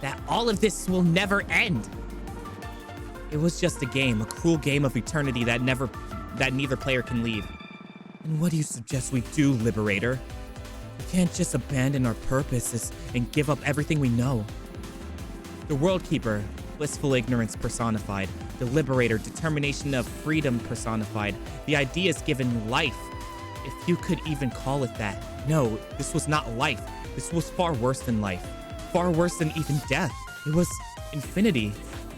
that all of this will never end. It was just a game, a cruel game of eternity that neither player can leave. And what do you suggest we do, Liberator? We can't just abandon our purposes and give up everything we know. The World Keeper, blissful ignorance personified. The Liberator, determination of freedom personified. The ideas given life, if you could even call it that. No, this was not life. This was far worse than life. Far worse than even death. It was infinity.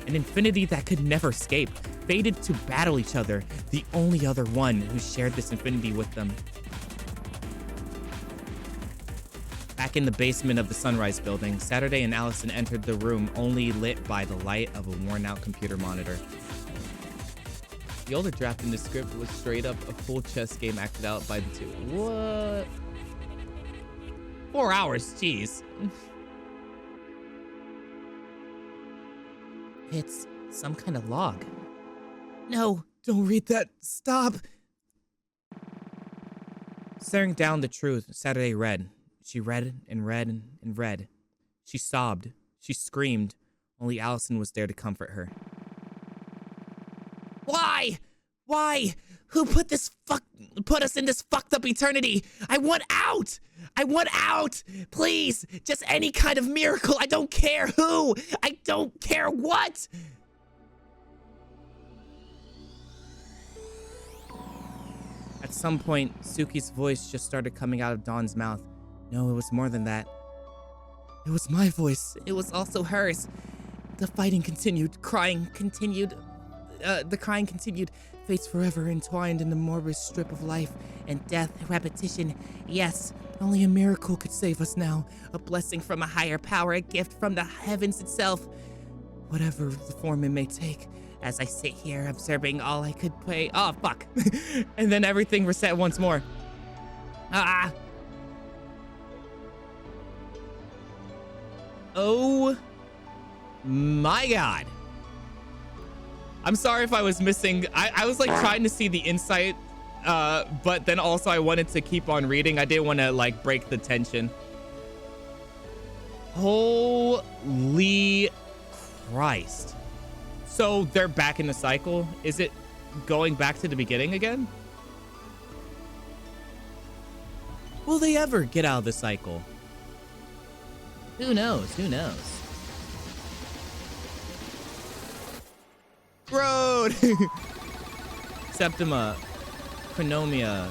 An infinity that could never escape. Fated to battle each other. The only other one who shared this infinity with them. Back in the basement of the Sunrise building, Saturday and Allison entered the room only lit by the light of a worn-out computer monitor. The older draft in the script was straight up a full chess game acted out by the two. What? 4 hours, jeez. It's some kind of log. No, don't read that. Stop. Staring down the truth, Saturday read. She read and read and read. She sobbed. She screamed. Only Allison was there to comfort her. Why? Why? Who put us in this fucked up eternity? I want out! I want out! Please! Just any kind of miracle. I don't care who! I don't care what! At some point, Suki's voice just started coming out of Dawn's mouth. No, it was more than that. It was my voice. It was also hers. The fighting continued. Crying continued. The crying continued. Fates forever entwined in the morbid strip of life and death, repetition. Yes, only a miracle could save us now. A blessing from a higher power, a gift from the heavens itself. Whatever the form it may take. As I sit here observing all I could pray. Oh, fuck. And then everything reset once more. Ah! Oh my god. I'm sorry if I was missing. I was like trying to see the insight, but then also I wanted to keep on reading. I didn't want to like break the tension. Holy Christ. So they're back in the cycle? Is it going back to the beginning again? Will they ever get out of the cycle? Who knows? Who knows? Road! Septima, Chronomia,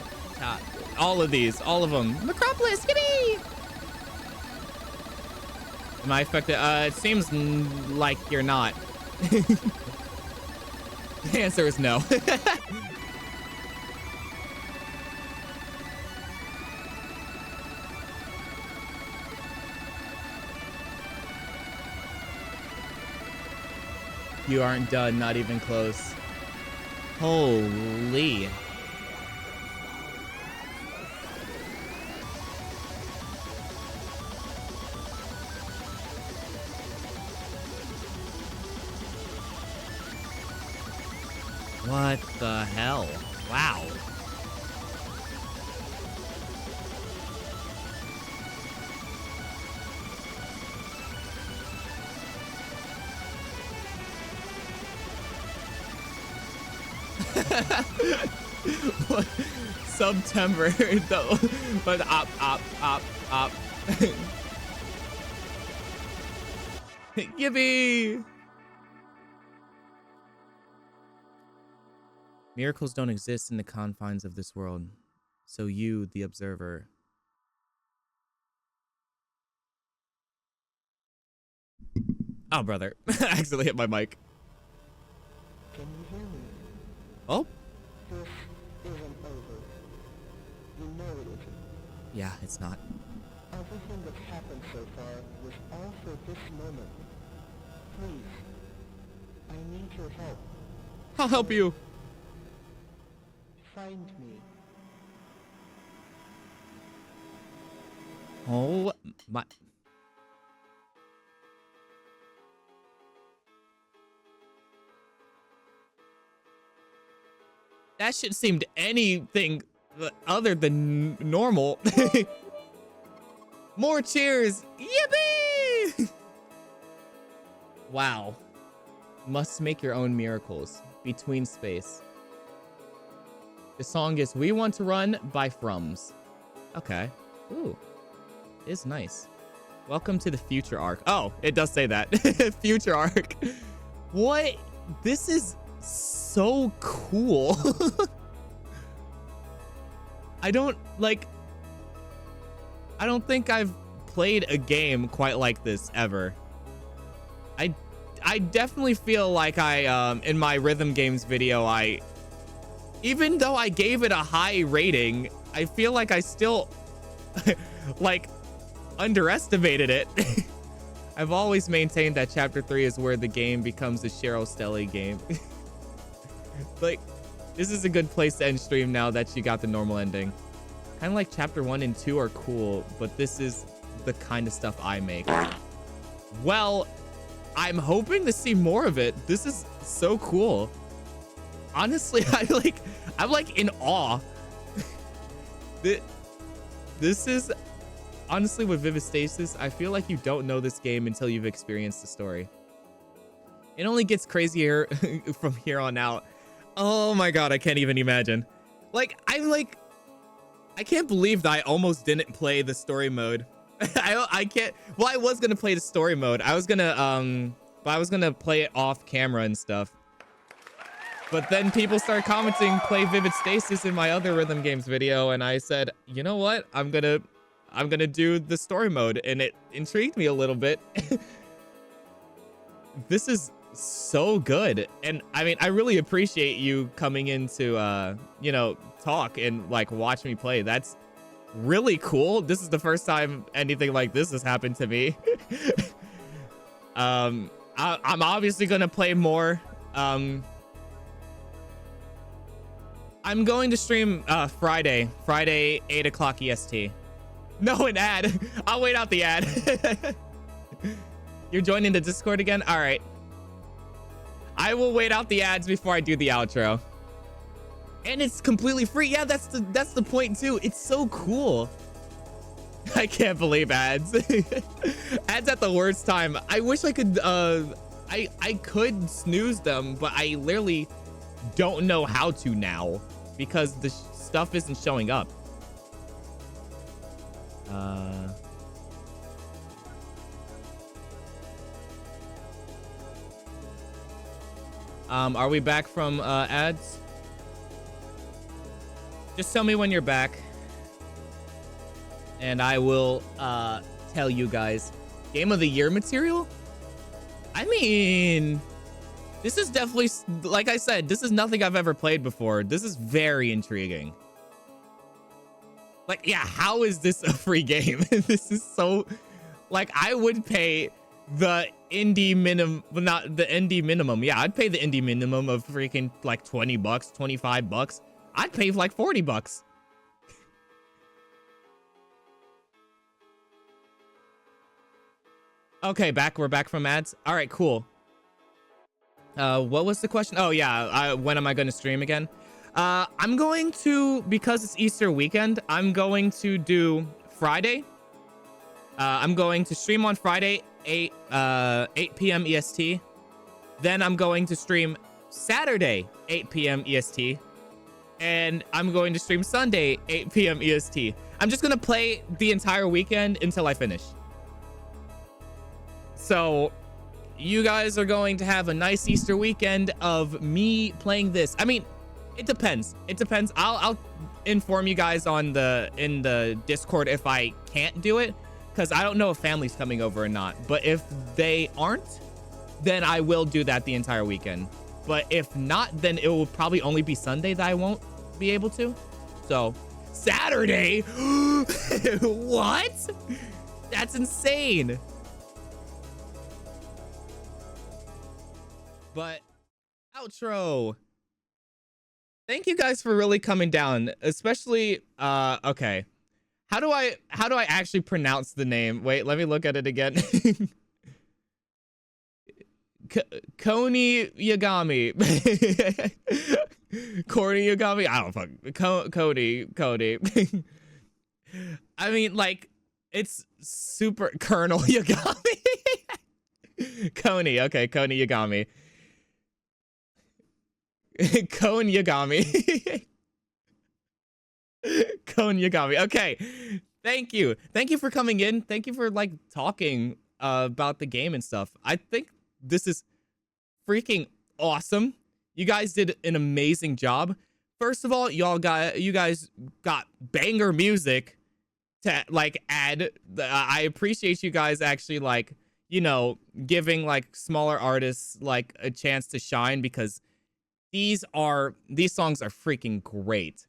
all of these, all of them. Necropolis, yippee! Am I affected? It seems like you're not. The answer is no. You aren't done, not even close. Holy. What the hell? Wow. What? September though, but up. Yippee! Miracles don't exist in the confines of this world, so you, the observer. Oh, brother. I accidentally hit my mic. Can you hear me? Oh? This isn't over. You know it isn't. Yeah, it's not. Everything that's happened so far was all for this moment. Please. I need your help. I'll help you. Find me. Oh, my. That shit seemed anything other than normal. More cheers. Yippee! Wow. Must make your own miracles. Between space. The song is We Want to Run by Frums. Okay. Ooh. It's nice. Welcome to the future arc. Oh, it does say that. Future arc. What? This is so cool. I don't think I've played a game quite like this ever. I definitely feel like in my Rhythm Games video, even though I gave it a high rating, I feel like I still like underestimated it. I've always maintained that chapter 3 is where the game becomes a Cheryl Stelly game. Like, this is a good place to end stream now that you got the normal ending. Kind of like chapter 1 and 2 are cool, but this is the kind of stuff I make. Well, I'm hoping to see more of it. This is so cool. Honestly, I'm like in awe. This is honestly with Vivid Stasis. I feel like you don't know this game until you've experienced the story. It only gets crazier from here on out. Oh my god, I can't even imagine. I can't believe that I almost didn't play the story mode. I can't. Well, I was gonna play the story mode. I was gonna play it off camera and stuff. But then people started commenting play Vivid Stasis in my other Rhythm Games video, and I said, you know what? I'm gonna do the story mode, and it intrigued me a little bit. This is so good, and I mean, I really appreciate you coming in to talk and like watch me play. That's really cool. This is the first time anything like this has happened to me. I'm obviously gonna play more. I'm going to stream Friday 8 o'clock EST. No, an ad. I'll wait out the ad. You're joining the Discord again? All right. I will wait out the ads before I do the outro. And it's completely free. Yeah, that's the point too. It's so cool. I can't believe ads. Ads at the worst time. I wish I could I could snooze them, but I literally don't know how to now because the stuff isn't showing up. Are we back from ads? Just tell me when you're back, and I will tell you guys. Game of the Year material? I mean, this is definitely, like I said, this is nothing I've ever played before. This is very intriguing. Like, yeah, how is this a free game? This is so, like, I would pay the indie minimum, not the indie minimum. Yeah, I'd pay the indie minimum of freaking like 20 bucks, 25 bucks. I'd pay like 40 bucks. Okay, we're back from ads. All right, cool. What was the question? Oh yeah, when am I going to stream again? I'm going to, because it's Easter weekend, I'm going to do Friday. I'm going to stream on Friday, 8 p.m. EST. Then I'm going to stream Saturday, 8 p.m. EST. And I'm going to stream Sunday, 8 p.m. EST. I'm just going to play the entire weekend until I finish. So you guys are going to have a nice Easter weekend of me playing this. I mean, it depends. It depends. I'll inform you guys in the Discord if I can't do it, because I don't know if family's coming over or not. But if they aren't, then I will do that the entire weekend. But if not, then it will probably only be Sunday that I won't be able to. So Saturday? What? That's insane. But outro. Thank you guys for really coming down, especially okay. How do I actually pronounce the name? Wait, let me look at it again. Koni Yagami. Corny Yagami. I don't fuck. Cody. I mean, like, it's super Colonel Yagami. Coney. Okay, Coney, you got me. Cone, you got me. Cone, you got me. Okay. Thank you. Thank you for coming in. Thank you for like talking about the game and stuff. I think this is freaking awesome. You guys did an amazing job. First of all, you guys got banger music to like add. I appreciate you guys actually like, you know, giving like smaller artists like a chance to shine, because these songs are freaking great.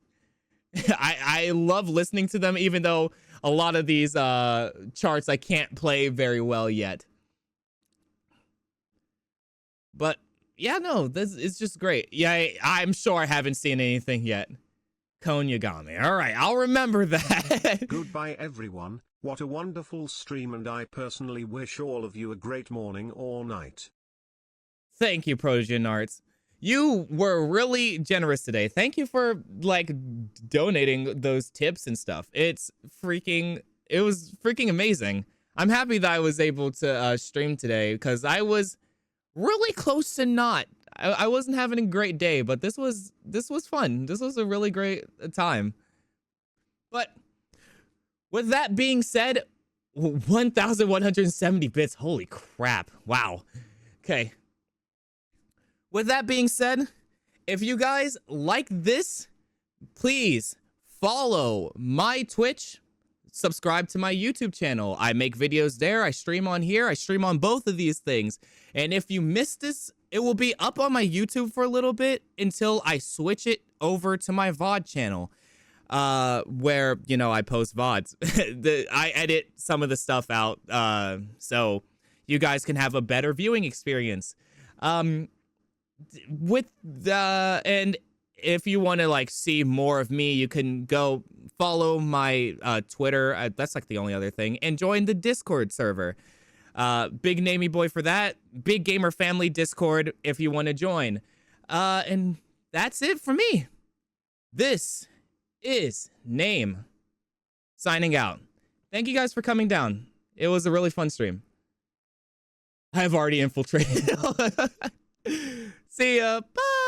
I love listening to them, even though a lot of these charts I can't play very well yet. But yeah, no, this is just great. Yeah, I'm sure I haven't seen anything yet. Cone Yagami. All right, I'll remember that. Goodbye everyone, what a wonderful stream, and I personally wish all of you a great morning or night. Thank you, Protean Arts. You were really generous today. Thank you for like donating those tips and stuff. It was freaking amazing. I'm happy that I was able to stream today, because I was really close to not. I wasn't having a great day, but this was fun. This was a really great time. But with that being said, 1,170 bits. Holy crap. Wow. Okay. With that being said, if you guys like this, please follow my Twitch, subscribe to my YouTube channel. I make videos there. I stream on here. I stream on both of these things. And if you missed this, it will be up on my YouTube for a little bit until I switch it over to my VOD channel, where, you know, I post VODs. I edit some of the stuff out, so you guys can have a better viewing experience. And if you want to like see more of me, you can go follow my Twitter. That's like the only other thing, and join the Discord server. BigNameyBoi for that. Big Gamer Family Discord if you want to join. And that's it for me. This is Name signing out. Thank you guys for coming down. It was a really fun stream. I have already infiltrated. See ya. Bye.